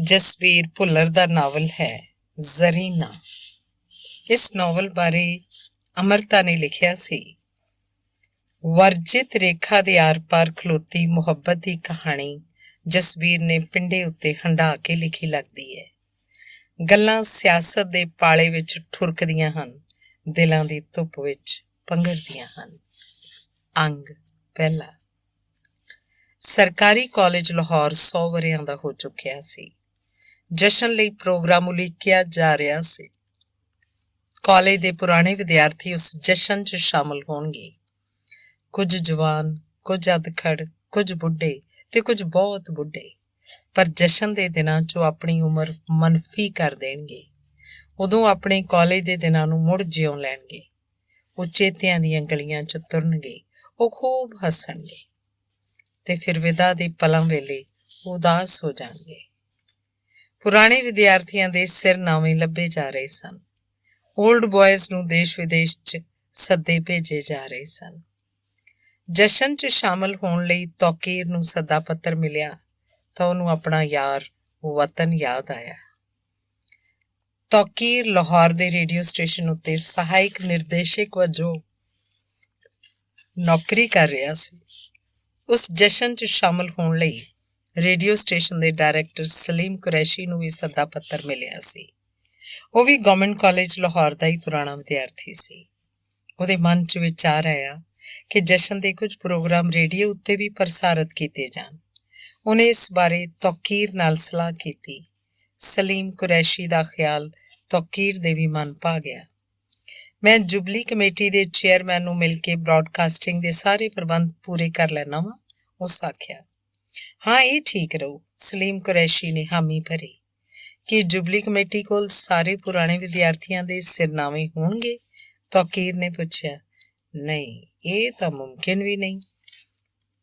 ਜਸਬੀਰ ਭੁੱਲਰ ਦਾ novel ਹੈ ਜ਼ਰੀਨਾ। ਇਸ novel ਬਾਰੇ ਅਮਰਤਾ ਨੇ ਲਿਖਿਆ ਸੀ, ਵਰਜਿਤ ਰੇਖਾ ਦੇ ਆਰ-ਪਾਰ ਖਲੋਤੀ ਮੁਹੱਬਤ ਦੀ ਕਹਾਣੀ ਜਸਬੀਰ ਨੇ ਪਿੰਡੇ ਉੱਤੇ ਹੰਢਾ ਕੇ ਲਿਖੀ ਲੱਗਦੀ ਹੈ। ਗੱਲਾਂ ਸਿਆਸਤ ਦੇ ਪਾਲੇ ਵਿੱਚ ਠੁਰਕਦੀਆਂ ਹਨ, ਦਿਲਾਂ ਦੀ ਧੁੱਪ ਵਿੱਚ ਪੰਘਰਦੀਆਂ ਹਨ। ਅੰਗ ਪਹਿਲਾ। ਸਰਕਾਰੀ ਕਾਲਜ ਲਾਹੌਰ 100 ਵਰ੍ਹਿਆਂ ਦਾ ਹੋ ਚੁੱਕਿਆ ਸੀ। ਜਸ਼ਨ ਲਈ ਪ੍ਰੋਗਰਾਮ ਉਲੀਕਿਆ ਜਾ ਰਿਹਾ ਸੀ। ਕਾਲਜ ਦੇ ਪੁਰਾਣੇ ਵਿਦਿਆਰਥੀ ਉਸ ਜਸ਼ਨ 'ਚ ਸ਼ਾਮਲ ਹੋਣਗੇ। ਕੁਝ ਜਵਾਨ, ਕੁਝ ਅਧਖੜ, ਕੁਝ ਬੁੱਢੇ ਤੇ ਕੁਝ ਬਹੁਤ ਬੁੱਢੇ, ਪਰ ਜਸ਼ਨ ਦੇ ਦਿਨਾਂ 'ਚ ਉਹ ਆਪਣੀ ਉਮਰ ਮਨਫੀ ਕਰ ਦੇਣਗੇ। ਉਦੋਂ ਆਪਣੇ ਕਾਲਜ ਦੇ ਦਿਨਾਂ ਨੂੰ ਮੁੜ ਜਿਉਂ ਲੈਣਗੇ। ਉਹ ਚੇਤਿਆਂ ਦੀਆਂ ਗਲੀਆਂ 'ਚ ਤੁਰਨਗੇ, ਉਹ ਖੂਬ ਹੱਸਣਗੇ ਤੇ ਫਿਰ ਵਿਦਾ ਦੇ ਪਲਾਂ ਵੇਲੇ ਉਦਾਸ ਹੋ ਜਾਣਗੇ। ਪੁਰਾਣੇ ਵਿਦਿਆਰਥੀਆਂ ਦੇ ਸਿਰਨਾਵੇਂ ਲੱਭੇ ਜਾ ਰਹੇ ਸਨ। ਓਲਡ ਬॉयਜ਼ ਨੂੰ ਦੇਸ਼ ਵਿਦੇਸ਼ 'ਚ ਸੱਦੇ ਭੇਜੇ ਜਾ ਰਹੇ ਸਨ। ਜਸ਼ਨ 'ਚ ਸ਼ਾਮਲ ਹੋਣ ਲਈ ਤੌਕੀਰ ਨੂੰ ਸੱਦਾ ਪੱਤਰ ਮਿਲਿਆ ਤਾਂ ਉਹਨੂੰ ਆਪਣਾ ਯਾਰ ਵਤਨ ਯਾਦ ਆਇਆ। ਤੌਕੀਰ ਲਾਹੌਰ ਦੇ ਰੇਡੀਓ ਸਟੇਸ਼ਨ ਉੱਤੇ ਸਹਾਇਕ ਨਿਰਦੇਸ਼ਕ ਵਜੋਂ ਨੌਕਰੀ ਕਰ ਰਿਹਾ ਸੀ। ਉਸ ਜਸ਼ਨ 'ਚ ਸ਼ਾਮਲ ਹੋਣ ਲਈ ਰੇਡੀਓ ਸਟੇਸ਼ਨ ਦੇ ਡਾਇਰੈਕਟਰ ਸਲੀਮ ਕੁਰੈਸ਼ੀ ਨੂੰ ਵੀ ਸੱਦਾ ਪੱਤਰ ਮਿਲਿਆ ਸੀ। ਉਹ ਵੀ ਗਵਰਨਮੈਂਟ ਕਾਲਜ ਲਾਹੌਰ ਦਾ ਹੀ ਪੁਰਾਣਾ ਵਿਦਿਆਰਥੀ ਸੀ। ਉਹਦੇ ਮਨ 'ਚ ਵਿਚਾਰ ਆਇਆ ਕਿ ਜਸ਼ਨ ਦੇ ਕੁਝ ਪ੍ਰੋਗਰਾਮ ਰੇਡੀਓ ਉੱਤੇ ਵੀ ਪ੍ਰਸਾਰਿਤ ਕੀਤੇ ਜਾਣ। ਉਹਨੇ ਇਸ ਬਾਰੇ ਤੌਕੀਰ ਨਾਲ ਸਲਾਹ ਕੀਤੀ। ਸਲੀਮ ਕੁਰੈਸ਼ੀ ਦਾ ਖਿਆਲ ਤੌਕੀਰ ਦੇ ਵੀ ਮਨ ਭਾ ਗਿਆ। ਮੈਂ ਜੁਬਲੀ ਕਮੇਟੀ ਦੇ ਚੇਅਰਮੈਨ ਨੂੰ ਮਿਲ ਕੇ ਬ੍ਰੌਡਕਾਸਟਿੰਗ ਦੇ ਸਾਰੇ ਪ੍ਰਬੰਧ ਪੂਰੇ ਕਰ ਲੈਣਾ ਵਾਂ, ਉਸ ਆਖਿਆ। ਹਾਂ, ਇਹ ਠੀਕ ਰਹੂ। ਸਲੀਮ ਕੁਰੈਸ਼ੀ ਨੇ ਹਾਮੀ ਭਰੀ। ਕੀ ਜੁਬਲੀ ਕਮੇਟੀ ਕੋਲ ਸਾਰੇ ਪੁਰਾਣੇ ਵਿਦਿਆਰਥੀਆਂ ਦੇ ਸਿਰਨਾਵੇਂ ਹੋਣਗੇ? ਤੌਕੀਰ ਨੇ ਪੁੱਛਿਆ। ਨਹੀਂ, ਇਹ ਤਾਂ ਮੁਮਕਿਨ ਵੀ ਨਹੀਂ।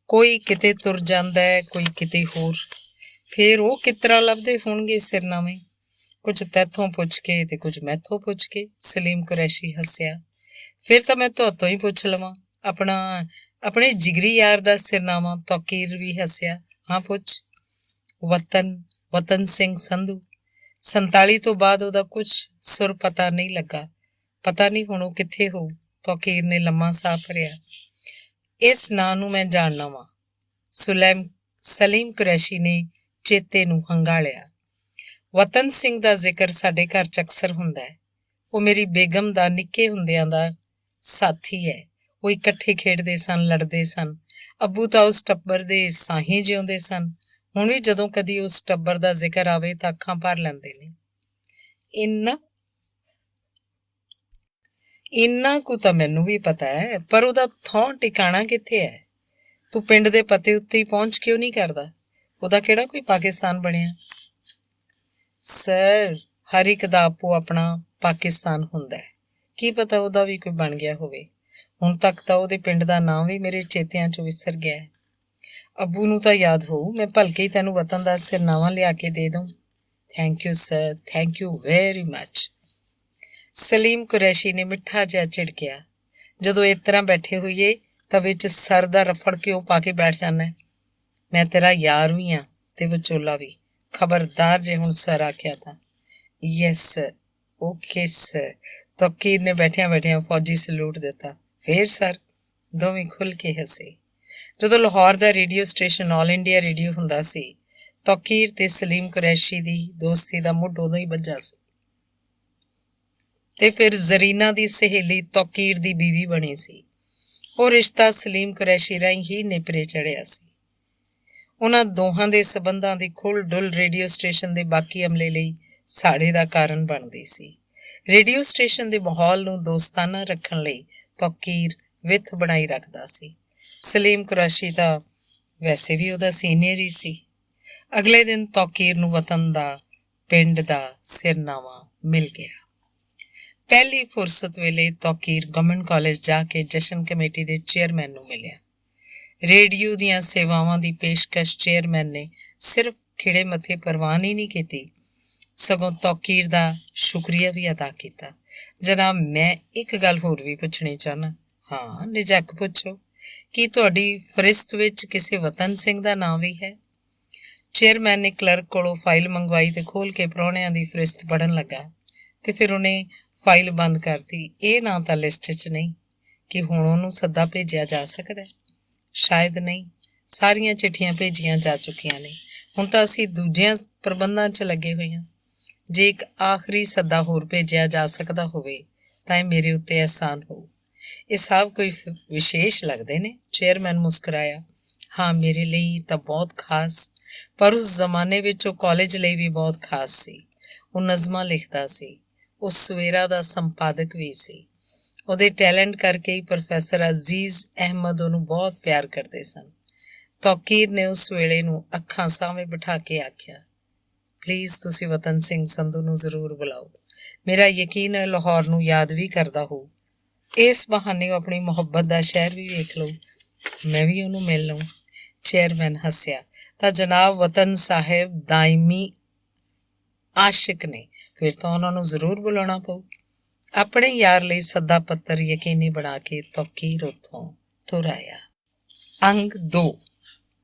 ਕੋਈ ਕਿਤੇ ਤੁਰ ਜਾਂਦਾ ਹੈ, ਕੋਈ ਕਿਤੇ ਹੋਰ। ਫਿਰ ਉਹ ਕਿਸ ਤਰ੍ਹਾਂ ਲੱਭਦੇ ਹੋਣਗੇ ਸਿਰਨਾਵੇਂ? ਕੁਝ ਤੈਥੋਂ ਪੁੱਛ ਕੇ ਤੇ ਕੁਝ ਮੈਥੋਂ ਪੁੱਛ ਕੇ। ਸਲੀਮ ਕੁਰੈਸ਼ੀ ਹੱਸਿਆ। ਫਿਰ ਤਾਂ ਮੈਂ ਤੁਹਾਤੋਂ ਹੀ ਪੁੱਛ ਲਵਾਂ, ਆਪਣੇ ਜਿਗਰੀ ਯਾਰ ਦਾ ਸਿਰਨਾਮਾ। ਤੌਕੀਰ ਵੀ ਹੱਸਿਆ। ਹਾਂ, ਪੁੱਛ। ਵਤਨ ਸਿੰਘ ਸੰਧੂ। 47 ਤੋਂ ਬਾਅਦ ਉਹਦਾ ਕੁਝ ਸੁਰ ਪਤਾ ਨਹੀਂ ਲੱਗਾ। ਪਤਾ ਨਹੀਂ ਹੁਣ ਉਹ ਕਿੱਥੇ ਹੋਊ। ਤੌਕੀਰ ਨੇ ਲੰਮਾ ਸਾਹ ਭਰਿਆ। ਇਸ ਨਾਂ ਨੂੰ ਮੈਂ ਜਾਣਨਾ ਵਾਂ। ਸਲੀਮ ਕੁਰੈਸ਼ੀ ਨੇ ਚੇਤੇ ਨੂੰ ਹੰਗਾਲਿਆ। ਵਤਨ ਸਿੰਘ ਦਾ ਜ਼ਿਕਰ ਸਾਡੇ ਘਰ 'ਚ ਅਕਸਰ ਹੁੰਦਾ ਹੈ। ਉਹ ਮੇਰੀ ਬੇਗਮ ਦਾ ਨਿੱਕੇ ਹੁੰਦਿਆਂ ਦਾ ਸਾਥੀ ਹੈ। ਉਹ ਇਕੱਠੇ ਖੇਡਦੇ ਸਨ, ਲੜਦੇ ਸਨ। ਅੱਬੂ ਤਾਂ ਉਸ ਟੱਬਰ ਦੇ ਸਾਹੀਂ ਜਿਉਂਦੇ ਸਨ। ਹੁਣ ਵੀ ਜਦੋਂ ਕਦੀ ਉਸ ਟੱਬਰ ਦਾ ਜ਼ਿਕਰ ਆਵੇ ਤਾਂ ਅੱਖਾਂ ਭਰ ਲੈਂਦੇ ਨੇ। ਇੰਨਾ ਕੁ ਤਾਂ ਮੈਨੂੰ ਵੀ ਪਤਾ ਹੈ, ਪਰ ਉਹਦਾ ਥਾਂ ਟਿਕਾਣਾ ਕਿੱਥੇ ਹੈ? ਤੂੰ ਪਿੰਡ ਦੇ ਪਤੇ ਉੱਤੇ ਹੀ ਪਹੁੰਚ ਕਿਉਂ ਨਹੀਂ ਕਰਦਾ? ਉਹਦਾ ਕਿਹੜਾ ਕੋਈ ਪਾਕਿਸਤਾਨ ਬਣਿਆ? ਸਰ, ਹਰ ਇੱਕ ਦਾ ਆਪੋ ਆਪਣਾ ਪਾਕਿਸਤਾਨ ਹੁੰਦਾ ਹੈ। ਕੀ ਪਤਾ ਉਹਦਾ ਵੀ ਕੋਈ ਬਣ ਗਿਆ ਹੋਵੇ। ਹੁਣ ਤੱਕ ਤਾਂ ਉਹਦੇ ਪਿੰਡ ਦਾ ਨਾਂ ਵੀ ਮੇਰੇ ਚੇਤਿਆਂ 'ਚੋਂ ਵਿਸਰ ਗਿਆ ਹੈ। ਅੱਬੂ ਨੂੰ ਤਾਂ ਯਾਦ ਹੋਊ। ਮੈਂ ਭਲਕੇ ਹੀ ਤੈਨੂੰ ਵਤਨ ਦਾ ਸਿਰਨਾਵਾ ਲਿਆ ਕੇ ਦੇ ਦਊਂ। Thank you sir, thank you very much. Salim Qureshi ਨੇ ਮਿੱਠਾ ਜਿਹਾ ਝਿੜਕਿਆ। ਜਦੋਂ ਇਸ ਤਰ੍ਹਾਂ ਬੈਠੇ ਹੋਈਏ ਤਾਂ ਵਿੱਚ ਸਰ ਦਾ ਰਫੜ ਕਿਉਂ ਪਾ ਕੇ ਬੈਠ ਜਾਂਦਾ? ਮੈਂ ਤੇਰਾ ਯਾਰ ਵੀ ਹਾਂ ਤੇ ਵਿਚੋਲਾ ਵੀ। ਖਬਰਦਾਰ ਜੇ ਹੁਣ ਸਰ ਆਖਿਆ ਤਾਂ। Yes sir, okay sir. Tauqeer ਨੇ ਬੈਠਿਆਂ ਬੈਠਿਆਂ ਫੌਜੀ ਸਲੂਟ ਦਿੱਤਾ। ਫੇਰ ਸਰ। ਦੋਵੇਂ ਖੁੱਲ੍ਹ ਕੇ ਹੱਸੇ। ਜਦੋਂ ਲਾਹੌਰ ਦਾ radio station All India Radio ਹੁੰਦਾ ਸੀ, ਤੌਕੀਰ ਤੇ ਸਲੀਮ ਕੁਰੈਸ਼ੀ ਦੀ ਦੋਸਤੀ ਦਾ ਮੁੱਢ ਉਦੋਂ ਹੀ ਬੱਝਾ ਸੀ। ਤੇ ਫਿਰ ਜ਼ਰੀਨਾ ਦੀ ਸਹੇਲੀ ਤੌਕੀਰ ਦੀ ਬੀਵੀ ਬਣੀ ਸੀ। ਉਹ ਰਿਸ਼ਤਾ ਸਲੀਮ ਕੁਰੈਸ਼ੀ ਰਾਹੀਂ ਹੀ ਨੇਪਰੇ ਚੜ੍ਹਿਆ ਸੀ। ਉਹਨਾਂ ਦੋਹਾਂ ਦੇ ਸਬੰਧਾਂ ਦੀ ਖੁੱਲ੍ਹ ਡੁੱਲ ਰੇਡੀਓ ਸਟੇਸ਼ਨ ਦੇ ਬਾਕੀ ਅਮਲੇ ਲਈ ਸਾੜੇ ਦਾ ਕਾਰਨ ਬਣਦੀ ਸੀ। ਰੇਡੀਓ ਸਟੇਸ਼ਨ ਦੇ ਮਾਹੌਲ ਨੂੰ ਦੋਸਤਾਨਾ ਰੱਖਣ ਲਈ ਤੌਕੀਰ ਵਿੱਥ ਬਣਾਈ ਰੱਖਦਾ ਸੀ। ਸਲੀਮ ਕੁਰੈਸ਼ੀ ਤਾਂ ਵੈਸੇ ਵੀ ਉਹਦਾ ਸੀਨੀਅਰ ਹੀ ਸੀ। ਅਗਲੇ ਦਿਨ ਤੌਕੀਰ ਨੂੰ ਵਤਨ ਦਾ, ਪਿੰਡ ਦਾ ਸਿਰਨਾਵਾ ਮਿਲ ਗਿਆ। ਪਹਿਲੀ ਫੁਰਸਤ ਵੇਲੇ ਤੌਕੀਰ ਗਵਰਨਮੈਂਟ ਕਾਲਜ ਜਾ ਕੇ ਜਸ਼ਨ ਕਮੇਟੀ ਦੇ ਚੇਅਰਮੈਨ ਨੂੰ ਮਿਲਿਆ। ਰੇਡੀਓ ਦੀਆਂ ਸੇਵਾਵਾਂ ਦੀ ਪੇਸ਼ਕਸ਼ ਚੇਅਰਮੈਨ ਨੇ ਸਿਰਫ ਖਿੜੇ ਮੱਥੇ ਪ੍ਰਵਾਨ ਹੀ ਨਹੀਂ ਕੀਤੀ, ਸਗੋਂ ਤੌਕੀਰ ਦਾ ਸ਼ੁਕਰੀਆ ਵੀ ਅਦਾ ਕੀਤਾ। ਜਨਾਬ, ਮੈਂ ਇੱਕ ਗੱਲ ਹੋਰ ਵੀ ਪੁੱਛਣੀ ਚਾਹੁੰਦਾ। ਹਾਂ, ਨਿਝੱਕ ਪੁੱਛੋ। ਕੀ ਤੁਹਾਡੀ ਫਰਿਸਤ ਵਿੱਚ ਕਿਸੇ ਵਤਨ ਸਿੰਘ ਦਾ ਨਾਂ ਵੀ ਹੈ? ਚੇਅਰਮੈਨ ਨੇ ਕਲਰਕ ਕੋਲੋਂ ਫਾਈਲ ਮੰਗਵਾਈ ਤੇ ਖੋਲ੍ਹ ਕੇ ਪ੍ਰਾਹੁਣਿਆਂ ਦੀ ਫਰਿਸਤ ਪੜ੍ਹਨ ਲੱਗਾ ਤੇ ਫਿਰ ਉਹਨੇ ਫਾਈਲ ਬੰਦ ਕਰਤੀ। ਇਹ ਨਾਂ ਤਾਂ ਲਿਸਟ 'ਚ ਨਹੀਂ। ਕਿ ਹੁਣ ਉਹਨੂੰ ਸੱਦਾ ਭੇਜਿਆ ਜਾ ਸਕਦਾ? ਸ਼ਾਇਦ ਨਹੀਂ। ਸਾਰੀਆਂ ਚਿੱਠੀਆਂ ਭੇਜੀਆਂ ਜਾ ਚੁੱਕੀਆਂ ਨੇ। ਹੁਣ ਤਾਂ ਅਸੀਂ ਦੂਜਿਆਂ ਪ੍ਰਬੰਧਾਂ 'ਚ ਲੱਗੇ ਹੋਏ ਹਾਂ। ਜੇ ਇੱਕ ਆਖਰੀ ਸੱਦਾ ਹੋਰ ਭੇਜਿਆ ਜਾ ਸਕਦਾ ਹੋਵੇ ਤਾਂ ਇਹ ਮੇਰੇ ਉੱਤੇ ਅਹਿਸਾਨ ਹੋਊ। ਇਹ ਸਭ ਕੋਈ ਵਿਸ਼ੇਸ਼ ਲੱਗਦੇ ਨੇ। ਚੇਅਰਮੈਨ ਮੁਸਕਰਾਇਆ। ਹਾਂ, ਮੇਰੇ ਲਈ ਤਾਂ ਬਹੁਤ ਖਾਸ, ਪਰ ਉਸ ਜ਼ਮਾਨੇ ਵਿੱਚ ਉਹ ਕਾਲਜ ਲਈ ਵੀ ਬਹੁਤ ਖਾਸ ਸੀ। ਉਹ ਨਜ਼ਮਾਂ ਲਿਖਦਾ ਸੀ। ਉਹ ਸਵੇਰਾ ਦਾ ਸੰਪਾਦਕ ਵੀ ਸੀ। ਉਹਦੇ ਟੈਲੈਂਟ ਕਰਕੇ ਹੀ ਪ੍ਰੋਫੈਸਰ ਅਜ਼ੀਜ਼ ਅਹਿਮਦ ਉਹਨੂੰ ਬਹੁਤ ਪਿਆਰ ਕਰਦੇ ਸਨ। ਤੌਕੀਰ ਨੇ ਉਸ ਵੇਲੇ ਨੂੰ ਅੱਖਾਂ ਸਾਹਮਣੇ ਬਿਠਾ ਕੇ ਆਖਿਆ, ਪਲੀਜ਼ ਤੁਸੀਂ ਵਤਨ ਸਿੰਘ ਸੰਧੂ ਨੂੰ ਜ਼ਰੂਰ ਬੁਲਾਓ। ਮੇਰਾ ਯਕੀਨ ਹੈ ਲਾਹੌਰ ਨੂੰ ਯਾਦ ਵੀ ਕਰਦਾ ਹੋਊ। ਇਸ ਬਹਾਨੇ ਉਹ ਆਪਣੀ ਮੁਹੱਬਤ ਦਾ ਸ਼ਹਿਰ ਵੀ ਵੇਖ ਲਊ। ਮੈਂ ਵੀ ਉਹਨੂੰ ਮਿਲ ਲਊਂ। ਚੇਅਰਮੈਨ ਹੱਸਿਆ। ਤਾਂ ਜਨਾਬ ਵਤਨ ਸਾਹਿਬ ਦਾਇਮੀ ਆਸ਼ਿਕ ਨੇ, ਫਿਰ ਤਾਂ ਉਹਨਾਂ ਨੂੰ ਜ਼ਰੂਰ ਬੁਲਾਉਣਾ ਪਊ। ਆਪਣੇ ਯਾਰ ਲਈ ਸੱਦਾ ਪੱਤਰ ਯਕੀਨੀ ਬਣਾ ਕੇ ਤੌਕੀਰ ਉੱਥੋਂ ਤੁਰ ਆਇਆ। ਅੰਗ 2।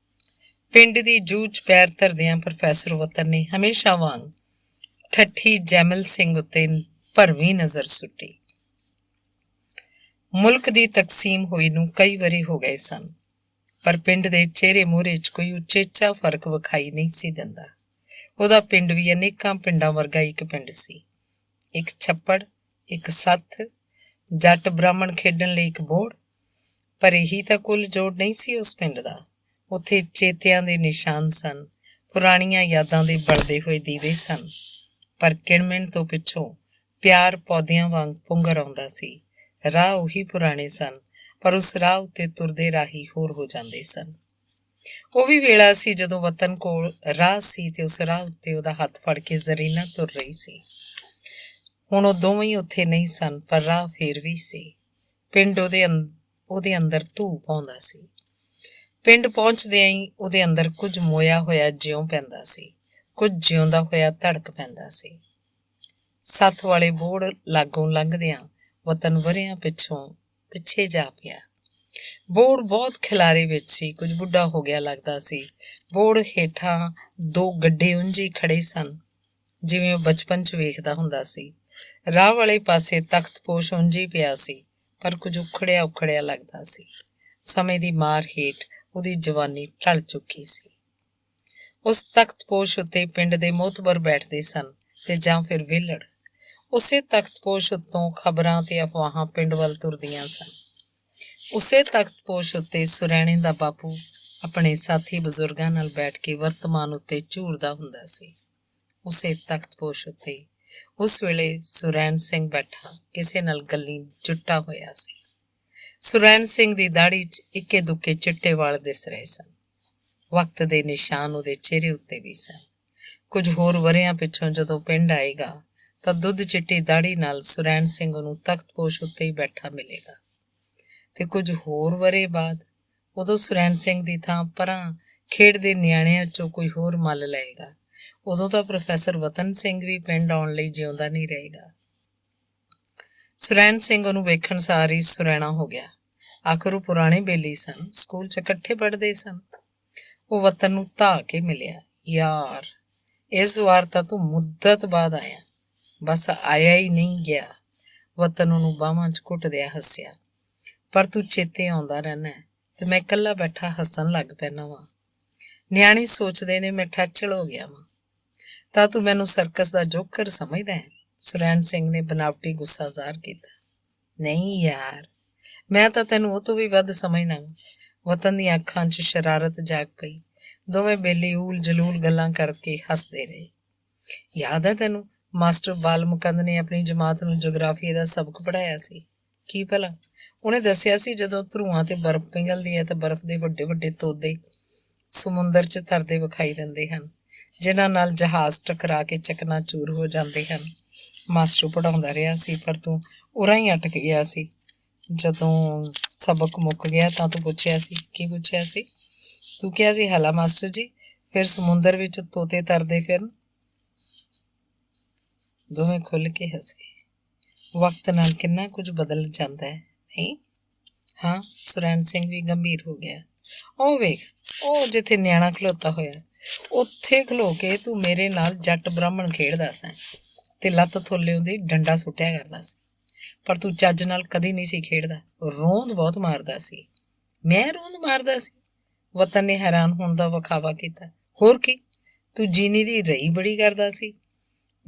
ਪਿੰਡ ਦੀ ਜੂਹ 'ਚ ਪੈਰ ਧਰਦਿਆਂ ਪ੍ਰੋਫੈਸਰ ਵਤਨ ਨੇ ਹਮੇਸ਼ਾ ਵਾਂਗ ਠੱਠੀ ਜੈਮਲ ਸਿੰਘ ਉੱਤੇ ਭਰਵੀਂ ਨਜ਼ਰ ਸੁੱਟੀ। ਮੁਲਕ ਦੀ ਤਕਸੀਮ ਹੋਈ ਨੂੰ ਕਈ ਵਰ੍ਹੇ ਹੋ ਗਏ ਸਨ, ਪਰ ਪਿੰਡ ਦੇ ਚਿਹਰੇ ਮੂਹਰੇ 'ਚ ਕੋਈ ਉਚੇਚਾ ਫਰਕ ਵਿਖਾਈ ਨਹੀਂ ਸੀ ਦਿੰਦਾ। ਉਹਦਾ ਪਿੰਡ ਵੀ ਅਨੇਕਾਂ ਪਿੰਡਾਂ ਵਰਗਾ ਇੱਕ ਪਿੰਡ ਸੀ। ਇੱਕ ਛੱਪੜ, ਇੱਕ ਸੱਥ, ਜੱਟ ਬ੍ਰਾਹਮਣ ਖੇਡਣ ਲਈ ਇੱਕ ਬੋੜ, ਪਰ ਇਹੀ ਤਾਂ ਕੁੱਲ ਜੋੜ ਨਹੀਂ ਸੀ ਉਸ ਪਿੰਡ ਦਾ। ਉੱਥੇ ਚੇਤਿਆਂ ਦੇ ਨਿਸ਼ਾਨ ਸਨ, ਪੁਰਾਣੀਆਂ ਯਾਦਾਂ ਦੇ ਬਲਦੇ ਹੋਏ ਦੀਵੇ ਸਨ, ਪਰ ਕਿਣਮਿਣ ਤੋਂ ਪਿੱਛੋਂ ਪਿਆਰ ਪੌਦਿਆਂ ਵਾਂਗ ਪੁੰਗਰ ਆਉਂਦਾ ਸੀ। ਰਾਹ ਉਹੀ ਪੁਰਾਣੇ ਸਨ, ਪਰ ਉਸ ਰਾਹ ਉੱਤੇ ਤੁਰਦੇ ਰਾਹੀ ਹੋਰ ਹੋ ਜਾਂਦੇ ਸਨ। ਉਹ ਵੀ ਵੇਲਾ ਸੀ ਜਦੋਂ ਵਤਨ ਕੋਲ ਰਾਹ ਸੀ ਤੇ ਉਸ ਰਾਹ ਉੱਤੇ ਉਹਦਾ ਹੱਥ ਫੜ ਕੇ ਜ਼ਰੀਨਾ ਤੁਰ ਰਹੀ ਸੀ। ਹੁਣ ਉਹ ਦੋਵੇਂ ਹੀ ਉੱਥੇ ਨਹੀਂ ਸਨ, ਪਰ ਰਾਹ ਫੇਰ ਵੀ ਸੀ। ਪਿੰਡ ਉਹਦੇ ਅੰਦਰ ਧੂਹ ਪਾਉਂਦਾ ਸੀ। ਪਿੰਡ ਪਹੁੰਚਦਿਆਂ ਹੀ ਉਹਦੇ ਅੰਦਰ ਕੁਝ ਮੋਇਆ ਹੋਇਆ ਜਿਉਂ ਪੈਂਦਾ ਸੀ, ਕੁਝ ਜਿਉਂਦਾ ਹੋਇਆ ਧੜਕ ਪੈਂਦਾ ਸੀ। ਸੱਥ ਵਾਲੇ ਬੋੜ ਲਾਗੋਂ ਲੰਘਦਿਆਂ ਵਤਨ ਵਰ੍ਹਿਆਂ ਪਿੱਛੇ ਜਾ ਪਿਆ। ਬੋੜ ਬਹੁਤ ਖਿਲਾਰੇ ਵਿੱਚ ਸੀ, ਕੁਝ ਬੁੱਢਾ ਹੋ ਗਿਆ ਲੱਗਦਾ ਸੀ। ਬੋੜ ਹੇਠਾਂ ਦੋ ਗੱਡੇ ਉਂਝੇ ਖੜੇ ਸਨ, ਜਿਵੇਂ ਉਹ ਬਚਪਨ 'ਚ ਵੇਖਦਾ ਹੁੰਦਾ ਸੀ। ਰਾਹ ਵਾਲੇ ਪਾਸੇ ਤਖਤਪੋਸ਼ ਉਂਝੇ ਪਿਆ ਸੀ, ਪਰ ਕੁਝ ਉਖੜਿਆ ਲੱਗਦਾ ਸੀ। ਸਮੇਂ ਦੀ ਮਾਰ ਹੇਠ ਉਹਦੀ ਜਵਾਨੀ ਢਲ ਚੁੱਕੀ ਸੀ। ਉਸ ਤਖਤਪੋਸ਼ ਉੱਤੇ ਪਿੰਡ ਦੇ ਮੋਹਤਬਰ ਬੈਠਦੇ ਸਨ ਤੇ ਜਾਂ ਫਿਰ ਵਿਹਲੜ। ਉਸੇ ਤਖਤਪੋਸ਼ ਉੱਤੋਂ ਖਬਰਾਂ ਤੇ ਅਫਵਾਹਾਂ ਪਿੰਡ ਵੱਲ ਤੁਰਦੀਆਂ ਸਨ। ਉਸੇ ਤਖਤਪੋਸ਼ ਉੱਤੇ ਸੁਰੈਣੇ ਦਾ ਬਾਪੂ ਆਪਣੇ ਸਾਥੀ ਬਜ਼ੁਰਗਾਂ ਨਾਲ ਬੈਠ ਕੇ ਵਰਤਮਾਨ ਉੱਤੇ ਝੂਰਦਾ ਹੁੰਦਾ ਸੀ। ਉਸੇ ਤਖਤਪੋਸ਼ ਉੱਤੇ ਉਸ ਵੇਲੇ ਸੁਰੈਣ ਸਿੰਘ ਬੈਠਾ ਕਿਸੇ ਨਾਲ ਗੱਲੀਂ ਜੁੱਟਾ ਹੋਇਆ ਸੀ। ਸੁਰੈਣ ਸਿੰਘ ਦੀ ਦਾੜੀ 'ਚ ਇੱਕੇ ਦੁੱਕੇ ਚਿੱਟੇ ਵਾਲ ਦਿਸ ਰਹੇ ਸਨ। ਵਕਤ ਦੇ ਨਿਸ਼ਾਨ ਉਹਦੇ ਚਿਹਰੇ ਉੱਤੇ ਵੀ ਸਨ। ਕੁਝ ਹੋਰ ਵਰ੍ਹਿਆਂ ਪਿੱਛੋਂ ਜਦੋਂ ਪਿੰਡ ਆਏਗਾ ਤਾਂ ਦੁੱਧ ਚਿੱਟੀ ਦਾੜੀ ਨਾਲ ਸੁਰੈਣ ਸਿੰਘ ਉਹਨੂੰ ਤਖਤਪੋਸ਼ ਉੱਤੇ ਹੀ ਬੈਠਾ ਮਿਲੇਗਾ, ਤੇ ਕੁਝ ਹੋਰ ਵਰ੍ਹੇ ਬਾਅਦ ਉਦੋਂ ਸੁਰੈਣ ਸਿੰਘ ਦੀ ਥਾਂ ਪਰਾਂ ਖੇਡਦੇ ਨਿਆਣਿਆਂ 'ਚੋਂ ਕੋਈ ਹੋਰ ਮੱਲ ਲਏਗਾ। ਉਦੋਂ ਤਾਂ ਪ੍ਰੋਫੈਸਰ ਵਤਨ ਸਿੰਘ ਵੀ ਪਿੰਡ ਆਉਣ ਲਈ ਜਿਉਂਦਾ ਨਹੀਂ ਰਹੇਗਾ। ਸੁਰੈਣ ਸਿੰਘ ਉਹਨੂੰ ਵੇਖਣ ਸਾਰ ਹੀ ਸੁਰੈਣਾ ਹੋ ਗਿਆ। ਆਖਰ ਉਹ ਪੁਰਾਣੇ ਬੇਲੀ ਸਨ, ਸਕੂਲ 'ਚ ਇਕੱਠੇ ਪੜ੍ਹਦੇ ਸਨ। ਉਹ ਵਤਨ ਨੂੰ ਧਾਹ ਕੇ ਮਿਲਿਆ। ਯਾਰ, ਇਸ ਵਾਰ ਤਾਂ ਤੂੰ ਮੁੱਦਤ ਬਾਅਦ ਆਇਆ। ਬਸ ਆਇਆ ਹੀ ਨਹੀਂ ਗਿਆ। ਵਤਨ ਉਹਨੂੰ ਬਾਹਾਂ 'ਚ ਘੁੱਟਦਿਆਂ ਹੱਸਿਆ। ਪਰ ਤੂੰ ਚੇਤੇ ਆਉਂਦਾ ਰਹਿਣਾ ਤੇ ਮੈਂ ਇਕੱਲਾ ਬੈਠਾ ਹੱਸਣ ਲੱਗ ਪੈਣਾ ਵਾਂ। ਨਿਆਣੇ ਸੋਚਦੇ ਨੇ ਮੈਂ ਠੱਚਲ ਹੋ ਗਿਆ ਵਾਂ। ਤਾਂ ਤੂੰ ਮੈਨੂੰ ਸਰਕਸ ਦਾ ਜੋਕਰ ਸਮਝਦਾ ਹੈ? ਸੁਰੈਣ ਸਿੰਘ ਨੇ ਬਨਾਵਟੀ ਗੁੱਸਾ ਜ਼ਾਹਰ ਕੀਤਾ। ਨਹੀਂ ਯਾਰ, ਮੈਂ ਤਾਂ ਤੈਨੂੰ ਉਹ ਤੋਂ ਵੀ ਵੱਧ ਸਮਝਣਾ। ਵਤਨ ਦੀਆਂ ਅੱਖਾਂ 'ਚ ਸ਼ਰਾਰਤ ਜਾਗ ਪਈ। ਦੋਵੇਂ ਬੇਲੀ ਊਲ ਜਲੂਲ ਗੱਲਾਂ ਕਰਕੇ ਹੱਸਦੇ ਰਹੇ। ਯਾਦ ਹੈ ਤੈਨੂੰ, ਮਾਸਟਰ ਬਾਲਮੁਕੰਦ ਨੇ ਆਪਣੀ ਜਮਾਤ ਨੂੰ ਜਗਰਾਫੀਏ ਦਾ ਸਬਕ ਪੜ੍ਹਾਇਆ ਸੀ? ਕੀ ਭਲਾ? ਉਹਨੇ ਦੱਸਿਆ ਸੀ ਜਦੋਂ ਧਰੂਆਂ ਤੇ ਬਰਫ਼ ਪਿਘਲਦੀ ਹੈ ਤਾਂ ਬਰਫ਼ ਦੇ ਵੱਡੇ ਵੱਡੇ ਤੋਦੇ ਸਮੁੰਦਰ 'ਚ ਤਰਦੇ ਵਿਖਾਈ ਦਿੰਦੇ ਹਨ, ਜਿਨ੍ਹਾਂ ਨਾਲ ਜਹਾਜ਼ ਟਕਰਾ ਕੇ ਚਕਨਾਚੂਰ ਹੋ ਜਾਂਦੇ ਹਨ। ਮਾਸਟਰ ਪੜ੍ਹਾਉਂਦਾ ਰਿਹਾ ਸੀ, ਪਰ ਤੂੰ ਉਰਾਂ ਹੀ ਅਟਕ ਗਿਆ ਸੀ। ਜਦੋਂ ਸਬਕ ਮੁੱਕ ਗਿਆ ਤਾਂ ਤੂੰ ਪੁੱਛਿਆ ਸੀ, ਕੀ ਪੁੱਛਿਆ ਸੀ? ਤੂੰ ਕਿਹਾ ਸੀ, ਹਲਾ ਮਾਸਟਰ ਜੀ, ਫਿਰ ਸਮੁੰਦਰ ਵਿੱਚ ਤੋਤੇ ਤਰਦੇ ਫਿਰਨ। ਦੋਵੇਂ ਖੁੱਲ੍ਹ ਕੇ ਹੱਸੇ। ਵਕਤ ਨਾਲ ਕਿੰਨਾ ਕੁਝ ਬਦਲ ਜਾਂਦਾ ਹੈ, ਨਹੀਂ? ਹਾਂ, ਸੁਰੈਣ ਸਿੰਘ ਵੀ ਗੰਭੀਰ ਹੋ ਗਿਆ। ਉਹ ਵੇਖ, ਉਹ ਜਿੱਥੇ ਨਿਆਣਾ ਖਲੋਤਾ ਹੋਇਆ, ਉੱਥੇ ਖਲੋ ਕੇ ਤੂੰ ਮੇਰੇ ਨਾਲ ਜੱਟ ਬ੍ਰਾਹਮਣ ਖੇਡਦਾ ਸੈਂ ਤੇ ਲੱਤ ਥੱਲਿਓਂ ਦੀ ਡੰਡਾ ਸੁੱਟਿਆ ਕਰਦਾ ਸੀ, ਪਰ ਤੂੰ ਚੱਜ ਨਾਲ ਕਦੀ ਨਹੀਂ ਸੀ ਖੇਡਦਾ, ਰੋਂਦ ਬਹੁਤ ਮਾਰਦਾ ਸੀ। ਮੈਂ ਰੋਂਦ ਮਾਰਦਾ ਸੀ? ਵਤਨ ਨੇ ਹੈਰਾਨ ਹੋਣ ਦਾ ਵਿਖਾਵਾ ਕੀਤਾ। ਹੋਰ ਕੀ, ਤੂੰ ਜੀਨੀ ਦੀ ਰਹੀ ਬੜੀ ਕਰਦਾ ਸੀ।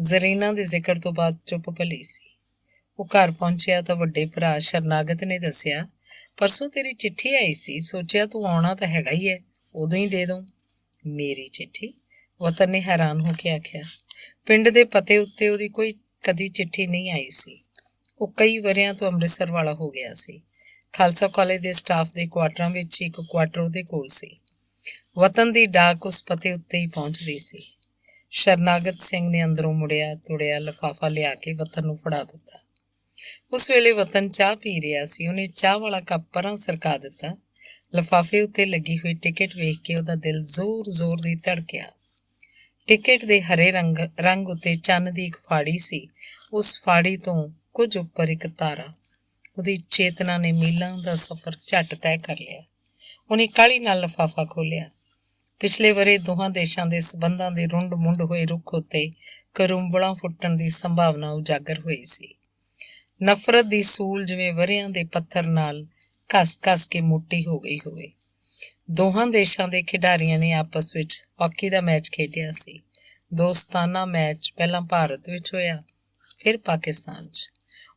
ਜ਼ਰੀਨਾ ਦੇ ਜ਼ਿਕਰ ਤੋਂ ਬਾਅਦ ਚੁੱਪ ਭਲੀ ਸੀ। ਉਹ ਘਰ ਪਹੁੰਚਿਆ ਤਾਂ ਵੱਡੇ ਭਰਾ ਸ਼ਰਨਾਗਤ ਨੇ ਦੱਸਿਆ, ਪਰਸੋਂ ਤੇਰੀ ਚਿੱਠੀ ਆਈ ਸੀ, ਸੋਚਿਆ ਤੂੰ ਆਉਣਾ ਤਾਂ ਹੈਗਾ ਹੀ ਹੈ, ਉਦੋਂ ਹੀ ਦੇ ਦਊਂ। ਮੇਰੀ ਚਿੱਠੀ? ਵਤਨ ਨੇ ਹੈਰਾਨ ਹੋ ਕੇ ਆਖਿਆ। ਪਿੰਡ ਦੇ ਪਤੇ ਉੱਤੇ ਉਹਦੀ ਕੋਈ ਕਦੀ ਚਿੱਠੀ ਨਹੀਂ ਆਈ ਸੀ। ਉਹ ਕਈ ਵਰ੍ਹਿਆਂ ਤੋਂ ਅੰਮ੍ਰਿਤਸਰ ਵਾਲਾ ਹੋ ਗਿਆ ਸੀ। ਖਾਲਸਾ ਕਾਲਜ ਦੇ ਸਟਾਫ ਦੇ ਕੁਆਟਰਾਂ ਵਿੱਚ ਇੱਕ ਕੁਆਟਰ ਉਹਦੇ ਕੋਲ ਸੀ। ਵਤਨ ਦੀ ਡਾਕ ਉਸ ਪਤੇ ਉੱਤੇ ਹੀ ਪਹੁੰਚਦੀ ਸੀ। ਸ਼ਰਨਾਗਤ ਸਿੰਘ ਨੇ ਅੰਦਰੋਂ ਮੁੜਿਆ ਤੁੜਿਆ ਲਿਫਾਫਾ ਲਿਆ ਕੇ ਵਤਨ ਨੂੰ ਫੜਾ ਦਿੱਤਾ। ਉਸ ਵੇਲੇ ਵਤਨ ਚਾਹ ਪੀ ਰਿਹਾ ਸੀ। ਉਹਨੇ ਚਾਹ ਵਾਲਾ ਕੱਪ ਪਰਾਂ ਸਰਕਾ ਦਿੱਤਾ। ਲਿਫਾਫੇ ਉੱਤੇ ਲੱਗੀ ਹੋਈ ਟਿਕਟ ਵੇਖ ਕੇ ਉਹਦਾ ਦਿਲ ਜ਼ੋਰ-ਜ਼ੋਰ ਦੀ ਧੜਕਿਆ। ਟਿਕਟ ਦੇ ਹਰੇ ਰੰਗ ਉੱਤੇ ਚੰਨ ਦੀ ਇੱਕ ਫਾੜੀ ਸੀ। ਉਸ ਫਾੜੀ ਤੋਂ ਕੁਝ ਉੱਪਰ ਇੱਕ ਤਾਰਾ। ਉਹਦੀ ਚੇਤਨਾ ਨੇ ਮੀਲਾਂ ਦਾ ਸਫ਼ਰ ਝੱਟ ਤੈਅ ਕਰ ਲਿਆ। ਉਹਨੇ ਕਾਹਲੀ ਨਾਲ ਲਿਫਾਫਾ ਖੋਲ੍ਹਿਆ। ਪਿਛਲੇ ਵਰ੍ਹੇ ਦੋਹਾਂ ਦੇਸ਼ਾਂ ਦੇ ਸਬੰਧਾਂ ਦੇ ਰੁੰਡ-ਮੁੰਡ ਹੋਏ ਰੁੱਖ ਉੱਤੇ ਕਰੂੰਬਲਾਂ ਫੁੱਟਣ ਦੀ ਸੰਭਾਵਨਾ ਉਜਾਗਰ ਹੋਈ ਸੀ। ਨਫ਼ਰਤ ਦੀ ਸੂਲ ਜਿਵੇਂ ਵਰ੍ਹਿਆਂ ਦੇ ਪੱਥਰ ਨਾਲ ਘਸ-ਘਸ ਕੇ ਮੋਟੀ ਹੋ ਗਈ ਹੋਵੇ। ਦੋਹਾਂ ਦੇਸ਼ਾਂ ਦੇ ਖਿਡਾਰੀਆਂ ਨੇ ਆਪਸ ਵਿੱਚ ਹਾਕੀ ਦਾ ਮੈਚ ਖੇਡਿਆ ਸੀ। ਦੋਸਤਾਨਾ ਮੈਚ ਪਹਿਲਾਂ ਭਾਰਤ ਵਿੱਚ ਹੋਇਆ, ਫਿਰ ਪਾਕਿਸਤਾਨ 'ਚ।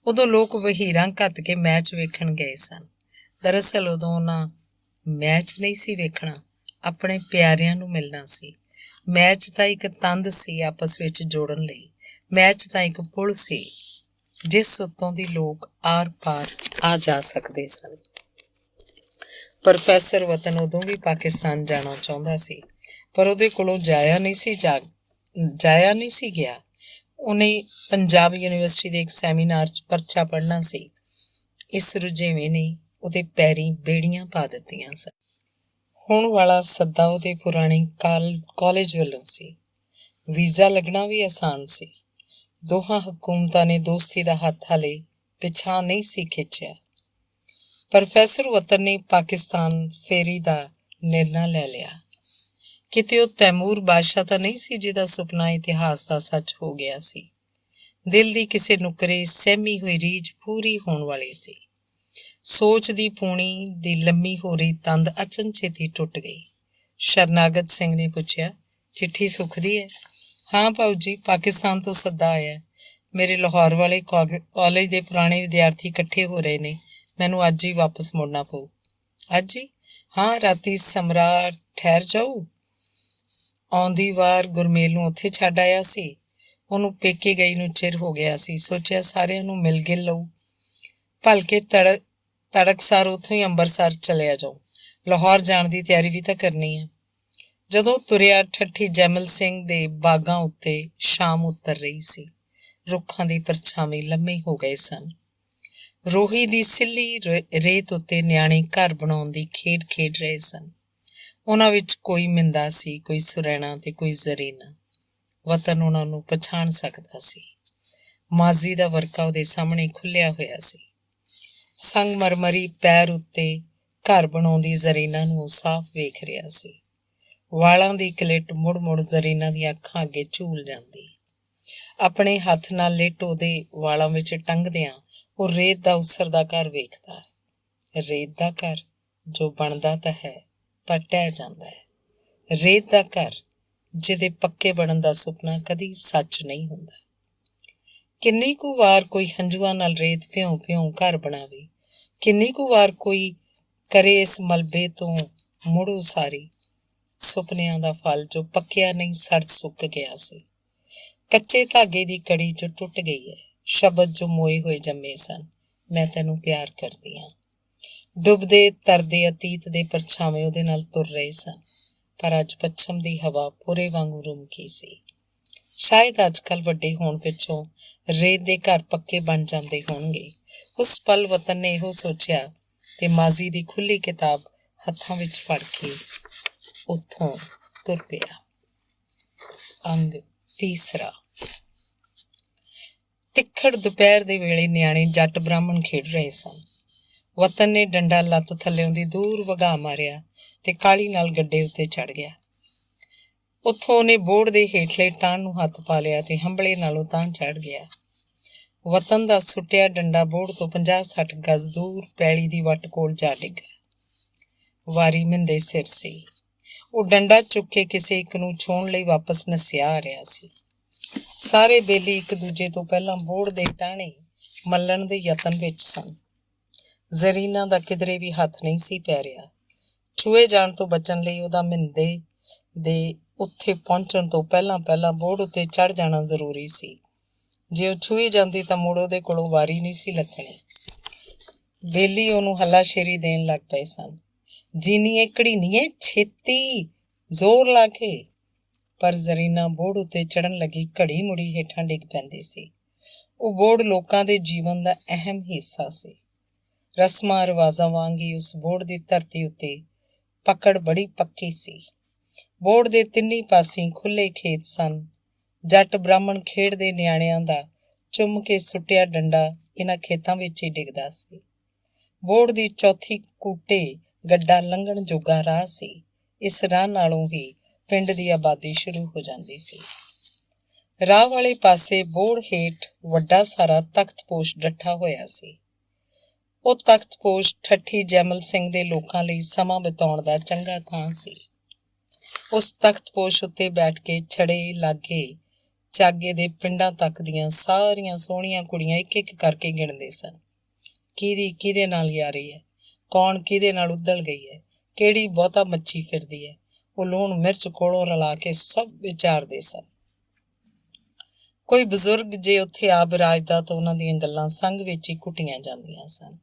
ਉਦੋਂ ਲੋਕ ਵਹੀਰਾਂ ਘੱਤ ਕੇ ਮੈਚ ਵੇਖਣ ਗਏ ਸਨ। ਦਰਅਸਲ ਉਦੋਂ ਉਹਨਾਂ ਮੈਚ ਨਹੀਂ ਸੀ ਵੇਖਣਾ, ਆਪਣੇ ਪਿਆਰਿਆਂ ਨੂੰ ਮਿਲਣਾ ਸੀ। ਮੈਚ ਤਾਂ ਇੱਕ ਤੰਦ ਸੀ ਆਪਸ ਵਿੱਚ ਜੋੜਨ ਲਈ। ਮੈਚ ਤਾਂ ਇੱਕ ਪੁਲ ਸੀ ਜਿਸ ਉੱਤੋਂ ਦੀ ਲੋਕ ਆਰ-ਪਾਰ ਆ ਜਾ ਸਕਦੇ ਸਨ। ਪ੍ਰੋਫੈਸਰ ਵਤਨ ਉਦੋਂ ਵੀ ਪਾਕਿਸਤਾਨ ਜਾਣਾ ਚਾਹੁੰਦਾ ਸੀ, ਪਰ ਉਹਦੇ ਕੋਲੋਂ ਜਾਇਆ ਨਹੀਂ ਸੀ ਗਿਆ। ਉਹਨੇ ਪੰਜਾਬ ਯੂਨੀਵਰਸਿਟੀ ਦੇ ਇੱਕ ਸੈਮੀਨਾਰ 'ਚ ਪਰਚਾ ਪੜ੍ਹਨਾ ਸੀ। ਇਸ ਰੁਝੇਵੇਂ ਨੇ ਉਹਦੇ ਪੈਰੀਂ ਬੇੜੀਆਂ ਪਾ ਦਿੱਤੀਆਂ ਸਨ। ਹੁਣ ਵਾਲਾ ਸੱਦਾ ਉਹਦੇ ਪੁਰਾਣੇ ਕਾਲਜ ਵੱਲੋਂ ਸੀ। ਵੀਜ਼ਾ ਲੱਗਣਾ ਵੀ ਆਸਾਨ ਸੀ। ਦੋਹਾਂ ਹਕੂਮਤਾਂ ਨੇ ਦੋਸਤੀ ਦਾ ਹੱਥ ਹਾਲੇ ਪਿਛਾਂਹ ਨਹੀਂ ਸੀ ਖਿੱਚਿਆ। ਪ੍ਰੋਫੈਸਰ ਵਤਨ ਨੇ ਪਾਕਿਸਤਾਨ ਫੇਰੀ ਦਾ ਨਿਰਣਾ ਲੈ ਲਿਆ। ਕਿਤੇ ਉਹ ਤੈਮੂਰ ਬਾਦਸ਼ਾਹ ਤਾਂ ਨਹੀਂ ਸੀ ਜਿਹਦਾ ਸੁਪਨਾ ਇਤਿਹਾਸ ਦਾ ਸੱਚ ਹੋ ਗਿਆ ਸੀ। ਦਿਲ ਦੀ ਕਿਸੇ ਨੁਕਰੇ ਸਹਿਮੀ ਹੋਈ ਰੀਝ ਪੂਰੀ ਹੋਣ ਵਾਲੀ ਸੀ। ਸੋਚ ਦੀ ਪੂਣੀ ਦੀ ਲੰਮੀ ਹੋ ਰਹੀ ਤੰਦ ਅਚਨਚੇਤੀ ਟੁੱਟ ਗਈ। ਸ਼ਰਨਾਗਤ ਸਿੰਘ ਨੇ ਪੁੱਛਿਆ, ਚਿੱਠੀ ਸੁੱਖਦੀ ਹੈ? ਹਾਂ ਭਾਊ ਜੀ, ਪਾਕਿਸਤਾਨ ਤੋਂ ਸੱਦਾ ਆਇਆ। ਮੇਰੇ ਲਾਹੌਰ ਵਾਲੇ ਕਾਲਜ ਦੇ ਪੁਰਾਣੇ ਵਿਦਿਆਰਥੀ ਇਕੱਠੇ ਹੋ ਰਹੇ ਨੇ। ਮੈਨੂੰ ਅੱਜ ਹੀ ਵਾਪਸ ਮੁੜਨਾ ਪਊ। ਅੱਜ ਹੀ? ਹਾਂ, ਰਾਤੀ ਸਮਰਾ ਠਹਿਰ ਜਾਊ। ਆਉਂਦੀ ਵਾਰ ਗੁਰਮੇਲ ਨੂੰ ਉੱਥੇ ਛੱਡ ਆਇਆ ਸੀ। ਉਹਨੂੰ ਪੇਕੇ ਗਈ ਨੂੰ ਚਿਰ ਹੋ ਗਿਆ ਸੀ। ਸੋਚਿਆ ਸਾਰਿਆਂ ਨੂੰ ਮਿਲ ਗਿਲ ਲਊ। ਭਲਕੇ ਤੜਕਸਾਰ ਉੱਥੋਂ ਹੀ ਅੰਮ੍ਰਿਤਸਰ ਚਲਿਆ ਜਾਊ। ਲਾਹੌਰ ਜਾਣ ਦੀ ਤਿਆਰੀ ਵੀ ਤਾਂ ਕਰਨੀ ਹੈ। ਜਦੋਂ ਤੁਰਿਆ, ਠੱਠੀ ਜੈਮਲ ਸਿੰਘ ਦੇ ਬਾਗਾਂ ਉੱਤੇ ਸ਼ਾਮ ਉਤਰ ਰਹੀ ਸੀ। ਰੁੱਖਾਂ ਦੀ ਪਰਛਾਵੇਂ ਲੰਮੇ ਹੋ ਗਏ ਸਨ। ਰੋਹੀ ਦੀ ਸਿੱਲੀ ਰੇਤ ਉੱਤੇ ਨਿਆਣੇ ਘਰ ਬਣਾਉਣ ਦੀ ਖੇਡ ਖੇਡ ਰਹੇ ਸਨ। ਉਹਨਾਂ ਵਿੱਚ ਕੋਈ ਮਿੰਦਾ ਸੀ, ਕੋਈ ਸੁਰੈਣਾ ਤੇ ਕੋਈ ਜ਼ਰੀਨਾ। ਵਤਨ ਉਹਨਾਂ ਨੂੰ ਪਛਾਣ ਸਕਦਾ ਸੀ। ਮਾਜ਼ੀ ਦਾ ਵਰਕਾ ਉਹਦੇ ਸਾਹਮਣੇ ਖੁੱਲ੍ਹਿਆ ਹੋਇਆ ਸੀ। ਸੰਗਮਰਮਰੀ ਪੈਰ ਉੱਤੇ ਘਰ ਬਣਾਉਂਦੀ ਜ਼ਰੀਨਾ ਨੂੰ ਉਹ ਸਾਫ਼ ਵੇਖ ਰਿਹਾ ਸੀ। ਵਾਲਾਂ ਦੀ ਕਲਿੱਟ ਮੁੜ-ਮੁੜ ਜ਼ਰੀਨਾ ਦੀਆਂ ਅੱਖਾਂ ਅੱਗੇ ਝੂਲ ਜਾਂਦੀ। ਆਪਣੇ ਹੱਥ ਨਾਲ ਲਿੱਟ ਉਹਦੇ ਵਾਲਾਂ ਵਿੱਚ ਟੰਗਦਿਆਂ ਉਹ ਰੇਤ ਦਾ ਉਸਰਦਾ ਘਰ ਵੇਖਦਾ। ਰੇਤ ਦਾ ਘਰ ਜੋ ਬਣਦਾ ਤਾਂ ਹੈ ਪਰ ਢਹਿ ਜਾਂਦਾ ਹੈ। ਰੇਤ ਦਾ ਘਰ ਜਿਹਦੇ ਪੱਕੇ ਬਣਨ ਦਾ ਸੁਪਨਾ ਕਦੀ ਸੱਚ ਨਹੀਂ ਹੁੰਦਾ। ਕਿੰਨੀ ਕੁ ਵਾਰ ਕੋਈ ਹੰਝੂਆਂ ਨਾਲ ਰੇਤ ਭਿਉਂ-ਭਿਉਂ ਘਰ ਬਣਾਵੇ, ਕਿੰਨੀ ਕੁ ਵਾਰ ਕੋਈ ਕਰੇ ਇਸ ਮਲਬੇ ਤੋਂ ਮੁੜ ਉਸਾਰੀ। ਸੁਪਨਿਆਂ ਦਾ ਫਲ ਜੋ ਪੱਕਿਆ ਨਹੀਂ, ਸੜ ਸੁੱਕ ਗਿਆ ਸੀ। ਕੱਚੇ ਧਾਗੇ ਦੀ ਕੜੀ ਜੋ ਟੁੱਟ ਗਈ ਹੈ। ਸ਼ਬਦ ਜੋ ਮੋਏ ਹੋਏ ਜੰਮੇ ਸਨ, ਮੈਂ ਤੈਨੂੰ ਪਿਆਰ ਕਰਦੀ ਹਾਂ। ਡੁੱਬਦੇ ਤਰਦੇ ਅਤੀਤ ਦੇ ਪਰਛਾਵੇਂ ਉਹਦੇ ਨਾਲ ਤੁਰ ਰਹੇ ਸਨ, ਪਰ ਅੱਜ ਪੱਛਮ ਦੀ ਹਵਾ ਪੂਰੇ ਵਾਂਗੂ ਰੁਮਕੀ ਸੀ। ਸ਼ਾਇਦ ਅੱਜ ਕੱਲ੍ਹ ਵੱਡੇ ਹੋਣ ਪਿੱਛੋਂ ਰੇਤ ਦੇ ਘਰ ਪੱਕੇ ਬਣ ਜਾਂਦੇ ਹੋਣਗੇ। ਉਸ ਪਲ ਵਤਨ ਨੇ ਇਹੋ ਸੋਚਿਆ ਤੇ ਮਾਜ਼ੀ ਦੀ ਖੁੱਲ੍ਹੀ ਕਿਤਾਬ ਹੱਥਾਂ ਵਿੱਚ ਫੜ ਕੇ ਉੱਥੋਂ ਤੁਰ ਪਿਆ। ਅੰਗ ਤੀਸਰਾ। ਤਿੱਖੜ ਦੁਪਹਿਰ ਦੇ ਵੇਲੇ ਨਿਆਣੇ ਜੱਟ ਬ੍ਰਾਹਮਣ ਖੇਡ ਰਹੇ ਸਨ। ਵਤਨ ਨੇ ਡੰਡਾ ਲੱਤ ਥੱਲਿਓਂ ਦੀ ਦੂਰ ਵਗਾਹ ਮਾਰਿਆ ਤੇ ਕਾਹਲੀ ਨਾਲ ਗੱਡੇ ਉੱਤੇ ਚੜ੍ਹ ਗਿਆ। ਉੱਥੋਂ ਉਹਨੇ ਬੋਹੜ ਦੇ ਹੇਠਲੇ ਟਾਹਣ ਨੂੰ ਹੱਥ ਪਾ ਲਿਆ ਤੇ ਹੰਬਲੇ ਨਾਲੋਂ ਤਾਂ ਚੜ੍ਹ ਗਿਆ। ਵਤਨ ਦਾ ਸੁੱਟਿਆ ਡੰਡਾ ਬੋਹੜ ਤੋਂ 50-60 ਗਜ਼ ਦੂਰ ਪੈਲੀ ਦੀ ਵੱਟ ਕੋਲ ਜਾ ਡਿੱਗਾ। ਵਾਰੀ ਮਿੰਦੇ ਸਿਰ ਸੀ। ਉਹ ਡੰਡਾ ਚੁੱਕ ਕੇ ਕਿਸੇ ਇੱਕ ਨੂੰ ਛੂਹਣ ਲਈ ਵਾਪਸ ਨੱਸਿਆ ਆ ਰਿਹਾ ਸੀ। ਸਾਰੇ ਬੇਲੀ ਇੱਕ ਦੂਜੇ ਤੋਂ ਪਹਿਲਾਂ ਬੋਹੜ ਦੇ ਟਾਹਣੇ ਮੱਲਣ ਦੇ ਯਤਨ ਵਿੱਚ ਸਨ। ਜ਼ਰੀਨਾ ਦਾ ਕਿਧਰੇ ਵੀ ਹੱਥ ਨਹੀਂ ਸੀ ਪੈ ਰਿਹਾ। ਛੂਹੇ ਜਾਣ ਤੋਂ ਬਚਣ ਲਈ ਉਹਦਾ ਮਿੰਦੇ ਦੇ ਉੱਥੇ ਪਹੁੰਚਣ ਤੋਂ ਪਹਿਲਾਂ ਬੋਹੜ ਉੱਤੇ ਚੜ੍ਹ ਜਾਣਾ ਜ਼ਰੂਰੀ ਸੀ। ਜੇ ਉਹ ਛੂਹੀ ਜਾਂਦੀ ਤਾਂ ਮੁੜ ਉਹਦੇ ਕੋਲੋਂ ਵਾਰੀ ਨਹੀਂ ਸੀ ਲੱਥਣੀ। ਬੇਲੀ ਉਹਨੂੰ ਹੱਲਾਸ਼ੇਰੀ ਦੇਣ ਲੱਗ ਪਏ ਸਨ। ਜੀਨੀਏ ਘੜੀਨੀਏ, ਛੇਤੀ, ਜ਼ੋਰ ਲਾ ਕੇ। ਪਰ ਜ਼ਰੀਨਾ ਬੋਹੜ ਉੱਤੇ ਚੜ੍ਹਨ ਲੱਗੀ ਘੜੀ ਮੁੜੀ ਹੇਠਾਂ ਡਿੱਗ ਪੈਂਦੀ ਸੀ। ਉਹ ਬੋਹੜ ਲੋਕਾਂ ਦੇ ਜੀਵਨ ਦਾ ਅਹਿਮ ਹਿੱਸਾ ਸੀ। ਰਸਮਾਂ ਰਿਵਾਜ਼ਾਂ ਵਾਂਗ ਹੀ ਉਸ ਬੋਹੜ ਦੀ ਧਰਤੀ ਉੱਤੇ ਪਕੜ ਬੜੀ ਪੱਕੀ ਸੀ। ਬੋਹੜ ਦੇ ਤਿੰਨੀ ਪਾਸੀਂ ਖੁੱਲ੍ਹੇ ਖੇਤ ਸਨ। ਜੱਟ ਬ੍ਰਾਹਮਣ ਖੇਡਦੇ ਨਿਆਣਿਆਂ ਦਾ ਚੁੰਮ ਕੇ ਸੁੱਟਿਆ ਡੰਡਾ ਇਹਨਾਂ ਖੇਤਾਂ ਵਿੱਚ ਹੀ ਡਿੱਗਦਾ ਸੀ। ਬੋਹੜ ਦੀ ਚੌਥੀ ਕੂਟੇ ਗੱਡਾ ਲੰਘਣ ਜੋਗਾ ਰਾਹ ਸੀ। ਇਸ ਰਾਹ ਨਾਲੋਂ ਹੀ ਪਿੰਡ ਦੀ ਆਬਾਦੀ ਸ਼ੁਰੂ ਹੋ ਜਾਂਦੀ ਸੀ। ਰਾਹ ਵਾਲੇ ਪਾਸੇ ਬੋਹੜ ਹੇਠ ਵੱਡਾ ਸਾਰਾ ਤਖਤਪੋਸ਼ ਡੱਠਾ ਹੋਇਆ ਸੀ। ਉਹ ਤਖਤਪੋਸ਼ ਠੱਠੀ ਜੈਮਲ ਸਿੰਘ ਦੇ ਲੋਕਾਂ ਲਈ ਸਮਾਂ ਬਿਤਾਉਣ ਦਾ ਚੰਗਾ ਥਾਂ ਸੀ। ਉਸ ਤਖਤਪੋਸ਼ ਉੱਤੇ ਬੈਠ ਕੇ ਛੜੇ ਲਾਗੇ ਚਾਗੇ ਦੇ ਪਿੰਡਾਂ ਤੱਕ ਦੀਆਂ ਸਾਰੀਆਂ ਸੋਹਣੀਆਂ ਕੁੜੀਆਂ ਇੱਕ ਇੱਕ ਕਰਕੇ ਗਿਣਦੇ ਸਨ। ਕਿਹਦੀ ਕਿਹਦੇ ਨਾਲ ਯਾਰੀ ਹੈ, ਕੌਣ ਕਿਹਦੇ ਨਾਲ ਉੱਧਲ ਗਈ ਹੈ, ਕਿਹੜੀ ਬਹੁਤਾ ਮੱਛੀ ਫਿਰਦੀ ਹੈ, ਉਹ ਲੂਣ ਮਿਰਚ ਕੋਲੋਂ ਰਲਾ ਕੇ ਸਭ ਵਿਚਾਰਦੇ ਸਨ। ਕੋਈ ਬਜ਼ੁਰਗ ਜੇ ਉੱਥੇ ਆ ਬਿਰਾਜਦਾ ਤਾਂ ਉਹਨਾਂ ਦੀਆਂ ਗੱਲਾਂ ਸੰਗ ਵਿੱਚ ਹੀ ਘੁੱਟੀਆਂ ਜਾਂਦੀਆਂ ਸਨ।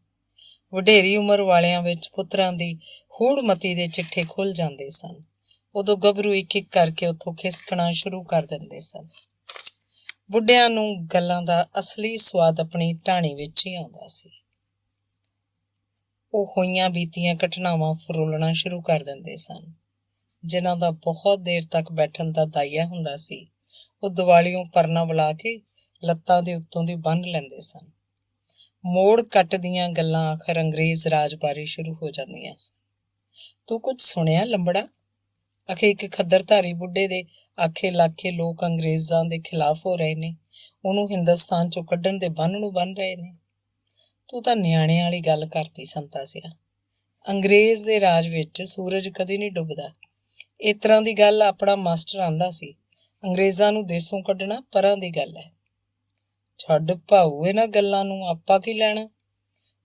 ਵਡੇਰੀ ਉਮਰ ਵਾਲਿਆਂ ਵਿੱਚ ਪੁੱਤਰਾਂ ਦੀ ਹੂੜਮਤੀ ਦੇ ਚਿੱਠੇ ਖੁੱਲ੍ਹ ਜਾਂਦੇ ਸਨ। ਉਦੋਂ ਗੱਭਰੂ ਇੱਕ ਇੱਕ ਕਰਕੇ ਉੱਥੋਂ ਖਿਸਕਣਾ ਸ਼ੁਰੂ ਕਰ ਦਿੰਦੇ ਸਨ। ਬੁੱਢਿਆਂ ਨੂੰ ਗੱਲਾਂ ਦਾ ਅਸਲੀ ਸਵਾਦ ਆਪਣੀ ਢਾਣੀ ਵਿੱਚ ਹੀ ਆਉਂਦਾ ਸੀ। ਉਹ ਹੋਈਆਂ ਬੀਤੀਆਂ ਘਟਨਾਵਾਂ ਫਰੋਲਣਾ ਸ਼ੁਰੂ ਕਰ ਦਿੰਦੇ ਸਨ। ਜਿਨ੍ਹਾਂ ਦਾ ਬਹੁਤ ਦੇਰ ਤੱਕ ਬੈਠਣ ਦਾ ਦਾਈਆ ਹੁੰਦਾ ਸੀ, ਉਹ ਦੀਵਾਲੀਓਂ ਪਰਨਾ ਵਲਾ ਕੇ ਲੱਤਾਂ ਦੇ ਉੱਤੋਂ ਦੀ ਬੰਨ੍ਹ ਲੈਂਦੇ ਸਨ। ਮੋੜ ਕੱਟ ਦੀਆਂ ਗੱਲਾਂ ਆਖਰ ਅੰਗਰੇਜ਼ ਰਾਜ ਬਾਰੇ ਸ਼ੁਰੂ ਹੋ ਜਾਂਦੀਆਂ ਸਨ। ਤੂੰ ਕੁਝ ਸੁਣਿਆ ਲੰਬੜਾ? ਆਖੇ ਇੱਕ ਖੱਦਰਧਾਰੀ ਬੁੱਢੇ ਦੇ ਆਖੇ ਲਾਖੇ ਲੋਕ ਅੰਗਰੇਜ਼ਾਂ ਦੇ ਖਿਲਾਫ ਹੋ ਰਹੇ ਨੇ, ਉਹਨੂੰ ਹਿੰਦੁਸਤਾਨ ਚੋਂ ਕੱਢਣ ਦੇ ਬੰਨ ਨੂੰ ਬੰਨ ਰਹੇ ਨੇ। ਤੂੰ ਤਾਂ ਨਿਆਣਿਆਂ ਵਾਲੀ ਗੱਲ ਕਰਤੀ ਸੰਤਾ ਸਿਆ। ਅੰਗਰੇਜ਼ ਦੇ ਰਾਜ ਵਿੱਚ ਸੂਰਜ ਕਦੇ ਨਹੀਂ ਡੁੱਬਦਾ। ਇਸ ਤਰ੍ਹਾਂ ਦੀ ਗੱਲ ਆਪਣਾ ਮਾਸਟਰ ਆਂਦਾ ਸੀ। ਅੰਗਰੇਜ਼ਾਂ ਨੂੰ ਦੇਸੋਂ ਕੱਢਣਾ ਪਰਾਂ ਦੀ ਗੱਲ ਹੈ। ਛੱਡ ਭਾਊ ਇਹਨਾਂ ਗੱਲਾਂ ਨੂੰ, ਆਪਾਂ ਕੀ ਲੈਣਾ?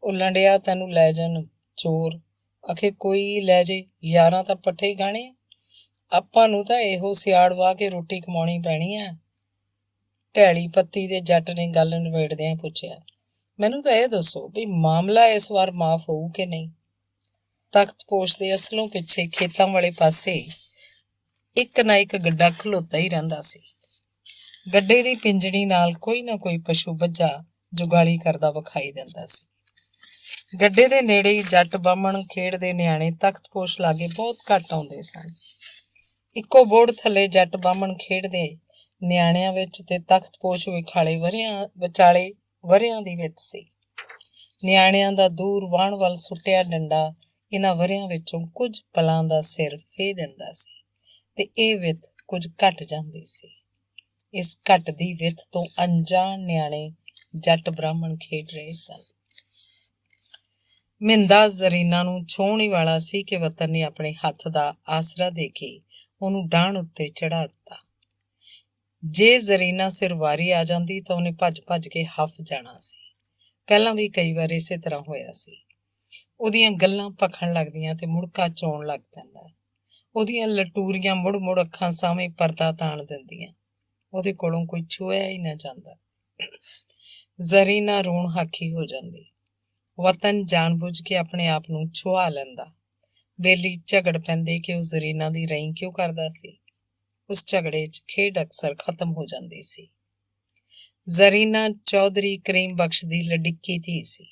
ਉਹ ਲੰਡਿਆ ਤੈਨੂੰ ਲੈ ਜਾਣ ਚੋਰ। ਆਖੇ ਕੋਈ ਲੈ ਜੇ, ਯਾਰਾਂ ਤਾਂ ਪੱਠੇ ਹੀ ਗਾਣੇ ਆ। ਆਪਾਂ ਨੂੰ ਤਾਂ ਇਹੋ ਸਿਆੜ ਵਾਹ ਕੇ ਰੋਟੀ ਕਮਾਉਣੀ ਪੈਣੀ ਆ। ਢੈਲੀ ਪੱਤੀ ਦੇ ਜੱਟ ਨੇ ਗੱਲ ਨਿਬੇੜਦਿਆਂ ਪੁੱਛਿਆ, ਮੈਨੂੰ ਤਾਂ ਇਹ ਦੱਸੋ ਵੀ ਮਾਮਲਾ ਇਸ ਵਾਰ ਮਾਫ਼ ਹੋਊ ਕਿ ਨਹੀਂ? ਤਖਤਪੋਸ਼ ਦੇ ਅਸਲੋਂ ਪਿੱਛੇ ਖੇਤਾਂ ਵਾਲੇ ਪਾਸੇ ਇੱਕ ਨਾ ਇੱਕ ਗੱਡਾ ਖਲੋਤਾ ਹੀ ਰਹਿੰਦਾ ਸੀ। ਗੱਡੇ ਦੀ ਪਿੰਜਣੀ ਨਾਲ ਕੋਈ ਨਾ ਕੋਈ ਪਸ਼ੂ ਬੱਝਾ ਜੁਗਾਲੀ ਕਰਦਾ ਵਿਖਾਈ ਦਿੰਦਾ ਸੀ। ਗੱਡੇ ਦੇ ਨੇੜੇ ਹੀ ਜੱਟ ਬਾਹਮਣ ਖੇਡਦੇ ਨਿਆਣੇ ਤਖਤਪੋਸ਼ ਲਾਗੇ ਬਹੁਤ ਘੱਟ ਆਉਂਦੇ ਸਨ। ਇੱਕੋ ਬੋਹੜ ਥੱਲੇ ਜੱਟ ਬਾਹਮਣ ਖੇਡਦੇ ਨਿਆਣਿਆਂ ਵਿੱਚ ਤੇ ਤਖਤਪੋਸ਼ ਵਿਖਾਲੇ ਵਿਚਾਲੇ ਵਰਿਆਂ ਦੀ ਵਿੱਥ ਸੀ। ਨਿਆਣਿਆਂ ਦਾ ਦੂਰ ਵਾਹਣ ਵੱਲ ਸੁੱਟਿਆ ਡੰਡਾ ਇਹਨਾਂ ਵਰਿਆਂ ਵਿੱਚੋਂ ਕੁਝ ਪਲਾਂ ਦਾ ਸਿਰ ਫੇਹ ਦਿੰਦਾ ਸੀ ਤੇ ਇਹ ਵਿੱਥ ਕੁਝ ਘਟ ਜਾਂਦੀ ਸੀ। ਇਸ ਘਟ ਦੀ ਵਿੱਥ ਤੋਂ ਅਣਜਾਣ ਨਿਆਣੇ ਜੱਟ ਬ੍ਰਾਹਮਣ ਖੇਡ ਰਹੇ ਸਨ। ਮਿੰਦਾ ਜ਼ਰੀਨਾ ਨੂੰ ਛੋਹਣ ਹੀ ਵਾਲਾ ਸੀ ਕਿ ਵਤਨ ਨੇ ਆਪਣੇ ਹੱਥ ਦਾ ਆਸਰਾ ਦੇ ਕੇ ਉਹਨੂੰ ਡਾਹਣ ਉੱਤੇ ਚੜ੍ਹਾ ਦਿੱਤਾ। ਜੇ ਜ਼ਰੀਨਾ ਸਿਰ ਵਾਰੀ ਆ ਜਾਂਦੀ ਤਾਂ ਉਹਨੇ ਭੱਜ ਭੱਜ ਕੇ ਹਫ ਜਾਣਾ ਸੀ। ਪਹਿਲਾਂ ਵੀ ਕਈ ਵਾਰ ਇਸੇ ਤਰ੍ਹਾਂ ਹੋਇਆ ਸੀ। ਉਹਦੀਆਂ ਗੱਲਾਂ ਭਖਣ ਲੱਗਦੀਆਂ ਤੇ ਮੁੜਕਾ ਚੋਣ ਲੱਗ ਪੈਂਦਾ। ਉਹਦੀਆਂ ਲਟੂਰੀਆਂ ਮੁੜ ਮੁੜ ਅੱਖਾਂ ਸਾਹਮਣੇ ਪਰਦਾ ਤਾਣ ਦਿੰਦੀਆਂ। ਉਹਦੇ ਕੋਲੋਂ ਕੋਈ ਛੂਹਿਆ ਹੀ ਨਾ ਜਾਂਦਾ। ਜ਼ਰੀਨਾ ਰੋਣ ਹਾਕੀ ਹੋ ਜਾਂਦੀ। ਵਤਨ ਜਾਣ-ਬੁੱਝ ਕੇ ਆਪਣੇ ਆਪ ਨੂੰ ਛੁਹਾ ਲੈਂਦਾ। ਬੇਲੀ ਝਗੜ ਪੈਂਦੇ ਕਿ ਉਹ ਜ਼ਰੀਨਾ ਦੀ ਰਹੀ ਕਿਉਂ ਕਰਦਾ ਸੀ। ਉਸ ਝਗੜੇ 'ਚ ਖੇਡ ਅਕਸਰ ਖਤਮ ਹੋ ਜਾਂਦੀ ਸੀ। ਜ਼ਰੀਨਾ ਚੌਧਰੀ ਕਰੀਮ ਬਖਸ਼ ਦੀ ਲਡਿੱਕੀ ਧੀ ਸੀ।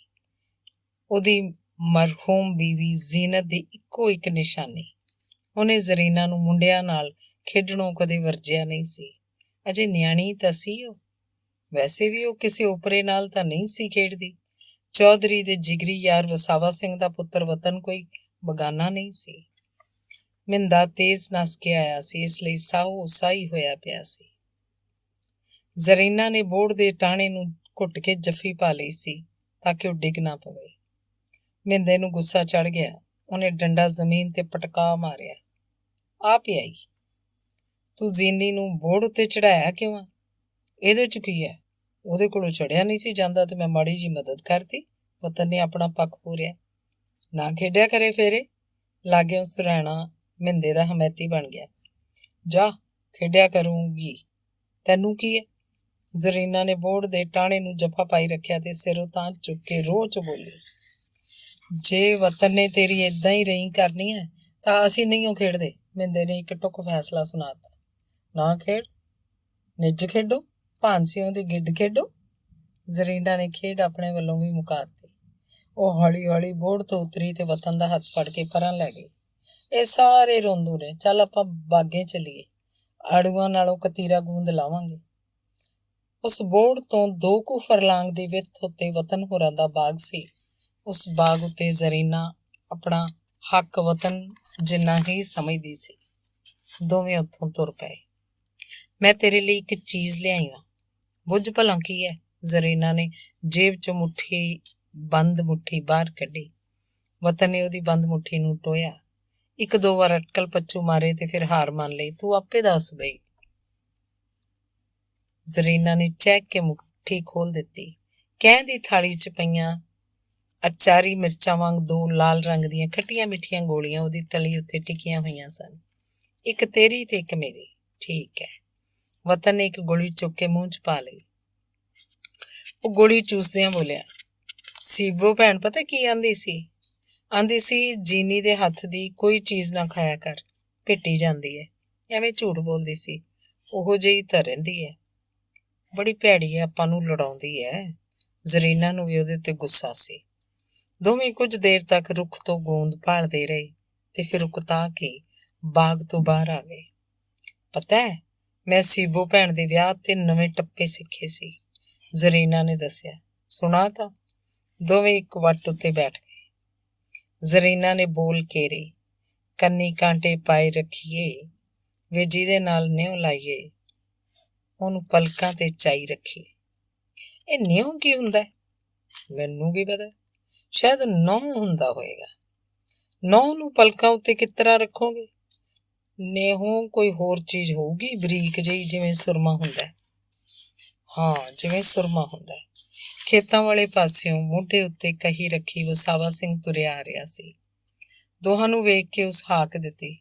ਉਹਦੀ ਮਰਹੂਮ ਬੀਵੀ ਜ਼ੀਨਤ ਦੀ ਇੱਕੋ ਇੱਕ ਨਿਸ਼ਾਨੀ। ਉਹਨੇ ਜ਼ਰੀਨਾ ਨੂੰ ਮੁੰਡਿਆਂ ਨਾਲ ਖੇਡਣੋਂ ਕਦੇ ਵਰਜਿਆ ਨਹੀਂ ਸੀ। ਅਜੇ ਨਿਆਣੀ ਤਾਂ ਸੀ ਉਹ। ਵੈਸੇ ਵੀ ਉਹ ਕਿਸੇ ਓਪਰੇ ਨਾਲ ਤਾਂ ਨਹੀਂ ਸੀ ਖੇਡਦੀ। ਚੌਧਰੀ ਦੇ ਜਿਗਰੀ ਯਾਰ ਵਸਾਵਾ ਸਿੰਘ ਦਾ ਪੁੱਤਰ ਵਤਨ ਕੋਈ ਬਗਾਨਾ ਨਹੀਂ ਸੀ। ਮਿੰਦਾ ਤੇਜ਼ ਨੱਸ ਕੇ ਆਇਆ ਸੀ, ਇਸ ਲਈ ਸਾਹੋ ਸਾਹੀ ਹੋਇਆ ਪਿਆ ਸੀ। ਜ਼ਰੀਨਾ ਨੇ ਬੋਹੜ ਦੇ ਟਾਹਣੇ ਨੂੰ ਘੁੱਟ ਕੇ ਜੱਫੀ ਪਾ ਲਈ ਸੀ ਤਾਂ ਕਿ ਉਹ ਡਿੱਗ ਨਾ ਪਵੇ। ਮਿੰਦੇ ਨੂੰ ਗੁੱਸਾ ਚੜ੍ਹ ਗਿਆ। ਉਹਨੇ ਡੰਡਾ ਜ਼ਮੀਨ ਤੇ ਪਟਕਾ ਮਾਰਿਆ। ਆ ਪਿਆਈ, ਤੂੰ ਜ਼ੀਨੀ ਨੂੰ ਬੋਹੜ ਉੱਤੇ ਚੜ੍ਹਾਇਆ ਕਿਉਂ ਆ? ਇਹਦੇ 'ਚ ਕੀ ਹੈ? ਉਹਦੇ ਕੋਲੋਂ ਚੜ੍ਹਿਆ ਨਹੀਂ ਸੀ ਜਾਂਦਾ ਤੇ ਮੈਂ ਮਾੜੀ ਜੀ ਮਦਦ ਕਰਤੀ। ਵਤਨ ਨੇ ਆਪਣਾ ਪੱਖ ਪੂਰਿਆ। ਨਾ ਖੇਡਿਆ ਕਰੇ ਫੇਰੇ। ਲਾਗਿਓਂ ਸੁਰੈਣਾ ਮਿੰਦੇ ਦਾ ਹਮੈਤੀ ਬਣ ਗਿਆ। ਜਾ ਖੇਡਿਆ ਕਰੂੰਗੀ, ਤੈਨੂੰ ਕੀ ਹੈ? ਜ਼ਰੀਨਾ ਨੇ ਬੋਹੜ ਦੇ ਟਾਹਣੇ ਨੂੰ ਜੱਫਾ ਪਾਈ ਰੱਖਿਆ ਤੇ ਸਿਰੋਂ ਤਾਂ ਚੁੱਕ ਕੇ ਰੋਹ 'ਚ ਬੋਲੀ, ਜੇ ਵਤਨ ਨੇ ਤੇਰੀ ਏਦਾਂ ਹੀ ਰਹੀ ਕਰਨੀ ਹੈ ਤਾਂ ਅਸੀਂ ਨਹੀਂ ਉਹ ਖੇਡਦੇ। ਮਿੰਦੇ ਨੇ ਇੱਕ ਟੁੱਕ ਫੈਸਲਾ ਸੁਣਾਤਾ। ਨਾ ਖੇਡ, ਨਿੱਜ ਖੇਡੋ, ਭਾਂਸਿਓ ਦੀ ਗਿੱਡ ਖੇਡੋ। ਜ਼ਰੀਨਾ ਨੇ ਖੇਡ ਆਪਣੇ ਵੱਲੋਂ ਵੀ ਮੁਕਾ ਦਿੱਤੀ। ਉਹ ਹੌਲੀ ਹੌਲੀ ਬੋਹੜ ਤੋਂ ਉਤਰੀ ਤੇ ਵਤਨ ਦਾ ਹੱਥ ਫੜ ਕੇ ਪਰਾਂ ਲੈ ਗਈ। ਇਹ ਸਾਰੇ ਰੋਂਦੂ ਨੇ, ਚੱਲ ਆਪਾਂ ਬਾਗੇ ਚੱਲੀਏ, ਆੜੂਆਂ ਨਾਲੋਂ ਕਤੀਰਾ ਗੂੰਦ ਲਾਵਾਂਗੇ। ਉਸ ਬੋਹੜ ਤੋਂ 2 ਕੁ ਫਰਲਾਂਗ ਦੀ ਵਿੱਥ ਉੱਤੇ ਵਤਨ ਹੋਰਾਂ ਦਾ ਬਾਗ ਸੀ। ਉਸ ਬਾਗ ਉੱਤੇ ਜ਼ਰੀਨਾ ਆਪਣਾ ਹੱਕ ਵਤਨ ਜਿੰਨਾ ਹੀ ਸਮਝਦੀ ਸੀ। ਦੋਵੇਂ ਉੱਥੋਂ ਤੁਰ ਪਏ। ਮੈਂ ਤੇਰੇ ਲਈ ਇੱਕ ਚੀਜ਼ ਲਿਆਈ ਹਾਂ, ਬੁੱਝ ਭਲਾ ਕੀ ਹੈ? ਜ਼ਰੀਨਾ ਨੇ ਜੇਬ 'ਚੋਂ ਬੰਦ ਮੁੱਠੀ ਬਾਹਰ ਕੱਢੀ। ਵਤਨ ਨੇ ਉਹਦੀ ਬੰਦ ਮੁੱਠੀ ਨੂੰ ਟੋਹਿਆ। 1-2 ਵਾਰ ਅਟਕਲ ਪੱਚੂ ਮਾਰੇ ਤੇ ਫਿਰ ਹਾਰ ਮੰਨ ਲਈ। ਤੂੰ ਆਪੇ ਦੱਸ ਬਈ। ਜ਼ਰੀਨਾ ਨੇ ਚਹਿਕ ਕੇ ਮੁੱਠੀ ਖੋਲ ਦਿੱਤੀ। ਕਹਿ ਦੀ ਥਾਲੀ 'ਚ ਪਈਆਂ ਅਚਾਰੀ ਮਿਰਚਾਂ ਵਾਂਗ 2 ਲਾਲ ਰੰਗ ਦੀਆਂ ਖੱਟੀਆਂ ਮਿੱਠੀਆਂ ਗੋਲੀਆਂ ਉਹਦੀ ਤਲੀ ਉੱਤੇ ਟਿਕੀਆਂ ਹੋਈਆਂ ਸਨ। ਇੱਕ ਤੇਰੀ ਤੇ ਇੱਕ ਮੇਰੀ। ਠੀਕ ਹੈ। ਵਤਨ ਨੇ ਇੱਕ ਗੋਲੀ ਚੁੱਕ ਕੇ ਮੂੰਹ 'ਚ ਪਾ ਲਈ। ਉਹ ਗੋਲੀ ਚੂਸਦਿਆਂ ਬੋਲਿਆ, ਸੀਬੋ ਭੈਣ ਪਤਾ ਕੀ ਆਂਦੀ ਸੀ? ਆਂਦੀ ਸੀ ਜੀਨੀ ਦੇ ਹੱਥ ਦੀ ਕੋਈ ਚੀਜ਼ ਨਾ ਖਾਇਆ ਕਰ, ਪਿੱਟੀ ਜਾਂਦੀ ਹੈ। ਐਵੇਂ ਝੂਠ ਬੋਲਦੀ ਸੀ। ਉਹੋ ਜਿਹੀ ਤਾਂ ਰਹਿੰਦੀ ਹੈ, ਬੜੀ ਭੈੜੀ ਹੈ, ਆਪਾਂ ਨੂੰ ਲੜਾਉਂਦੀ ਹੈ। ਜ਼ਰੀਨਾ ਨੂੰ ਵੀ ਉਹਦੇ ਉੱਤੇ ਗੁੱਸਾ ਸੀ। ਦੋਵੇਂ ਕੁਝ ਦੇਰ ਤੱਕ ਰੁੱਖ ਤੋਂ ਗੋਂਦ ਭਾਲਦੇ ਰਹੇ ਤੇ ਫਿਰ ਉਕਤਾ ਕੇ ਬਾਗ ਤੋਂ ਬਾਹਰ ਆ ਗਏ। ਪਤਾ ਹੈ, ਮੈਂ ਸੀਬੋ ਭੈਣ ਦੇ ਵਿਆਹ ਤੇ ਨਵੇਂ ਟੱਪੇ ਸਿੱਖੇ ਸੀ, ਜ਼ਰੀਨਾ ਨੇ ਦੱਸਿਆ। ਸੁਣਾ ਤਾਂ। ਦੋਵੇਂ ਇੱਕ ਵੱਟ ਉੱਤੇ ਬੈਠ ਗਏ। ਜ਼ਰੀਨਾ ਨੇ ਬੋਲ ਘੇਰੇ, ਕੰਨੀ ਕਾਂਟੇ ਪਾਏ ਰੱਖੀਏ ਵੇ ਜਿਹਦੇ ਨਾਲ ਨਿਉ ਲਾਈਏ, ਉਹਨੂੰ ਪਲਕਾਂ ਤੇ ਚਾਈ ਰੱਖੀਏ। ਇਹ ਨਿਉ ਕੀ ਹੁੰਦਾ? ਮੈਨੂੰ ਕੀ ਪਤਾ, ਸ਼ਾਇਦ ਨਹੁੰ ਹੁੰਦਾ ਹੋਏਗਾ। ਨਹੁੰ ਨੂੰ ਪਲਕਾਂ ਉੱਤੇ ਕਿਸ ਤਰ੍ਹਾਂ ਰੱਖੋਗੇ? ਨੇਹੋਂ ਕੋਈ ਹੋਰ ਚੀਜ਼ ਹੋਊਗੀ, ਬਰੀਕ ਜਿਹੀ, ਜਿਵੇਂ ਸੁਰਮਾ ਹੁੰਦਾ। ਹਾਂ, ਜਿਵੇਂ ਸੁਰਮਾ ਹੁੰਦਾ। ਖੇਤਾਂ ਵਾਲੇ ਪਾਸਿਓਂ ਮੋਢੇ ਉੱਤੇ ਕਹੀ ਰੱਖੀ ਵਸਾਵਾ ਸਿੰਘ ਤੁਰਿਆ ਆ ਰਿਹਾ ਸੀ। ਦੋਹਾਂ ਨੂੰ ਵੇਖ ਕੇ ਉਸ ਹਾਕ ਦਿੱਤੀ,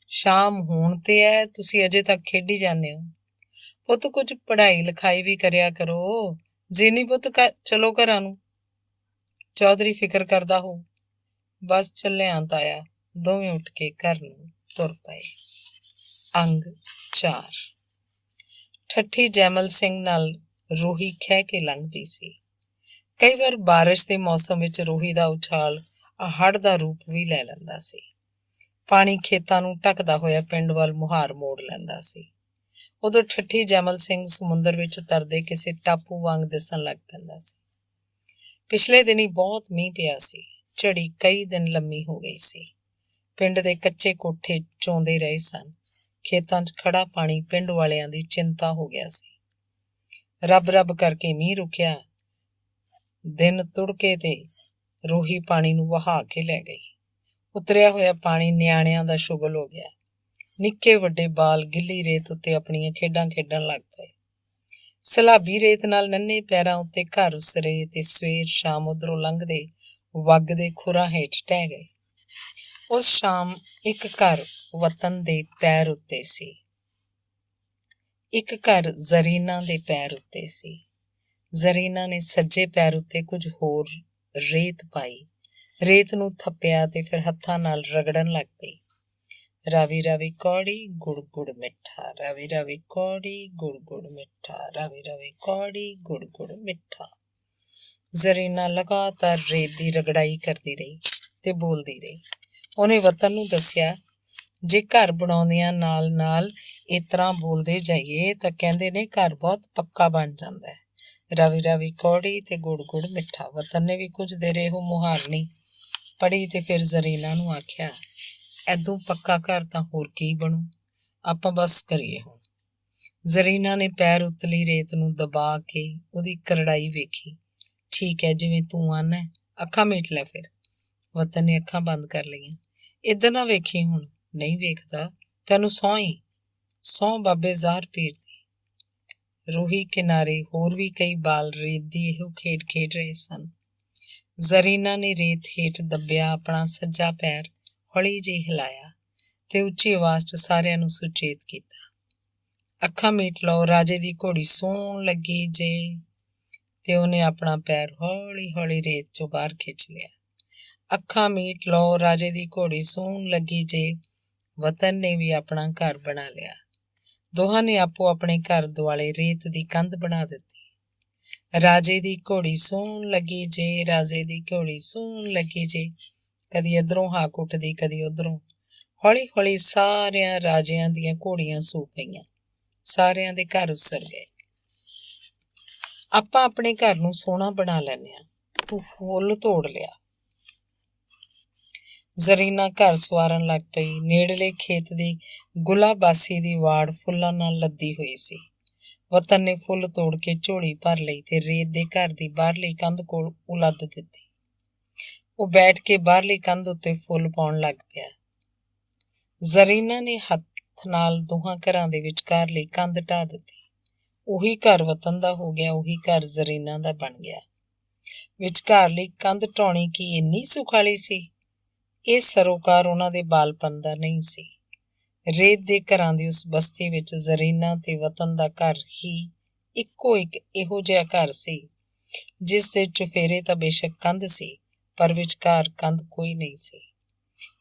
ਸ਼ਾਮ ਹੋਣ ਤੇ ਹੈ, ਤੁਸੀਂ ਅਜੇ ਤੱਕ ਖੇਡੀ ਜਾਂਦੇ ਹੋ। ਪੁੱਤ ਕੁਝ ਪੜ੍ਹਾਈ ਲਿਖਾਈ ਵੀ ਕਰਿਆ ਕਰੋ। ਜ਼ੀਨੀ ਪੁੱਤ ਚਲੋ ਘਰਾਂ ਨੂੰ। ਚੌਧਰੀ ਫਿਕਰ ਕਰਦਾ ਹੋਊ। ਬਸ ਚੱਲਿਆ ਤਾਇਆ। ਦੋਵੇਂ ਉੱਠ ਕੇ ਘਰ ਨੂੰ ਤੁਰ ਪਏ। ਅੰਗ 4। ਠੱਠੀ ਜੈਮਲ ਸਿੰਘ ਨਾਲ ਰੋਹੀ ਖਹਿ ਕੇ ਲੰਘਦੀ ਸੀ। ਕਈ ਵਾਰ ਬਾਰਿਸ਼ ਦੇ ਮੌਸਮ ਵਿੱਚ ਰੋਹੀ ਦਾ ਉਛਾਲ ਹੜ੍ਹ ਦਾ ਰੂਪ ਵੀ ਲੈ ਲੈਂਦਾ ਸੀ। ਪਾਣੀ ਖੇਤਾਂ ਨੂੰ ਢਕਦਾ ਹੋਇਆ ਪਿੰਡ ਵੱਲ ਮੁਹਾਰ ਮੋੜ ਲੈਂਦਾ ਸੀ। ਉਦੋਂ ਠੱਠੀ ਜੈਮਲ ਸਿੰਘ ਸਮੁੰਦਰ ਵਿੱਚ ਤਰਦੇ ਕਿਸੇ ਟਾਪੂ ਵਾਂਗ ਦਿਸਣ ਲੱਗ ਪੈਂਦਾ ਸੀ। ਪਿਛਲੇ ਦਿਨੀਂ ਬਹੁਤ ਮੀਂਹ ਪਿਆ ਸੀ। ਝੜੀ ਕਈ ਦਿਨ ਲੰਮੀ ਹੋ ਗਈ ਸੀ। ਪਿੰਡ ਦੇ ਕੱਚੇ ਕੋਠੇ ਚੋਂਦੇ ਰਹੇ ਸਨ। ਖੇਤਾਂ 'ਚ ਖੜਾ ਪਾਣੀ ਪਿੰਡ ਵਾਲਿਆਂ ਦੀ ਚਿੰਤਾ ਹੋ ਗਿਆ ਸੀ। ਰੱਬ ਰੱਬ ਕਰਕੇ ਮੀਂਹ ਰੁਕਿਆ। ਦਿਨ ਤੁੜਕੇ ਤੇ ਰੋਹੀ ਪਾਣੀ ਨੂੰ ਵਹਾ ਕੇ ਲੈ ਗਈ। ਉਤਰਿਆ ਹੋਇਆ ਪਾਣੀ ਨਿਆਣਿਆਂ ਦਾ ਸ਼ੁਗਲ ਹੋ ਗਿਆ। ਨਿੱਕੇ ਵੱਡੇ ਬਾਲ ਗਿੱਲੀ ਰੇਤ ਉੱਤੇ ਆਪਣੀਆਂ ਖੇਡਾਂ ਖੇਡਣ ਲੱਗ ਪਏ। ਸਲਾਬੀ ਰੇਤ ਨਾਲ ਨੰਨੇ ਪੈਰਾਂ ਉੱਤੇ ਘਰ ਉਸਰੇ ਤੇ ਸਵੇਰ ਸ਼ਾਮ ਉੱਧਰੋਂ ਲੰਘਦੇ ਵਗਦੇ ਖੁਰਾਂ ਹੇਠ ਢਹਿ ਗਏ। ਉਸ ਸ਼ਾਮ ਇੱਕ ਘਰ ਵਤਨ ਦੇ ਪੈਰ ਉੱਤੇ ਸੀ, ਇੱਕ ਘਰ ਜ਼ਰੀਨਾ ਦੇ ਪੈਰ ਉੱਤੇ ਸੀ। ਜ਼ਰੀਨਾ ਨੇ ਸੱਜੇ ਪੈਰ ਉੱਤੇ ਕੁਝ ਹੋਰ ਰੇਤ ਪਾਈ, ਰੇਤ ਨੂੰ ਥੱਪਿਆ ਤੇ ਫਿਰ ਹੱਥਾਂ ਨਾਲ ਰਗੜਨ ਲੱਗ ਪਈ। ਰਾਵੀ ਰਾਵੀ ਕੌੜੀ ਗੁੜ ਗੁੜ ਮਿੱਠਾ, ਰਾਵੀ ਰਾਵੀ ਕੌੜੀ ਗੁੜ ਗੁੜ ਮਿੱਠਾ, ਰਾਵੀ ਰਾਵੀ ਕੌੜੀ ਗੁੜ ਗੁੜ ਮਿੱਠਾ। ਜ਼ਰੀਨਾ ਲਗਾਤਾਰ ਰੇਤ ਦੀ ਰਗੜਾਈ ਕਰਦੀ ਰਹੀ ਤੇ ਬੋਲਦੀ ਰਹੀ। ਉਹਨੇ ਵਤਨ ਨੂੰ ਦੱਸਿਆ, ਜੇ ਘਰ ਬਣਾਉਂਦਿਆਂ ਨਾਲ ਨਾਲ ਇਸ ਤਰ੍ਹਾਂ ਬੋਲਦੇ ਜਾਈਏ ਤਾਂ ਕਹਿੰਦੇ ਨੇ ਘਰ ਬਹੁਤ ਪੱਕਾ ਬਣ ਜਾਂਦਾ ਹੈ। ਰਾਵੀ ਰਾਵੀ ਕੌੜੀ ਤੇ ਗੁੜ ਗੁੜ ਮਿੱਠਾ। ਵਤਨ ਨੇ ਵੀ ਕੁਝ ਦੇਰ ਇਹੋ ਮੁਹਾਰਨੀ ਪੜ੍ਹੀ ਤੇ ਫਿਰ ਜ਼ਰੀਨਾ ਨੂੰ ਆਖਿਆ, ਐਦੋਂ ਪੱਕਾ ਘਰ ਤਾਂ ਹੋਰ ਕੀ ਬਣੂ। ਆਪਾਂ ਬਸ ਕਰੀਏ ਹੁਣ। ਜ਼ਰੀਨਾ ਨੇ ਪੈਰ ਉਤਲੀ ਰੇਤ ਨੂੰ ਦਬਾ ਕੇ ਉਹਦੀ ਕਰੜਾਈ ਵੇਖੀ। ਠੀਕ ਹੈ, ਜਿਵੇਂ ਤੂੰ ਆਨਾ। ਅੱਖਾਂ ਮੀਟ ਲੈ ਫਿਰ। ਵਤਨ ਨੇ ਅੱਖਾਂ ਬੰਦ ਕਰ ਲਈਆਂ। ਇੱਧਰ ਨਾ ਵੇਖੀ ਹੁਣ। ਨਹੀਂ ਵੇਖਦਾ, ਤੈਨੂੰ ਸਹੁੰ ਬਾਬੇ ਜ਼ਾਹਰ ਪੀਰ ਦੀ। ਰੂਹੀ ਕਿਨਾਰੇ ਹੋਰ ਵੀ ਕਈ ਬਾਲ ਰੇਤ ਦੀ ਇਹੋ ਖੇਡ ਖੇਡ ਰਹੇ ਸਨ। ਜ਼ਰੀਨਾ ਨੇ ਰੇਤ ਹੇਠ ਦੱਬਿਆ ਆਪਣਾ ਸੱਜਾ ਪੈਰ ਹੌਲੀ ਜਿਹੀ ਹਿਲਾਇਆ ਤੇ ਉੱਚੀ ਆਵਾਜ਼ 'ਚ ਸਾਰਿਆਂ ਨੂੰ ਸੁਚੇਤ ਕੀਤਾ। ਅੱਖਾਂ ਮੀਟ ਲਓ, ਰਾਜੇ ਦੀ ਘੋੜੀ ਸੌਣ ਲੱਗੀ ਜੇ। ਤੇ ਉਹਨੇ ਆਪਣਾ ਪੈਰ ਹੌਲੀ ਹੌਲੀ ਰੇਤ 'ਚੋਂ ਬਾਹਰ ਖਿੱਚ ਲਿਆ। ਅੱਖਾਂ ਮੀਟ ਲਓ, ਰਾਜੇ ਦੀ ਘੋੜੀ ਸੌਣ ਲੱਗੀ ਜੇ। ਵਤਨ ਨੇ ਵੀ ਆਪਣਾ ਘਰ ਬਣਾ ਲਿਆ। ਦੋਹਾਂ ਨੇ ਆਪੋ ਆਪਣੇ ਘਰ ਦੁਆਲੇ ਰੇਤ ਦੀ ਕੰਧ ਬਣਾ ਦਿੱਤੀ। ਰਾਜੇ ਦੀ ਘੋੜੀ ਸੌਣ ਲੱਗੀ ਜੇ, ਰਾਜੇ ਦੀ ਘੋੜੀ ਸੌਣ ਲੱਗੀ ਜੇ। ਕਦੀ ਇੱਧਰੋਂ ਹਾਕ ਉੱਠਦੀ, ਕਦੀ ਉੱਧਰੋਂ। ਹੌਲੀ ਹੌਲੀ ਸਾਰਿਆਂ ਰਾਜਿਆਂ ਦੀਆਂ ਘੋੜੀਆਂ ਸੂ ਪਈਆਂ। ਸਾਰਿਆਂ ਦੇ ਘਰ ਉਸਰ ਗਏ। ਆਪਾਂ ਆਪਣੇ ਘਰ ਨੂੰ ਸੋਹਣਾ ਬਣਾ ਲੈਂਦੇ ਹਾਂ। ਤੂੰ ਫੁੱਲ ਤੋੜ ਲਿਆ। ਜ਼ਰੀਨਾ ਘਰ ਸਵਾਰਨ ਲੱਗ ਪਈ। ਨੇੜਲੇ ਖੇਤ ਦੀ ਗੁਲਾਬਾਸੀ ਦੀ ਵਾੜ ਫੁੱਲਾਂ ਨਾਲ ਲੱਦੀ ਹੋਈ ਸੀ। ਵਤਨ ਨੇ ਫੁੱਲ ਤੋੜ ਕੇ ਝੋਲੀ ਭਰ ਲਈ ਤੇ ਰੇਤ ਦੇ ਘਰ ਦੀ ਬਾਹਰਲੀ ਕੰਧ ਕੋਲ ਉਲੱਦ ਦਿੱਤੀ। ਉਹ ਬੈਠ ਕੇ ਬਾਹਰਲੀ ਕੰਧ ਉੱਤੇ ਫੁੱਲ ਪਾਉਣ ਲੱਗ ਪਿਆ। ਜ਼ਰੀਨਾ ਨੇ ਹੱਥ ਨਾਲ ਦੋਹਾਂ ਘਰਾਂ ਦੇ ਵਿਚਕਾਰਲੀ ਕੰਧ ਢਾਹ ਦਿੱਤੀ। ਉਹੀ ਘਰ ਵਤਨ ਦਾ ਹੋ ਗਿਆ, ਉਹੀ ਘਰ ਜ਼ਰੀਨਾ ਦਾ ਬਣ ਗਿਆ। ਵਿਚਕਾਰਲੀ ਕੰਧ ਢਾਉਣੀ ਕੀ ਇੰਨੀ ਸੁਖਾਲੀ ਸੀ? ਇਹ ਸਰੋਕਾਰ ਉਹਨਾਂ ਦੇ ਬਾਲਪਨ ਦਾ ਨਹੀਂ ਸੀ। ਰੇਤ ਦੇ ਘਰਾਂ ਦੀ ਉਸ ਬਸਤੀ ਵਿੱਚ ਜ਼ਰੀਨਾ ਤੇ ਵਤਨ ਦਾ ਘਰ ਹੀ ਇੱਕੋ ਇੱਕ ਇਹੋ ਜਿਹਾ ਘਰ ਸੀ ਜਿਸ ਦੇ ਚੁਫੇਰੇ ਤਾਂ ਬੇਸ਼ੱਕ ਕੰਧ ਸੀ, ਪਰ ਵਿਚਕਾਰ ਕੰਧ ਕੋਈ ਨਹੀਂ ਸੀ।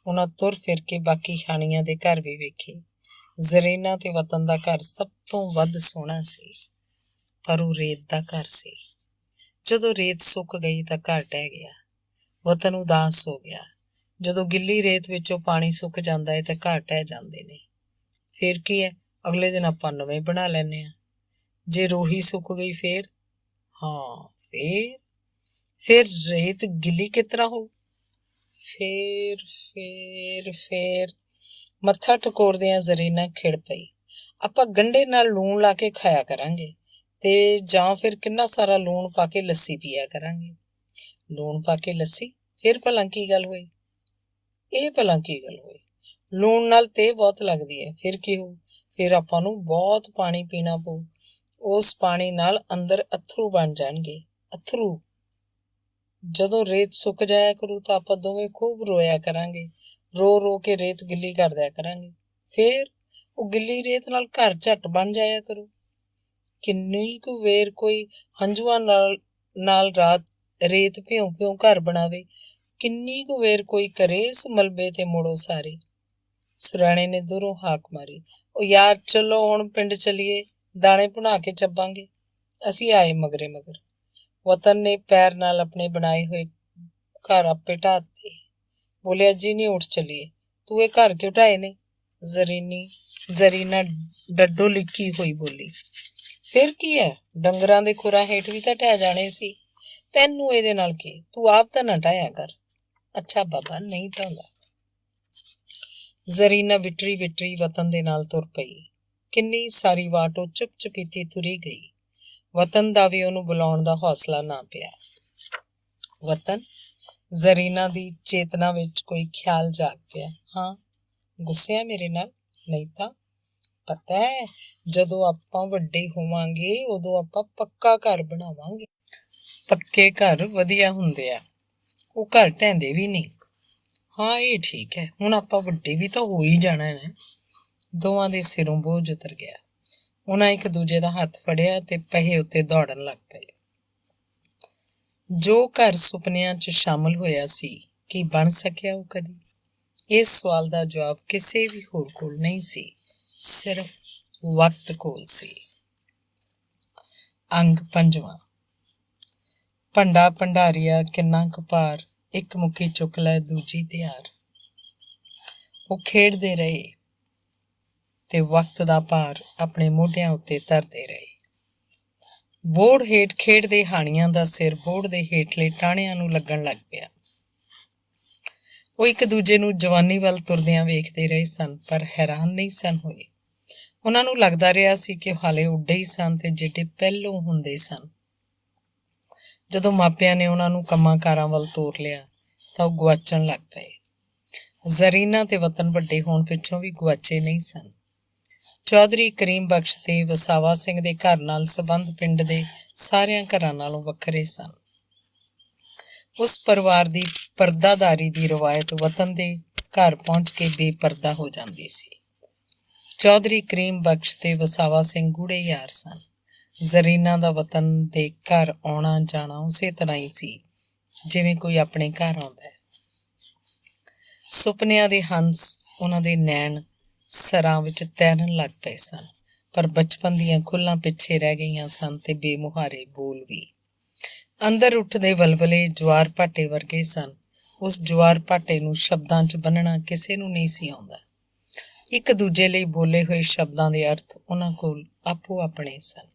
ਉਹਨਾਂ ਤੁਰ ਫਿਰ ਕੇ ਬਾਕੀ ਹਾਣੀਆਂ ਦੇ ਘਰ ਵੀ ਵੇਖੇ। ਜ਼ਰੀਨਾ ਤੇ ਵਤਨ ਦਾ ਘਰ ਸਭ ਤੋਂ ਵੱਧ ਸੋਹਣਾ ਸੀ, ਪਰ ਉਹ ਰੇਤ ਦਾ ਘਰ ਸੀ। ਜਦੋਂ ਰੇਤ ਸੁੱਕ ਗਈ ਤਾਂ ਘਰ ਢਹਿ ਗਿਆ। ਵਤਨ ਉਦਾਸ ਹੋ ਗਿਆ। ਜਦੋਂ ਗਿੱਲੀ ਰੇਤ ਵਿੱਚੋਂ ਪਾਣੀ ਸੁੱਕ ਜਾਂਦਾ ਹੈ ਤਾਂ ਘਰ ਢਹਿ ਜਾਂਦੇ ਨੇ। ਫਿਰ ਕੀ ਹੈ, ਅਗਲੇ ਦਿਨ ਆਪਾਂ ਨਵੇਂ ਬਣਾ ਲੈਂਦੇ ਹਾਂ। ਜੇ ਰੂਹੀ ਸੁੱਕ ਗਈ ਫੇਰ? ਹਾਂ, ਫੇਰ ਰੇਤ ਗਿੱਲੀ ਕਿਸ ਤਰ੍ਹਾਂ ਹੋਊ? ਫੇਰ ਮੱਥਾ ਟਕੋਰਦਿਆਂ ਜ਼ਰੀਨਾ ਖਿੜ ਪਈ। ਆਪਾਂ ਗੰਢੇ ਨਾਲ ਲੂਣ ਲਾ ਕੇ ਖਾਇਆ ਕਰਾਂਗੇ ਤੇ ਜਾਂ ਫਿਰ ਕਿੰਨਾ ਸਾਰਾ ਲੂਣ ਪਾ ਕੇ ਲੱਸੀ ਪੀਆ ਕਰਾਂਗੇ। ਲੂਣ ਪਾ ਕੇ ਲੱਸੀ? ਫਿਰ ਭਲਾ ਕੀ ਗੱਲ ਹੋਈ? ਇਹ ਭਲਾ ਕੀ ਗੱਲ ਹੋਈ? ਲੂਣ ਨਾਲ ਤੇ ਬਹੁਤ ਲੱਗਦੀ ਹੈ। ਫਿਰ ਕੀ ਹੋਊ? ਫਿਰ ਆਪਾਂ ਨੂੰ ਬਹੁਤ ਪਾਣੀ ਪੀਣਾ ਪਊ। ਉਸ ਪਾਣੀ ਨਾਲ ਅੰਦਰ ਅੱਥਰੂ ਬਣ ਜਾਣਗੇ। ਅੱਥਰੂ? ਜਦੋਂ ਰੇਤ ਸੁੱਕ ਜਾਇਆ ਕਰੂ ਤਾਂ ਆਪਾਂ ਦੋਵੇਂ ਖੂਬ ਰੋਇਆ ਕਰਾਂਗੇ। ਰੋ ਰੋ ਕੇ ਰੇਤ ਗਿੱਲੀ ਕਰ ਦਿਆ ਕਰਾਂਗੇ। ਫੇਰ ਉਹ ਗਿੱਲੀ ਰੇਤ ਨਾਲ ਘਰ ਝੱਟ ਬਣ ਜਾਇਆ ਕਰੂ। ਕਿੰਨੀ ਕੁ ਵੇਰ ਕੋਈ ਹੰਝੂਆਂ ਨਾਲ ਰਾਤ ਰੇਤ ਭਿਉਂ ਭਿਉਂ ਘਰ ਬਣਾਵੇ। ਕਿੰਨੀ ਕੁ ਵੇਰ ਕੋਈ ਕਰੇ ਇਸ ਮਲਬੇ ਤੇ ਮੁੜੋ ਸਾਰੇ। ਸੁਰਾਣੇ ਨੇ ਦੂਰੋਂ ਹਾਕ ਮਾਰੀ, ਉਹ ਯਾਰ ਚਲੋ ਹੁਣ ਪਿੰਡ ਚੱਲੀਏ, ਦਾਣੇ ਭੁਣਾ ਕੇ ਚੱਬਾਂਗੇ। ਅਸੀਂ ਆਏ ਮਗਰੇ ਮਗਰ। ਵਤਨ ਨੇ ਪੈਰ ਨਾਲ ਆਪਣੇ ਬਣਾਏ ਹੋਏ ਘਰ ਆਪੇ ਢਾਹ ਦਿੱਤੇ। ਬੋਲਿਆ, ਜੀ ਨਹੀਂ, ਉੱਠ ਚੱਲੀਏ। ਤੂੰ ਇਹ ਘਰ ਕਿਉਂ ਢਾਏ ਨੇ? ਜ਼ਰੀਨਾ ਡੱਡੋ ਲਿੱਕੀ ਹੋਈ ਬੋਲੀ। ਫਿਰ ਕੀ ਹੈ, ਡੰਗਰਾਂ ਦੇ ਖੁਰਾਂ ਹੇਠ ਵੀ ਤਾਂ ਢਹਿ ਜਾਣੇ ਸੀ। ਤੈਨੂੰ ਇਹਦੇ ਨਾਲ ਕੀ? ਤੂੰ ਆਪ ਤਾਂ ਨਾ ਢਾਹਿਆ ਕਰ। ਅੱਛਾ ਬਾਬਾ, ਨਹੀਂ ਢਾਉਂਦਾ। ਜ਼ਰੀਨਾ ਵਿਟਰੀ ਵਿਟਰੀ ਵਤਨ ਦੇ ਨਾਲ ਤੁਰ ਪਈ। ਕਿੰਨੀ ਸਾਰੀ ਵਾਟ ਉਹ ਚੁੱਪ ਚੁਪੀਤੀ ਤੁਰੀ ਗਈ। ਵਤਨ ਦਾ ਵੀ ਉਹਨੂੰ ਬੁਲਾਉਣ ਦਾ ਹੌਸਲਾ ਨਾ ਪਿਆ। ਵਤਨ? ਜ਼ਰੀਨਾ ਦੀ ਚੇਤਨਾ ਵਿੱਚ ਕੋਈ ਖਿਆਲ ਜਾਗ ਪਿਆ। ਹਾਂ, ਗੁੱਸੇ ਆ ਮੇਰੇ ਨਾਲ? ਨਹੀਂ ਤਾਂ ਪਤਾ ਹੈ, ਜਦੋਂ ਆਪਾਂ ਵੱਡੇ ਹੋਵਾਂਗੇ ਉਦੋਂ ਆਪਾਂ ਪੱਕਾ ਘਰ ਬਣਾਵਾਂਗੇ। ਪੱਕੇ ਘਰ ਵਧੀਆ ਹੁੰਦੇ ਆ, ਉਹ ਘਰ ਢਹਿੰਦੇ ਵੀ ਨਹੀਂ। ਹਾਂ, ਇਹ ਠੀਕ ਹੈ। ਹੁਣ ਆਪਾਂ ਵੱਡੇ ਵੀ ਤਾਂ ਹੋ ਹੀ ਜਾਣਾ ਨੇ। ਦੋਵਾਂ ਦੇ ਸਿਰੋਂ ਬੋਝ ਉਤਰ ਗਿਆ। ਉਹਨਾਂ ਇੱਕ ਦੂਜੇ ਦਾ ਹੱਥ ਫੜਿਆ ਤੇ ਪਹੇ ਉੱਤੇ ਦੌੜਨ ਲੱਗ ਪਏ। ਜੋ ਘਰ ਸੁਪਨਿਆਂ 'ਚ ਸ਼ਾਮਲ ਹੋਇਆ ਸੀ, ਕੀ ਬਣ ਸਕਿਆ ਉਹ ਕਦੀ? ਇਸ ਸਵਾਲ ਦਾ ਜਵਾਬ ਕਿਸੇ ਵੀ ਹੋਰ ਕੋਲ ਨਹੀਂ ਸੀ, ਸਿਰਫ ਵਕਤ ਕੋਲ ਸੀ। ਅੰਗ ਪੰਜਵਾਂ। ਭੰਡਾ ਭੰਡਾਰੀਆ ਕਿੰਨਾ ਕੁ ਭਾਰ, ਇੱਕ ਮੁੱਠੀ ਚੁੱਕ ਲੈ ਦੂਜੀ ਤਿਆਰ। ਉਹ ਖੇਡਦੇ ਰਹੇ ਤੇ ਵਕਤ ਦਾ ਭਾਰ ਆਪਣੇ ਮੋਢਿਆਂ ਉੱਤੇ ਧਰਦੇ ਰਹੇ। ਬੋਹੜ ਹੇਠ ਖੇਡਦੇ ਹਾਣੀਆਂ ਦਾ ਸਿਰ ਬੋਹੜ ਦੇ ਹੇਠਲੇ ਟਾਹਣਿਆਂ ਨੂੰ ਲੱਗਣ ਲੱਗ ਪਿਆ। ਉਹ ਇੱਕ ਦੂਜੇ ਨੂੰ ਜਵਾਨੀ ਵੱਲ ਤੁਰਦਿਆਂ ਵੇਖਦੇ ਰਹੇ ਸਨ, ਪਰ ਹੈਰਾਨ ਨਹੀਂ ਸਨ ਹੋਏ। ਉਹਨਾਂ ਨੂੰ ਲੱਗਦਾ ਰਿਹਾ ਸੀ ਕਿ ਉਹ ਹਾਲੇ ਉੱਡੇ ਹੀ ਸਨ ਤੇ ਜਿੱਡੇ ਪਹਿਲੋਂ ਹੁੰਦੇ ਸਨ। ਜਦੋਂ ਮਾਪਿਆਂ ਨੇ ਉਹਨਾਂ ਨੂੰ ਕੰਮਾਂ ਕਾਰਾਂ ਵੱਲ ਤੋਰ ਲਿਆ ਤਾਂ ਉਹ ਗੁਆਚਣ ਲੱਗ ਪਏ। ਜ਼ਰੀਨਾ ਤੇ ਵਤਨ ਵੱਡੇ ਹੋਣ ਪਿੱਛੋਂ ਵੀ ਗੁਆਚੇ ਨਹੀਂ ਸਨ। ਚੌਧਰੀ ਕਰੀਮ ਬਖਸ਼ ਤੇ ਵਸਾਵਾ ਸਿੰਘ ਦੇ ਘਰ ਨਾਲ ਸੰਬੰਧ ਪਿੰਡ ਦੇ ਸਾਰਿਆਂ ਘਰਾਂ ਨਾਲੋਂ ਵੱਖਰੇ ਸਨ। ਉਸ ਪਰਿਵਾਰ ਦੀ ਪਰਦਾਦਾਰੀ ਦੀ ਰਵਾਇਤ ਵਤਨ ਦੇ ਘਰ ਪਹੁੰਚ ਕੇ ਬੇਪਰਦਾ ਹੋ ਜਾਂਦੀ ਸੀ। ਚੌਧਰੀ ਕਰੀਮ ਬਖਸ਼ ਤੇ ਵਸਾਵਾ ਸਿੰਘ ਗੂੜੇ ਯਾਰ ਸਨ। ਜ਼ਰੀਨਾ ਦਾ ਵਤਨ ਦੇ ਘਰ ਆਉਣਾ ਜਾਣਾ ਉਸੇ ਤਰ੍ਹਾਂ ਹੀ ਸੀ ਜਿਵੇਂ ਕੋਈ ਆਪਣੇ ਘਰ ਆਉਂਦਾ ਹੈ। ਸੁਪਨਿਆਂ ਦੇ ਹੰਸ ਉਹਨਾਂ ਦੇ ਨੈਣ ਸਰਾਂ ਵਿੱਚ ਤੈਰਨ ਲੱਗ ਪਏ ਸਨ, ਪਰ ਬਚਪਨ ਦੀਆਂ ਖੁੱਲ੍ਹਾਂ ਪਿੱਛੇ ਰਹਿ ਗਈਆਂ ਸਨ ਤੇ ਬੇਮੁਹਾਰੇ ਬੋਲ ਵੀ। ਅੰਦਰ ਉੱਠਦੇ ਵਲਵਲੇ ਜਵਾਰ ਭਾਟੇ ਵਰਗੇ ਸਨ। ਉਸ ਜਵਾਰ ਭਾਟੇ ਨੂੰ ਸ਼ਬਦਾਂ 'ਚ ਬੰਨ੍ਹਣਾ ਕਿਸੇ ਨੂੰ ਨਹੀਂ ਸੀ ਆਉਂਦਾ। ਇੱਕ ਦੂਜੇ ਲਈ ਬੋਲੇ ਹੋਏ ਸ਼ਬਦਾਂ ਦੇ ਅਰਥ ਉਹਨਾਂ ਕੋਲ ਆਪੋ ਆਪਣੇ ਸਨ।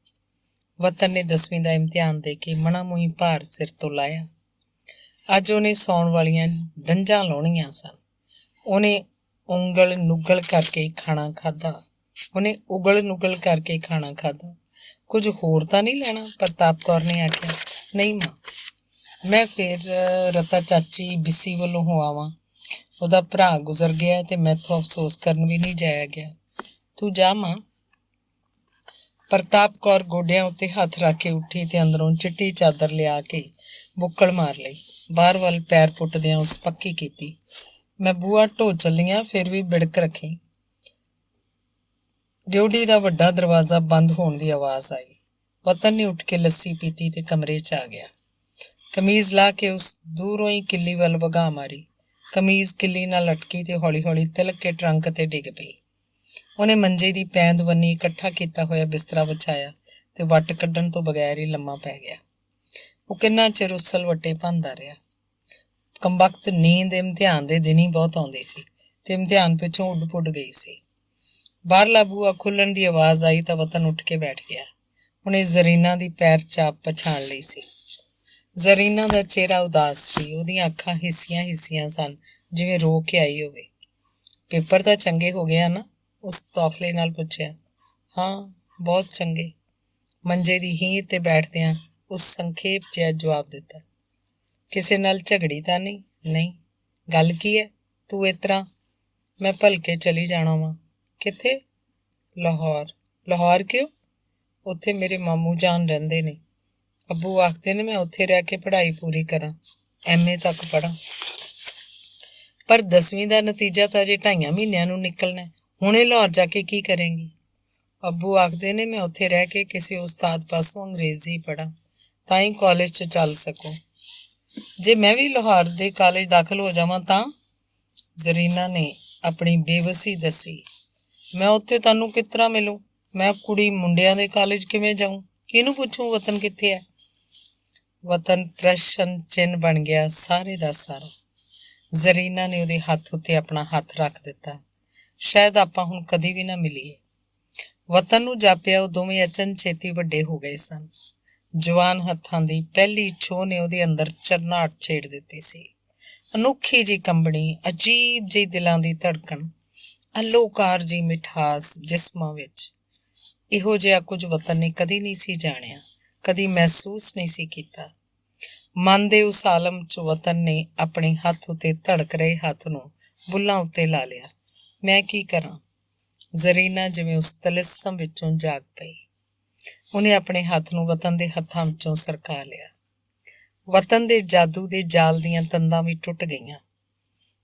ਵਤਨ ਨੇ 10ਵੀਂ ਦਾ ਇਮਤਿਹਾਨ ਦੇ ਕੇ ਮਣਾ ਮੂੰਹੀ ਭਾਰ ਸਿਰ ਤੋਂ ਲਾਇਆ। ਅੱਜ ਉਹਨੇ ਸੌਣ ਵਾਲੀਆਂ ਡੰਝਾਂ ਲਾਉਣੀਆਂ ਸਨ। ਉਹਨੇ ਉਂਗਲ ਨੁਗਲ ਕਰਕੇ ਖਾਣਾ ਖਾਧਾ। ਕੁਝ ਹੋਰ ਤਾਂ ਨਹੀਂ ਲੈਣਾ? ਪ੍ਰਤਾਪ ਕੌਰ ਨੇ ਆਖਿਆ। ਨਹੀਂ ਮਾਂ, ਮੈਂ ਫਿਰ ਰਤਾ ਚਾਚੀ ਬਿੱਸੀ ਵੱਲੋਂ ਹੋ ਆਵਾਂ। ਉਹਦਾ ਭਰਾ ਗੁਜ਼ਰ ਗਿਆ ਤੇ ਮੈਥੋਂ ਅਫਸੋਸ ਕਰਨ ਵੀ ਨਹੀਂ ਜਾਇਆ ਗਿਆ। ਤੂੰ ਜਾ ਮਾਂ। ਪ੍ਰਤਾਪ ਕੌਰ ਗੋਡਿਆਂ ਉੱਤੇ ਹੱਥ ਰੱਖ ਕੇ ਉੱਠੀ ਤੇ ਅੰਦਰੋਂ ਚਿੱਟੀ ਚਾਦਰ ਲਿਆ ਕੇ ਬੁੱਕਲ ਮਾਰ ਲਈ। ਬਾਹਰ ਵੱਲ ਪੈਰ ਪੁੱਟਦਿਆਂ ਉਸ ਪੱਕੀ ਕੀਤੀ, ਮੈਂ ਬੂਹਾ ਢੋ ਚੱਲੀ ਆਂ, ਫਿਰ ਵੀ ਬਿੜਕ ਰੱਖੀ। ਡਿਊਟੀ ਦਾ ਵੱਡਾ ਦਰਵਾਜ਼ਾ ਬੰਦ ਹੋਣ ਦੀ ਆਵਾਜ਼ ਆਈ। ਵਤਨ ਨੇ ਉੱਠ ਕੇ ਲੱਸੀ ਪੀਤੀ ਤੇ ਕਮਰੇ 'ਚ ਆ ਗਿਆ। ਕਮੀਜ਼ ਲਾ ਕੇ ਉਸ ਦੂਰੋਂ ਹੀ ਕਿੱਲੀ ਵੱਲ ਵਗਾਹ ਮਾਰੀ। ਕਮੀਜ਼ ਕਿੱਲੀ ਨਾਲ ਲਟਕੀ ਤੇ ਹੌਲੀ ਹੌਲੀ ਤਿਲਕ ਕੇ ਟਰੰਕ ਤੇ ਡਿੱਗ ਪਈ। ਉਹਨੇ ਮੰਜੇ ਦੀ ਪੈਂਦ ਬੰਨੀ ਇਕੱਠਾ ਕੀਤਾ ਹੋਇਆ ਬਿਸਤਰਾ ਵਿਛਾਇਆ ਤੇ ਵੱਟ ਕੱਢਣ ਤੋਂ ਬਗੈਰ ਹੀ ਲੰਮਾ ਪੈ ਗਿਆ। ਉਹ ਕਿੰਨਾ ਚਿਰ ਉਸਲ ਵੱਟੇ ਭੰਨਦਾ ਰਿਹਾ। ਕੰਬਖਤ ਨੀਂਦ ਇਮਤਿਹਾਨ ਦੇ ਦਿਨ ਹੀ ਬਹੁਤ ਆਉਂਦੀ ਸੀ ਤੇ ਇਮਤਿਹਾਨ ਪਿੱਛੋਂ ਉੱਡ ਪੁੱਡ ਗਈ ਸੀ। ਬਾਹਰਲਾ ਬੂਹਾ ਖੁੱਲ੍ਹਣ ਦੀ ਆਵਾਜ਼ ਆਈ ਤਾਂ ਵਤਨ ਉੱਠ ਕੇ ਬੈਠ ਗਿਆ। ਉਹਨੇ ਜ਼ਰੀਨਾ ਦੀ ਪੈਰ ਚਾਪ ਪਛਾਣ ਲਈ ਸੀ। ਜ਼ਰੀਨਾ ਦਾ ਚਿਹਰਾ ਉਦਾਸ ਸੀ। ਉਹਦੀਆਂ ਅੱਖਾਂ ਹਿੱਸੀਆਂ ਸਨ, ਜਿਵੇਂ ਰੋ ਕੇ ਆਈ ਹੋਵੇ। ਪੇਪਰ ਤਾਂ ਚੰਗੇ ਹੋ ਗਏ ਨਾ? ਉਸ ਤੌਖਲੇ ਨਾਲ ਪੁੱਛਿਆ। ਹਾਂ, ਬਹੁਤ ਚੰਗੇ। ਮੰਜੇ ਦੀ ਹੀਂਹ ਤੇ ਬੈਠਦਿਆਂ ਉਸ ਸੰਖੇਪ ਜਿਹਾ ਜਵਾਬ ਦਿੱਤਾ। ਕਿਸੇ ਨਾਲ ਝਗੜੀ ਤਾਂ ਨਹੀਂ? ਨਹੀਂ। ਗੱਲ ਕੀ ਹੈ? ਤੂੰ ਇਸ ਤਰ੍ਹਾਂ। ਮੈਂ ਭਲਕੇ ਚਲੀ ਜਾਣਾ ਵਾਂ। ਕਿੱਥੇ? ਲਾਹੌਰ। ਲਾਹੌਰ ਕਿਉਂ? ਉੱਥੇ ਮੇਰੇ ਮਾਮੂ ਜਾਨ ਰਹਿੰਦੇ ਨੇ। ਅੱਬੂ ਆਖਦੇ ਨੇ ਮੈਂ ਉੱਥੇ ਰਹਿ ਕੇ ਪੜ੍ਹਾਈ ਪੂਰੀ ਕਰਾਂ, MA ਤੱਕ ਪੜ੍ਹਾਂ। ਪਰ 10ਵੀਂ ਦਾ ਨਤੀਜਾ ਤਾਂ ਅਜੇ 2.5 ਮਹੀਨਿਆਂ ਨੂੰ ਨਿਕਲਣਾ। ਹੁਣੇ ਲਾਹੌਰ ਜਾ ਕੇ ਕੀ ਕਰੇਂਗੀ? ਅੱਬੂ ਆਖਦੇ ਨੇ ਮੈਂ ਉੱਥੇ ਰਹਿ ਕੇ ਕਿਸੇ ਉਸਤਾਦ ਪਾਸੋਂ ਅੰਗਰੇਜ਼ੀ ਪੜ੍ਹਾਂ, ਤਾਂ ਹੀ ਕਾਲਜ 'ਚ ਚੱਲ ਸਕੂੰ। ਜੇ ਮੈਂ ਵੀ ਲਾਹੌਰ ਦੇ ਕਾਲਜ ਦਾਖਲ ਹੋ ਜਾਵਾਂ ਤਾਂ? ਜ਼ਰੀਨਾ ਨੇ ਆਪਣੀ ਬੇਵਸੀ ਦੱਸੀ। ਮੈਂ ਉੱਥੇ ਤੁਹਾਨੂੰ ਕਿਸ ਤਰ੍ਹਾਂ ਮਿਲੂੰ? ਮੈਂ ਕੁੜੀ ਮੁੰਡਿਆਂ ਦੇ ਕਾਲਜ ਕਿਵੇਂ ਜਾਊਂ? ਕਿਹਨੂੰ ਪੁੱਛੂੰ ਵਤਨ ਕਿੱਥੇ ਹੈ? ਵਤਨ ਪ੍ਰਸ਼ਨ ਚਿੰਨ੍ਹ ਬਣ ਗਿਆ ਸਾਰੇ ਦਾ ਸਾਰਾ। ਜ਼ਰੀਨਾ ਨੇ ਉਹਦੇ ਹੱਥ ਉੱਤੇ ਆਪਣਾ ਹੱਥ ਰੱਖ ਦਿੱਤਾ। ਸ਼ਾਇਦ ਆਪਾਂ ਹੁਣ ਕਦੀ ਵੀ ਨਾ ਮਿਲੀਏ। ਵਤਨ ਨੂੰ ਜਾਪਿਆ ਉਹ ਦੋਵੇਂ ਅਚਨਚੇਤੀ ਵੱਡੇ ਹੋ ਗਏ ਸਨ। ਜਵਾਨ ਹੱਥਾਂ ਦੀ ਪਹਿਲੀ ਛੋਹ ਨੇ ਉਹਦੇ ਅੰਦਰ ਚਰਨਾਹਟ ਛੇੜ ਦਿੱਤੀ ਸੀ। ਅਨੋਖੀ ਜਿਹੀ ਕੰਬਣੀ, ਅਜੀਬ ਜਿਹੀ ਦਿਲਾਂ ਦੀ ਧੜਕਣ, ਅਲੋਕਾਰ ਜਿਹੀ ਮਿਠਾਸ ਜਿਸਮਾਂ ਵਿੱਚ। ਇਹੋ ਜਿਹਾ ਕੁਝ ਵਤਨ ਨੇ ਕਦੀ ਨਹੀਂ ਸੀ ਜਾਣਿਆ, ਕਦੀ ਮਹਿਸੂਸ ਨਹੀਂ ਸੀ ਕੀਤਾ। ਮਨ ਦੇ ਉਸ ਆਲਮ 'ਚ ਵਤਨ ਨੇ ਆਪਣੇ ਹੱਥ ਉੱਤੇ ਧੜਕ ਰਹੇ ਹੱਥ ਨੂੰ ਬੁੱਲ੍ਹਾਂ ਉੱਤੇ ਲਾ ਲਿਆ। ਮੈਂ ਕੀ ਕਰਾਂ? ਜ਼ਰੀਨਾ ਜਿਵੇਂ ਉਸ ਤਲਿਸਮ ਵਿੱਚੋਂ ਜਾਗ ਪਈ। ਉਹਨੇ ਆਪਣੇ ਹੱਥ ਨੂੰ ਵਤਨ ਦੇ ਹੱਥਾਂ ਵਿੱਚੋਂ ਸਰਕਾ ਲਿਆ। ਵਤਨ ਦੇ ਜਾਦੂ ਦੇ ਜਾਲ ਦੀਆਂ ਤੰਦਾਂ ਵੀ ਟੁੱਟ ਗਈਆਂ।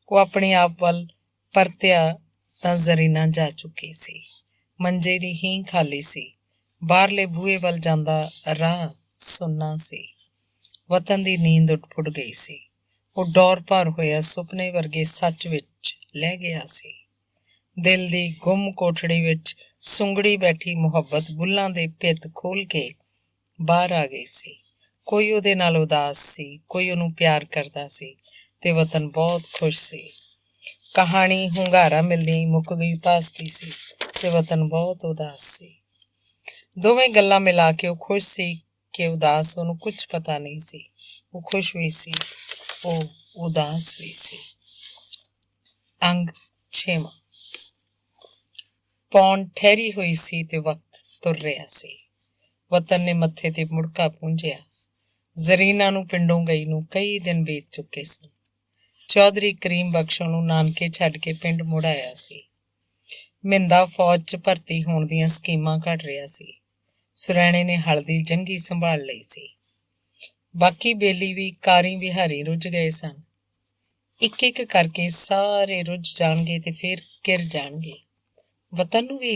ਉਹ ਆਪਣੇ ਆਪ ਵੱਲ ਪਰਤਿਆ ਤਾਂ ਜ਼ਰੀਨਾ ਜਾ ਚੁੱਕੀ ਸੀ। ਮੰਜੇ ਦੀ ਹੀਂਹ ਖਾਲੀ ਸੀ। ਬਾਹਰਲੇ ਬੂਹੇ ਵੱਲ ਜਾਂਦਾ ਰਾਹ ਸੁੰਨਾ ਸੀ। ਵਤਨ ਦੀ ਨੀਂਦ ਉੱਡ ਪੁੱਡ ਗਈ ਸੀ। ਉਹ ਡੌਰ ਭਰ ਹੋਇਆ ਸੁਪਨੇ ਵਰਗੇ ਸੱਚ ਵਿੱਚ ਲਹਿ ਗਿਆ ਸੀ। ਦਿਲ ਦੀ ਗੁੰਮ ਕੋਠੜੀ ਵਿੱਚ ਸੁੰਗੜੀ ਬੈਠੀ ਮੁਹੱਬਤ ਬੁੱਲ੍ਹਾਂ ਦੇ ਭਿੱਤ ਖੋਲ੍ਹ ਕੇ ਬਾਹਰ ਆ ਗਈ ਸੀ। ਕੋਈ ਉਹਦੇ ਨਾਲ ਉਦਾਸ ਸੀ, ਕੋਈ ਉਹਨੂੰ ਪਿਆਰ ਕਰਦਾ ਸੀ ਤੇ ਵਤਨ ਬਹੁਤ ਖੁਸ਼ ਸੀ। ਕਹਾਣੀ ਹੁੰਗਾਰਾ ਮਿਲਦੀ ਮੁੱਕ ਗਈ ਭਾਸਦੀ ਸੀ ਤੇ ਵਤਨ ਬਹੁਤ ਉਦਾਸ ਸੀ। ਦੋਵੇਂ ਗੱਲਾਂ ਮਿਲਾ ਕੇ ਉਹ ਖੁਸ਼ ਸੀ ਕਿ ਉਦਾਸ ਉਹਨੂੰ ਕੁਝ ਪਤਾ ਨਹੀਂ ਸੀ। ਉਹ ਖੁਸ਼ ਵੀ ਸੀ, ਉਹ ਉਦਾਸ ਵੀ ਸੀ। अंग 6वां। पौन ठहरी हुई सी ते वक्त तुर रहा सी। वतन ने मत्थे ते मुड़का पूंझिया। ਜ਼ਰੀਨਾ ਨੂੰ ਪਿੰਡੋਂ ਗਈ ਨੂੰ ਕਈ ਦਿਨ ਬੀਤ ਚੁੱਕੇ ਸਨ। ਚੌਧਰੀ ਕਰੀਮ ਬਖਸ਼ੋਂ ਨੂੰ ਨਾਨਕੇ ਛੱਡ ਕੇ ਪਿੰਡ ਮੁੜ ਆਇਆ ਸੀ। ਮਿੰਦਾ ਫੌਜ 'ਚ ਭਰਤੀ ਹੋਣ ਦੀਆਂ ਸਕੀਮਾਂ ਘੜ ਰਿਹਾ ਸੀ। ਸੁਰੈਣੇ ਨੇ ਹਲਦੀ ਜੰਗੀ ਸੰਭਾਲ ਲਈ ਸੀ। ਬਾਕੀ ਬੇਲੀ ਵੀ ਕਾਰੀ ਵਿਹਾਰੀ ਰੁੱਝ ਗਏ ਸਨ। ਇੱਕ ਇੱਕ ਕਰਕੇ ਸਾਰੇ ਰੁੱਝ ਜਾਣਗੇ ਤੇ ਫਿਰ ਕਿਰ ਜਾਣਗੇ। ਵਤਨ ਨੂੰ ਵੀ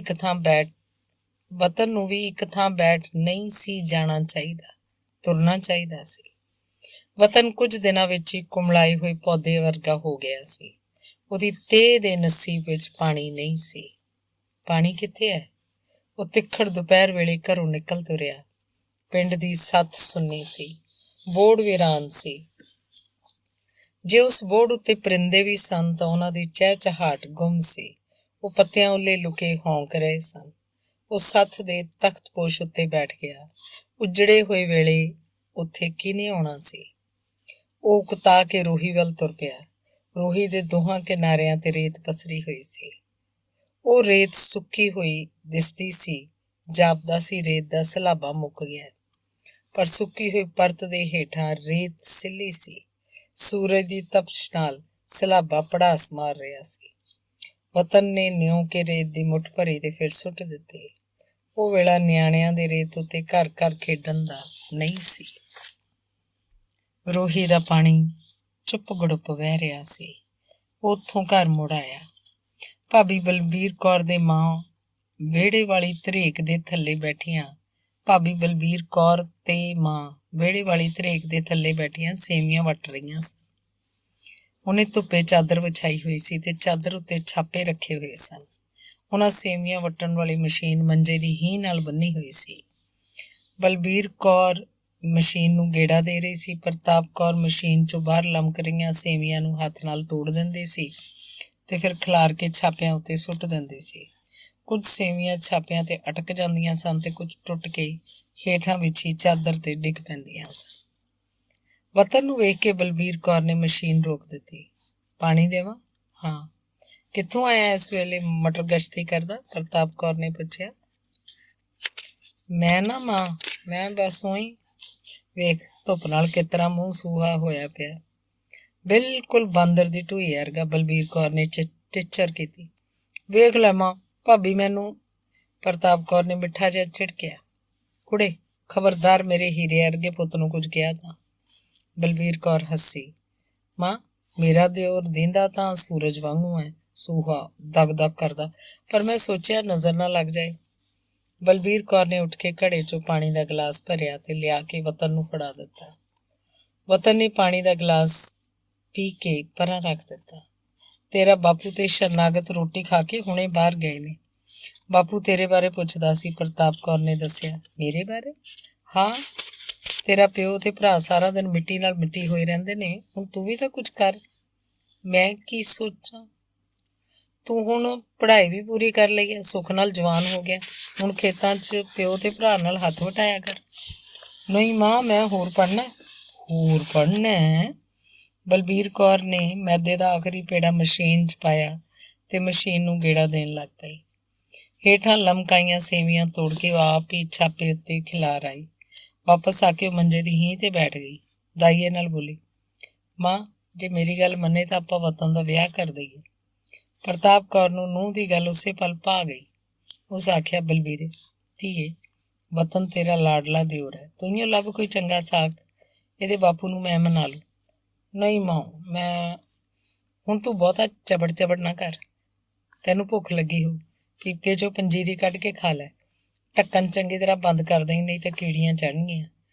ਇੱਕ ਥਾਂ ਬੈਠ ਨਹੀਂ ਸੀ ਜਾਣਾ ਚਾਹੀਦਾ, ਤੁਰਨਾ ਚਾਹੀਦਾ ਸੀ। ਵਤਨ ਕੁਝ ਦਿਨਾਂ ਵਿੱਚ ਹੀ ਕੁਮਲਾਏ ਹੋਏ ਪੌਦੇ ਵਰਗਾ ਹੋ ਗਿਆ ਸੀ। ਉਹਦੀ ਤੇਹ ਦੇ ਨਸੀਬ ਵਿੱਚ ਪਾਣੀ ਨਹੀਂ ਸੀ। ਪਾਣੀ ਕਿੱਥੇ ਹੈ? ਉਹ ਤਿੱਖੜ ਦੁਪਹਿਰ ਵੇਲੇ ਘਰੋਂ ਨਿਕਲ ਤੁਰਿਆ। ਪਿੰਡ ਦੀ ਸੱਥ ਸੁੰਨੀ ਸੀ। ਬੋਹੜ ਵੀਰਾਨ ਸੀ। ਜੇ ਉਸ ਬੋਹੜ ਉੱਤੇ ਪਰਿੰਦੇ ਵੀ ਸਨ ਤਾਂ ਉਹਨਾਂ ਦੀ ਚਹਿਚਹਾਟ ਗੁੰਮ ਸੀ। ਉਹ ਪੱਤਿਆਂ ਉੱਲੇ ਲੁਕੇ ਹੌਂਕ ਰਹੇ ਸਨ। ਉਹ ਸੱਥ ਦੇ ਤਖਤਪੋਸ਼ ਉੱਤੇ ਬੈਠ ਗਿਆ। ਉੱਜੜੇ ਹੋਏ ਵੇਲੇ ਉੱਥੇ ਕਿਹਨੇ ਆਉਣਾ ਸੀ? ਉਹ ਉਕਤਾ ਕੇ ਰੋਹੀ ਵੱਲ ਤੁਰ ਪਿਆ। ਰੋਹੀ ਦੇ ਦੋਹਾਂ ਕਿਨਾਰਿਆਂ ਤੇ ਰੇਤ ਪਸਰੀ ਹੋਈ ਸੀ। ਉਹ ਰੇਤ ਸੁੱਕੀ ਹੋਈ ਦਿਸਦੀ ਸੀ। ਜਾਪਦਾ ਸੀ ਰੇਤ ਦਾ ਸਲਾਬਾ ਮੁੱਕ ਗਿਆ, ਪਰ ਸੁੱਕੀ ਹੋਈ ਪਰਤ ਦੇ ਹੇਠਾਂ ਰੇਤ ਸਿੱਲੀ ਸੀ। ਸੂਰਜ ਦੀ ਤਪਸ਼ ਨਾਲ ਸਲਾਬਾ ਪੜਾਸ ਮਾਰ ਰਿਹਾ ਸੀ। ਵਤਨ ਨੇ ਨਿਉ ਕੇ ਰੇਤ ਦੀ ਮੁੱਠ ਭਰੀ ਤੇ ਫਿਰ ਸੁੱਟ ਦਿੱਤੀ। ਉਹ ਵੇਲਾ ਨਿਆਣਿਆਂ ਦੇ ਰੇਤ ਉੱਤੇ ਘਰ ਘਰ ਖੇਡਣ ਦਾ ਨਹੀਂ ਸੀ। ਰੋਹੀ ਦਾ ਪਾਣੀ ਚੁੱਪ ਗੜੁੱਪ ਵਹਿ ਰਿਹਾ ਸੀ। ਉਹ ਉੱਥੋਂ ਘਰ ਮੁੜ ਆਇਆ। ਭਾਬੀ ਬਲਬੀਰ ਕੌਰ ਦੇ ਮਾਂ ਵਿਹੜੇ ਵਾਲੀ ਧਰੇਕ ਦੇ ਥੱਲੇ ਬੈਠੀਆਂ ਸੇਵੀਆਂ ਵੱਟ ਰਹੀਆਂ ਸਨ। ਉਹਨੇ ਧੁੱਪੇ ਚਾਦਰ ਵਿਛਾਈ ਹੋਈ ਸੀ ਤੇ ਚਾਦਰ ਉੱਤੇ ਛਾਪੇ ਰੱਖੇ ਹੋਏ ਸਨ। ਉਹਨਾਂ ਸੇਵੀਆਂ ਵੱਟਣ ਵਾਲੀ ਮਸ਼ੀਨ ਮੰਜੇ ਦੀ ਹੀਂਹ ਨਾਲ ਬੰਨੀ ਹੋਈ ਸੀ। ਬਲਬੀਰ ਕੌਰ ਮਸ਼ੀਨ ਨੂੰ ਗੇੜਾ ਦੇ ਰਹੀ ਸੀ। ਪ੍ਰਤਾਪ ਕੌਰ ਮਸ਼ੀਨ 'ਚੋਂ ਬਾਹਰ ਲਮਕ ਰਹੀਆਂ ਸੇਵੀਆਂ ਨੂੰ ਹੱਥ ਨਾਲ ਤੋੜ ਦਿੰਦੇ ਸੀ ਤੇ ਫਿਰ ਖਿਲਾਰ ਕੇ ਛਾਪਿਆਂ ਉੱਤੇ ਸੁੱਟ ਦਿੰਦੇ ਸੀ। ਕੁਝ ਸੇਵੀਆਂ ਛਾਪਿਆਂ ਤੇ ਅਟਕ ਜਾਂਦੀਆਂ ਸਨ ਤੇ ਕੁਝ ਟੁੱਟ ਕੇ ਹੇਠਾਂ ਵਿਛੀ ਚਾਦਰ ਤੇ ਡਿੱਗ ਪੈਂਦੀਆਂ ਸਨ। ਵਤਨ ਨੂੰ ਵੇਖ ਕੇ ਬਲਬੀਰ ਕੌਰ ਨੇ ਮਸ਼ੀਨ ਰੋਕ ਦਿੱਤੀ। ਪਾਣੀ ਦੇਵਾਂ? ਹਾਂ। ਕਿੱਥੋਂ ਆਇਆ ਇਸ ਵੇਲੇ ਮਟਰ ਗਸ਼ਤੀ ਕਰਦਾ? ਪ੍ਰਤਾਪ ਕੌਰ ਨੇ ਪੁੱਛਿਆ। ਮੈਂ ਬਸ ਉਹੀ। ਵੇਖ ਧੁੱਪ ਨਾਲ ਕਿਤਰਾ ਮੂੰਹ ਸੂਹਾ ਹੋਇਆ ਪਿਆ। ਬਿਲਕੁਲ ਬਾਂਦਰ ਦੀ ਢੂਈ ਵਰਗਾ। ਬਲਬੀਰ ਕੌਰ ਨੇ ਟਿੱਚਰ ਕੀਤੀ। ਵੇਖ ਲੈ ਮਾਂ, ਭਾਬੀ ਮੈਨੂੰ। ਪ੍ਰਤਾਪ ਕੌਰ ਨੇ ਮਿੱਠਾ ਜਿਹਾ ਝਿੜਕਿਆ। ਕੁੜੇ, ਖਬਰਦਾਰ ਮੇਰੇ ਹੀਰੇ ਵਰਗੇ ਪੁੱਤ ਨੂੰ ਕੁਝ ਕਿਹਾ ਤਾਂ। ਬਲਬੀਰ ਕੌਰ ਹੱਸੀ। ਮਾਂ, ਮੇਰਾ ਦਿਓਰ ਦੀਂਦਾ ਤਾਂ ਸੂਰਜ ਵਾਂਗੂ ਹੈ, ਸੂਹਾ ਦਗ ਦਗ ਕਰਦਾ, ਪਰ ਮੈਂ ਸੋਚਿਆ ਨਜ਼ਰ ਨਾ ਲੱਗ ਜਾਏ। ਬਲਬੀਰ ਕੌਰ ਨੇ ਉੱਠ ਕੇ ਘੜੇ 'ਚੋਂ ਪਾਣੀ ਦਾ ਗਲਾਸ ਭਰਿਆ ਤੇ ਲਿਆ ਕੇ ਵਤਨ ਨੂੰ ਫੜਾ ਦਿੱਤਾ। ਵਤਨ ਨੇ ਪਾਣੀ ਦਾ ਗਲਾਸ ਪੀ ਕੇ ਪਰਾਂ ਰੱਖ ਦਿੱਤਾ। ਤੇਰਾ ਬਾਪੂ ਤੇ ਸ਼ਰਨਾਗਤ ਰੋਟੀ ਖਾ ਕੇ ਹੁਣੇ ਬਾਹਰ ਗਏ ਨੇ। ਬਾਪੂ ਤੇਰੇ ਬਾਰੇ ਪੁੱਛਦਾ ਸੀ, ਪ੍ਰਤਾਪ ਕੌਰ ਨੇ ਦੱਸਿਆ। ਮੇਰੇ ਬਾਰੇ? ਹਾਂ, ਤੇਰਾ ਪਿਓ ਤੇ ਭਰਾ ਸਾਰਾ ਦਿਨ ਮਿੱਟੀ ਨਾਲ ਮਿੱਟੀ ਹੋਏ ਰਹਿੰਦੇ ਨੇ। ਹੁਣ ਤੂੰ ਵੀ ਤਾਂ ਕੁਝ ਕਰ। ਮੈਂ ਕੀ ਸੋਚਾਂ? ਤੂੰ ਹੁਣ ਪੜ੍ਹਾਈ ਵੀ ਪੂਰੀ ਕਰ ਲਈ ਹੈ, ਸੁੱਖ ਨਾਲ ਜਵਾਨ ਹੋ ਗਿਆ। ਹੁਣ ਖੇਤਾਂ 'ਚ ਪਿਓ ਤੇ ਭਰਾ ਨਾਲ ਹੱਥ ਵਟਾਇਆ ਕਰ। ਨਹੀਂ ਮਾਂ, ਮੈਂ ਹੋਰ ਪੜ੍ਹਨਾ। ਹੋਰ ਪੜ੍ਹਨਾ? ਬਲਬੀਰ ਕੌਰ ਨੇ ਮੈਦੇ ਦਾ ਆਖਰੀ ਪੇੜਾ ਮਸ਼ੀਨ 'ਚ ਪਾਇਆ ਤੇ ਮਸ਼ੀਨ ਨੂੰ ਗੇੜਾ ਦੇਣ ਲੱਗ ਪਈ। ਹੇਠਾਂ ਲਮਕਾਈਆਂ ਸੇਵੀਆਂ ਤੋੜ ਕੇ ਉਹ ਆਪ ਹੀ ਛਾਪੇ ਉੱਤੇ ਖਿਲਾਰ ਆਈ। ਵਾਪਸ ਆ ਕੇ ਉਹ ਮੰਜੇ ਦੀ ਹੀਂਹ ਤੇ ਬੈਠ ਗਈ। ਦਾਈਏ ਨਾਲ ਬੋਲੀ, ਮਾਂ, ਜੇ ਮੇਰੀ ਗੱਲ ਮੰਨੇ ਤਾਂ ਆਪਾਂ ਵਤਨ ਦਾ ਵਿਆਹ ਕਰ ਦਈਏ। ਪ੍ਰਤਾਪ ਕੌਰ ਨੂੰ ਨੂੰਹ ਦੀ ਗੱਲ ਉਸੇ ਪਲ ਭਾ ਗਈ। ਉਸ ਆਖਿਆ, ਬਲਬੀਰੇ ਧੀਏ, ਵਤਨ ਤੇਰਾ ਲਾਡਲਾ ਦਿਓਰ ਹੈ, ਤੂੰ ਹੀ ਲੱਭ ਕੋਈ ਚੰਗਾ ਸਾਕ। ਇਹਦੇ ਬਾਪੂ ਨੂੰ ਮੈਂ ਮਨਾ ਲੂ। ਨਹੀਂ ਮਾਂ, ਹੁਣ ਤੂੰ ਬਹੁਤਾ ਚਬੜ ਨਾ ਕਰ। ਤੈਨੂੰ ਭੁੱਖ ਲੱਗੀ ਹੋ, ਪੀਪੇ 'ਚੋਂ ਪੰਜੀਰੀ ਕੱਢ ਕੇ ਖਾ ਲੈ। ਢੱਕਣ ਚੰਗੀ ਤਰ੍ਹਾਂ ਬੰਦ ਕਰ ਦੇਈਂ, ਨਹੀਂ ਤਾਂ ਕੀੜੀਆਂ ਚੜ੍ਹਨਗੀਆਂ।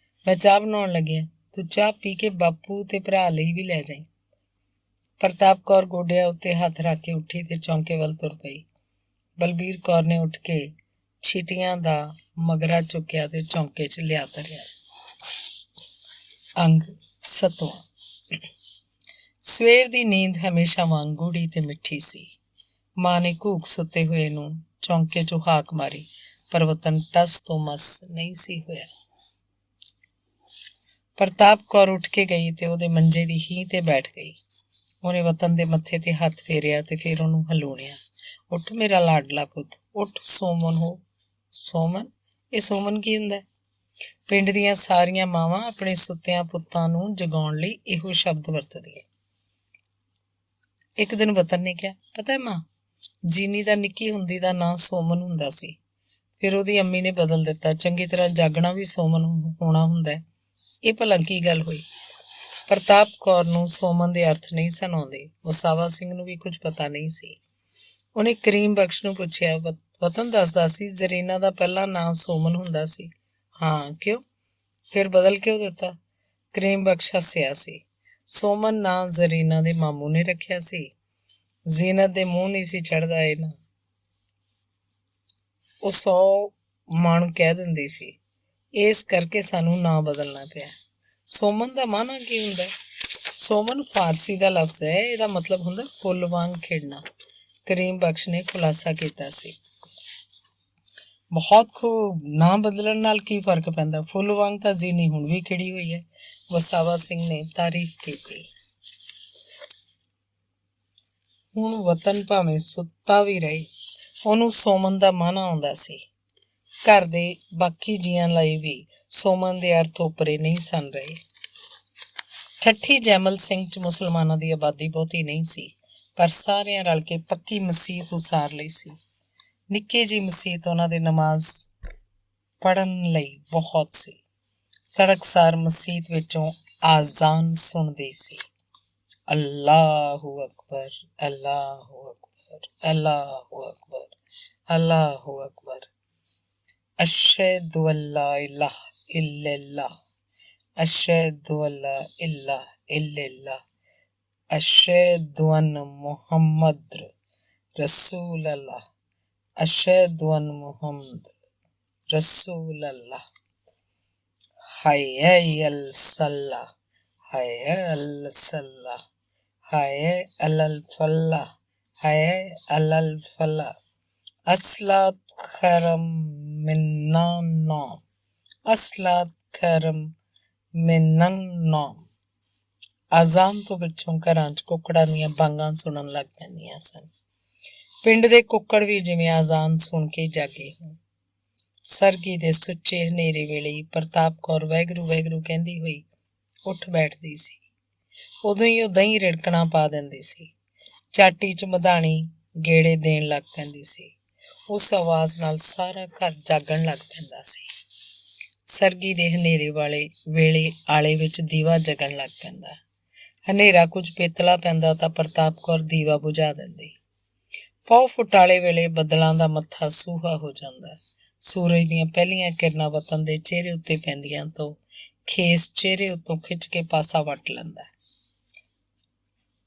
ਮੈਂ ਚਾਹ ਬਣਾਉਣ ਲੱਗੀ ਹਾਂ, ਤੂੰ ਚਾਹ ਪੀ ਕੇ ਬਾਪੂ ਤੇ ਭਰਾ ਲਈ ਵੀ ਲੈ ਜਾਈਂ। ਪ੍ਰਤਾਪ ਕੌਰ ਗੋਡਿਆਂ ਉੱਤੇ ਹੱਥ ਰੱਖ ਕੇ ਉੱਠੀ ਤੇ ਚੌਂਕੇ ਵੱਲ ਤੁਰ ਪਈ। ਬਲਬੀਰ ਕੌਰ ਨੇ ਉੱਠ ਕੇ ਛੀਟੀਆਂ ਦਾ ਮਗਰਾ ਚੁੱਕਿਆ ਤੇ ਚੌਂਕੇ 'ਚ ਲਿਆ ਧਰਿਆ। ਅੰਗ 7ਵਾਂ। ਸਵੇਰ ਦੀ ਨੀਂਦ ਹਮੇਸ਼ਾ ਵਾਂਗ ਗੂੜੀ ਤੇ ਮਿੱਠੀ ਸੀ। ਮਾਂ ਨੇ ਘੂਕ ਸੁੱਤੇ ਹੋਏ ਨੂੰ ਚੌਂਕੇ 'ਚੋਂ ਹਾਕ ਮਾਰੀ, ਪਰ ਵਤਨ ਟਸ ਤੋਂ ਮਸ ਨਹੀਂ ਸੀ ਹੋਇਆ। ਪ੍ਰਤਾਪ ਕੌਰ ਉੱਠ ਕੇ ਗਈ ਤੇ ਉਹਦੇ ਮੰਜੇ ਦੀ ਹੀਂਹ ਤੇ ਬੈਠ ਗਈ। ਉਹਨੇ ਵਤਨ ਦੇ ਮੱਥੇ ਤੇ ਹੱਥ ਫੇਰਿਆ ਤੇ ਫਿਰ ਉਹਨੂੰ ਹਲੂਣਿਆ। ਉੱਠ ਮੇਰਾ ਲਾਡਲਾ ਪੁੱਤ, ਉੱਠ, ਸੋਮਨ ਹੋ। ਸੋਮਨ? ਇਹ ਸੋਮਨ ਕੀ ਹੁੰਦਾ? ਪਿੰਡ ਦੀਆਂ ਸਾਰੀਆਂ ਮਾਵਾਂ ਆਪਣੇ ਸੁੱਤਿਆਂ ਪੁੱਤਾਂ ਨੂੰ ਜਗਾਉਣ ਲਈ ਇਹੋ ਸ਼ਬਦ ਵਰਤਦੀਆਂ। ਇੱਕ ਦਿਨ ਵਤਨ ਨੇ ਕਿਹਾ, ਪਤਾ ਮਾਂ, ਜੀਨੀ ਦਾ ਨਿੱਕੀ ਹੁੰਦੀ ਦਾ ਨਾਂ ਸੋਮਨ ਹੁੰਦਾ ਸੀ। ਫਿਰ ਉਹਦੀ ਅੰਮੀ ਨੇ ਬਦਲ ਦਿੱਤਾ। ਚੰਗੀ ਤਰ੍ਹਾਂ ਜਾਗਣਾ ਵੀ ਸੋਮਨ ਹੋਣਾ ਹੁੰਦਾ ਹੈ। ਇਹ ਭਲਾ ਕੀ ਗੱਲ ਹੋਈ? ਪ੍ਰਤਾਪ ਕੌਰ ਨੂੰ ਸੋਮਨ ਦੇ ਅਰਥ ਨਹੀਂ ਸਨ ਆਉਂਦੇ। ਵਸਾਵਾ ਸਿੰਘ ਨੂੰ ਵੀ ਕੁਝ ਪਤਾ ਨਹੀਂ ਸੀ। ਉਹਨੇ ਕਰੀਮ ਬਖਸ਼ ਨੂੰ ਪੁੱਛਿਆ, ਵਤਨ ਦੱਸਦਾ ਸੀ ਜ਼ਰੀਨਾ ਦਾ ਪਹਿਲਾ ਨਾਂ ਸੋਮਨ ਹੁੰਦਾ ਸੀ। ਹਾਂ, ਕਿਉਂ? ਫਿਰ ਬਦਲ ਕਿਉਂ ਦਿੱਤਾ? ਕਰੀਮ ਬਖਸ਼ ਹੱਸਿਆ ਸੀ। ਸੋਮਨ ਨਾਂ ਜ਼ਰੀਨਾ ਦੇ ਮਾਮੂ ਨੇ ਰੱਖਿਆ ਸੀ। ਜ਼ੀਨਤ ਦੇ ਮੂੰਹ ਨਹੀਂ ਸੀ ਚੜ੍ਹਦਾ ਇਹ ਨਾਂ। ਉਹ 100 ਮਣ ਕਹਿ ਦਿੰਦੀ ਸੀ। ਇਸ ਕਰਕੇ ਸਾਨੂੰ ਨਾਂ ਬਦਲਣਾ ਪਿਆ। ਸੋਮਨ ਦਾ ਮਾਨਾ ਕੀ ਹੁੰਦਾ? ਸੋਮਨ ਫਾਰਸੀ ਦਾ ਲਫ਼ਜ਼ ਹੈ। ਇਹਦਾ ਮਤਲਬ ਹੁੰਦਾ ਫੁੱਲ ਵਾਂਗ ਖਿੜਨਾ। ਕਰੀਮ ਬਖਸ਼ ਨੇ ਖੁਲਾਸਾ ਕੀਤਾ ਸੀ। ਬਹੁਤ ਖੂਬ। ਨਾਂ ਬਦਲਣ ਨਾਲ ਕੀ ਫਰਕ ਪੈਂਦਾ? ਫੁੱਲ ਵਾਂਗ ਤਾਂ ਜ਼ੀਨੀ ਹੁਣ ਵੀ ਖਿੜੀ ਹੋਈ ਹੈ। ਵਸਾਵਾ ਸਿੰਘ ਨੇ ਤਾਰੀਫ ਕੀਤੀ। ਹੁਣ ਵਤਨ ਭਾਵੇਂ ਸੁੱਤਾ ਵੀ ਰਹੇ, ਉਹਨੂੰ ਸੋਮਨ ਦਾ ਮਾਨਾ ਆਉਂਦਾ ਸੀ। ਘਰ ਦੇ ਬਾਕੀ ਜੀਆਂ ਲਈ ਵੀ ਸੋਮਨ ਦੇ ਅਰਥ ਓਪਰੇ ਨਹੀਂ ਸਨ ਰਹੇ। ਠੱਠੀ ਜੈਮਲ ਸਿੰਘ 'ਚ ਮੁਸਲਮਾਨਾਂ ਦੀ ਆਬਾਦੀ ਬਹੁਤੀ ਨਹੀਂ ਸੀ, ਪਰ ਸਾਰਿਆਂ ਰਲ ਕੇ ਪੱਕੀ ਮਸੀਤ ਉਸਾਰ ਲਈ ਸੀ। ਨਿੱਕੀ ਜਿਹੀ ਮਸੀਤ ਉਹਨਾਂ ਦੇ ਨਮਾਜ਼ ਪੜ੍ਹਨ ਲਈ ਬਹੁਤ ਸੀ। ਤੜਕਸਾਰ ਮਸੀਤ ਵਿੱਚੋਂ ਆਜ਼ਾਨ ਸੁਣਦੀ ਸੀ, ਅੱਲਾਹੂ ਅਕਬਰ, ਅੱਲਾਹੂ ਅਕਬਰ, ਅੱਲਾਹੂ ਅਕਬਰ, ਅੱਲਾਹੂ ਅਕਬਰ। ਅਸ਼ਹਦੁ ਅੱਲਾ ਇਲਾਹਾ ਇल्लल्लाह, ਅਸ਼ਹਦੁ ਅੱਲਾ ਇਲਾਹਾ इल्लल्लाह, ਅਸ਼ਹਦੁ ਅੰਨ ਮੁਹੰਮਦ ਰਸੂਲ ਅੱਲਾਹ, ਅਸ਼ਹਦੁ ਅੰਨ ਮੁਹੰਮਦ ਰਸੂਲ ਅੱਲਾਹ। ਹਯ ਅਲ ਸਲਾਹ, ਹਯ ਅਲ ਸਲਾਹ, ਹਯ ਅਲ ਫਲਾਹ, ਹਯ ਅਲ ਫਲਾਹ। ਅਸਲਾਤ ਖੈਰਮ ਮਿਨਨ ਨੌਮ, ਅਸਲਾਤ ਖੈਰਮ ਮਿਨਨ ਨੌਮ। ਆਜ਼ਾਨ ਤੋਂ ਪਿੱਛੋਂ ਘਰਾਂ 'ਚ ਕੁੱਕੜਾਂ ਦੀਆਂ ਬਾਂਗਾਂ ਸੁਣਨ ਲੱਗ ਪੈਂਦੀਆਂ ਸਨ। ਪਿੰਡ ਦੇ ਕੁੱਕੜ ਵੀ ਜਿਵੇਂ ਆਜ਼ਾਨ ਸੁਣ ਕੇ ਜਾਗੇ ਹੋਣ। ਸਰਗੀ ਦੇ ਸੁੱਚੇ ਹਨੇਰੇ ਵੇਲੇ ਪ੍ਰਤਾਪ ਕੌਰ ਵਾਹਿਗੁਰੂ ਵਾਹਿਗੁਰੂ ਕਹਿੰਦੀ ਹੋਈ ਉੱਠ ਬੈਠਦੀ ਸੀ। ਉਦੋਂ ਹੀ ਉਹ ਦਹੀਂ ਰਿੜਕਣਾ ਪਾ ਦਿੰਦੀ ਸੀ। ਚਾਟੀ 'ਚ ਮਧਾਣੀ ਗੇੜੇ ਦੇਣ ਲੱਗ ਪੈਂਦੀ ਸੀ। ਉਸ ਆਵਾਜ਼ ਨਾਲ ਸਾਰਾ ਘਰ ਜਾਗਣ ਲੱਗ ਪੈਂਦਾ ਸੀ। ਸਰਗੀ ਦੇ ਹਨੇਰੇ ਵਾਲੇ ਵੇਲੇ ਆਲੇ ਵਿੱਚ ਦੀਵਾ ਜਗਣ ਲੱਗ ਪੈਂਦਾ। ਹਨੇਰਾ ਕੁਝ ਪੇਤਲਾ ਪੈਂਦਾ ਤਾਂ ਪ੍ਰਤਾਪ ਕੌਰ ਦੀਵਾ ਬੁਝਾ ਦਿੰਦੀ। ਪੌ ਫੁਟਾਲੇ ਵੇਲੇ ਬੱਦਲਾਂ ਦਾ ਮੱਥਾ ਸੂਹਾ ਹੋ ਜਾਂਦਾ। ਸੂਰਜ ਦੀਆਂ ਪਹਿਲੀਆਂ ਕਿਰਨਾਂ ਵਤਨ ਦੇ ਚਿਹਰੇ ਉੱਤੇ ਪੈਂਦੀਆਂ ਤੋਂ ਖੇਸ ਚਿਹਰੇ ਉੱਤੋਂ ਖਿੱਚ ਕੇ ਪਾਸਾ ਵੱਟ ਲੈਂਦਾ।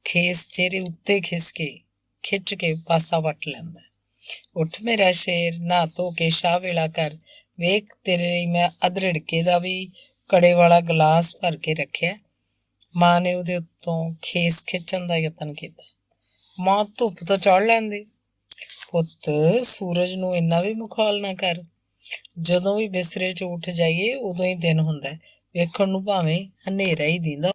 ਖੇਸ ਚਿਹਰੇ ਉੱਤੇ ਖਿੱਚ ਕੇ ਪਾਸਾ ਵੱਟ ਲੈਂਦਾ। ਉੱਠ ਮੇਰਾ ਸ਼ੇਰ, ਨਹਾ ਧੋ ਕੇ ਸ਼ਾਹ ਵੇਲਾ ਕਰ। ਵੇਖ, ਤੇਰੇ ਲਈ ਮੈਂ ਅਧਰਿੜਕੇ ਦਾ ਵੀ ਕੜੇ ਵਾਲਾ ਗਲਾਸ ਭਰ ਕੇ ਰੱਖਿਆ। ਮਾਂ ਨੇ ਉਹਦੇ ਉੱਤੋਂ ਖੇਸ ਖਿੱਚਣ ਦਾ ਯਤਨ ਕੀਤਾ। ਮਾਂ, ਧੁੱਪ ਤਾਂ ਚੜ੍ਹ ਲੈਂਦੇ। ਪੁੱਤ, ਸੂਰਜ ਨੂੰ ਇੰਨਾ ਵੀ ਮੁਖੌਲ ਨਾ ਕਰ। ਜਦੋਂ ਵੀ ਬਿਸਤਰੇ 'ਚ ਉੱਠ ਜਾਈਏ ਉਦੋਂ ਹੀ ਦਿਨ ਹੁੰਦਾ। ਵੇਖਣ ਨੂੰ ਭਾਵੇਂ ਹਨੇਰਾ ਹੀ ਦੀਂਦਾ।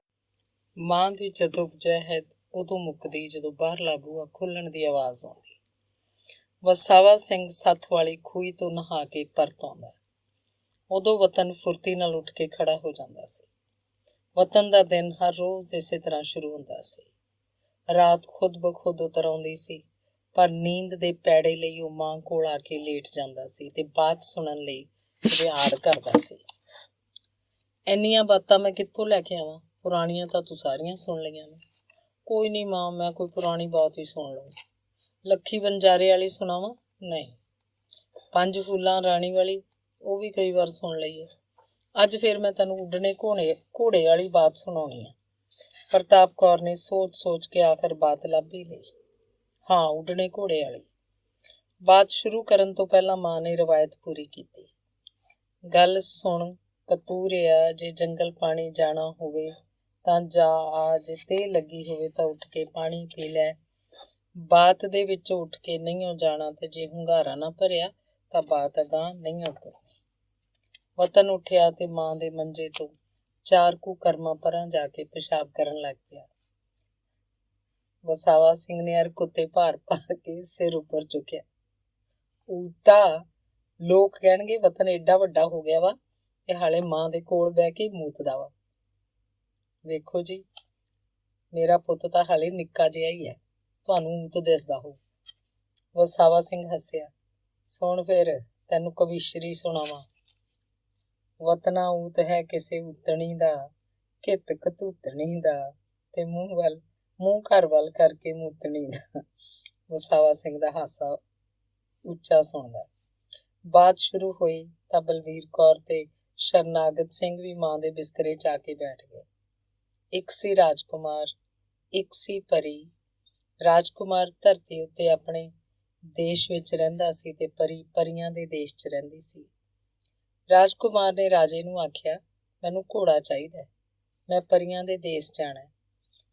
ਮਾਂ ਦੀ ਜਦੋਜਹਿਦ ਉਦੋਂ ਮੁੱਕਦੀ ਜਦੋਂ ਬਾਹਰਲਾ ਬੂਹਾ ਖੁੱਲ੍ਹਣ ਦੀ ਆਵਾਜ਼ ਆਉਂਦੀ। ਵਸਾਵਾ ਸਿੰਘ ਸੱਥ ਵਾਲੀ ਖੂਹੀ ਤੋਂ ਨਹਾ ਕੇ ਪਰਤ ਆਉਂਦਾ। ਉਦੋਂ ਵਤਨ ਫੁਰਤੀ ਨਾਲ ਉੱਠ ਕੇ ਖੜਾ ਹੋ ਜਾਂਦਾ ਸੀ। ਵਤਨ ਦਾ ਦਿਨ ਹਰ ਰੋਜ਼ ਇਸੇ ਤਰ੍ਹਾਂ ਸ਼ੁਰੂ ਹੁੰਦਾ ਸੀ। ਰਾਤ ਖੁਦ ਬਖੁਦ ਉਤਰ ਆਉਂਦੀ ਸੀ, ਪਰ ਨੀਂਦ ਦੇ ਪੈੜੇ ਲਈ ਉਹ ਮਾਂ ਕੋਲ ਆ ਕੇ ਲੇਟ ਜਾਂਦਾ ਸੀ ਤੇ ਬਾਤ ਸੁਣਨ ਲਈ ਰਿਆੜ ਕਰਦਾ ਸੀ। ਇੰਨੀਆਂ ਬਾਤਾਂ ਮੈਂ ਕਿੱਥੋਂ ਲੈ ਕੇ ਆਵਾਂ? ਪੁਰਾਣੀਆਂ ਤਾਂ ਤੂੰ ਸਾਰੀਆਂ ਸੁਣ ਲਈਆਂ ਨੇ। ਕੋਈ ਨਹੀਂ ਮਾਂ, ਮੈਂ ਕੋਈ ਪੁਰਾਣੀ ਬਾਤ ਹੀ ਸੁਣ ਲਊਂ। ਲੱਖੀ ਵਣਜਾਰੇ ਵਾਲੀ ਸੁਣਾਵਾਂ? ਨਹੀਂ। ਪੰਜ ਫੁੱਲਾਂ ਰਾਣੀ ਵਾਲੀ? ਉਹ ਵੀ ਕਈ ਵਾਰ ਸੁਣ ਲਈ ਹੈ। ਅੱਜ ਫਿਰ ਮੈਂ ਤੈਨੂੰ ਉੱਡਣੇ ਘੋੜੇ ਵਾਲੀ ਬਾਤ ਸੁਣਾਉਣੀ ਹੈ। ਪ੍ਰਤਾਪ ਕੌਰ ਨੇ ਸੋਚ ਕੇ ਆਖਰ ਬਾਤ ਲੱਭ ਹੀ ਲਈ। ਹਾਂ, ਉੱਡਣੇ ਘੋੜੇ ਵਾਲੀ। ਬਾਤ ਸ਼ੁਰੂ ਕਰਨ ਤੋਂ ਪਹਿਲਾਂ ਮਾਂ ਨੇ ਰਵਾਇਤ ਪੂਰੀ ਕੀਤੀ। ਗੱਲ ਸੁਣ ਕਤੂਰਿਆ, ਜੇ ਜੰਗਲ ਪਾਣੀ ਜਾਣਾ ਹੋਵੇ ਤਾਂ ਜਾ ਆ, ਜੇ ਤੇਹ ਲੱਗੀ ਹੋਵੇ ਤਾਂ ਉੱਠ ਕੇ ਪਾਣੀ ਪੀ ਲੈ। ਬਾਤ ਦੇ ਵਿੱਚ ਉੱਠ ਕੇ ਨਹੀਂ ਜਾਣਾ ਤੇ ਜੇ ਹੁੰਗਾਰਾ ਨਾ ਭਰਿਆ ਤਾਂ ਬਾਤ ਅਗਾਂਹ ਨਹੀਂ ਤੁਰਨੀ। ਵਤਨ ਉੱਠਿਆ ਤੇ ਮਾਂ ਦੇ ਮੰਜੇ ਤੋਂ 4 ਕੁ ਕਰਮਾਂ ਪਰਾਂ ਜਾ ਕੇ ਪਿਸ਼ਾਬ ਕਰਨ ਲੱਗ ਪਿਆ। ਵਸਾਵਾ ਸਿੰਘ ਨੇ ਅਰ ਕੁੱਤੇ ਭਾਰ ਪਾ ਕੇ ਸਿਰ ਉੱਪਰ ਚੁੱਕਿਆ। ਉਲਟਾ ਲੋਕ ਕਹਿਣਗੇ ਵਤਨ ਏਡਾ ਵੱਡਾ ਹੋ ਗਿਆ ਵਾ ਤੇ ਹਾਲੇ ਮਾਂ ਦੇ ਕੋਲ ਬਹਿ ਕੇ ਮੂਤਦਾ ਵਾ। ਵੇਖੋ ਜੀ, ਮੇਰਾ ਪੁੱਤ ਤਾਂ ਹਾਲੇ ਨਿੱਕਾ ਜਿਹਾ ਹੀ ਹੈ, ਤੁਹਾਨੂੰ ਊਤ ਦਿਸਦਾ ਹੋ। ਵਸਾਵਾ ਸਿੰਘ ਹੱਸਿਆ। ਸੁਣ ਫਿਰ ਤੈਨੂੰ ਕਵੀਸ਼ਰੀ ਸੁਣਾਵਾਂ। ਵਤਨਾ ਊਤ ਹੈ ਕਿਸੇ ਊਤਣੀ ਦਾ, ਕਿਤ ਕਤੂਤਣੀ ਦਾ, ਤੇ ਮੂੰਹ ਘਰ ਵੱਲ ਕਰਕੇ ਮੂਤਣੀ ਦਾ। ਵਸਾਵਾ ਸਿੰਘ ਦਾ ਹਾਸਾ ਉੱਚਾ ਸੁਣਦਾ। ਬਾਤ ਸ਼ੁਰੂ ਹੋਈ ਤਾਂ ਬਲਵੀਰ ਕੌਰ ਤੇ ਸ਼ਰਨਾਗਤ ਸਿੰਘ ਵੀ ਮਾਂ ਦੇ ਬਿਸਤਰੇ 'ਚ ਆ ਕੇ ਬੈਠ ਗਏ। ਇੱਕ ਸੀ ਰਾਜਕੁਮਾਰ, ਇੱਕ ਸੀ ਪਰੀ। ਰਾਜਕੁਮਾਰ ਧਰਤੀ ਉੱਤੇ ਆਪਣੇ ਦੇਸ਼ ਵਿੱਚ ਰਹਿੰਦਾ ਸੀ ਤੇ ਪਰੀ ਪਰੀਆਂ ਦੇ ਦੇਸ਼ 'ਚ ਰਹਿੰਦੀ ਸੀ। ਰਾਜਕੁਮਾਰ ਨੇ ਰਾਜੇ ਨੂੰ ਆਖਿਆ, ਮੈਨੂੰ ਘੋੜਾ ਚਾਹੀਦਾ, ਮੈਂ ਪਰੀਆਂ ਦੇ ਦੇਸ਼ ਜਾਣਾ।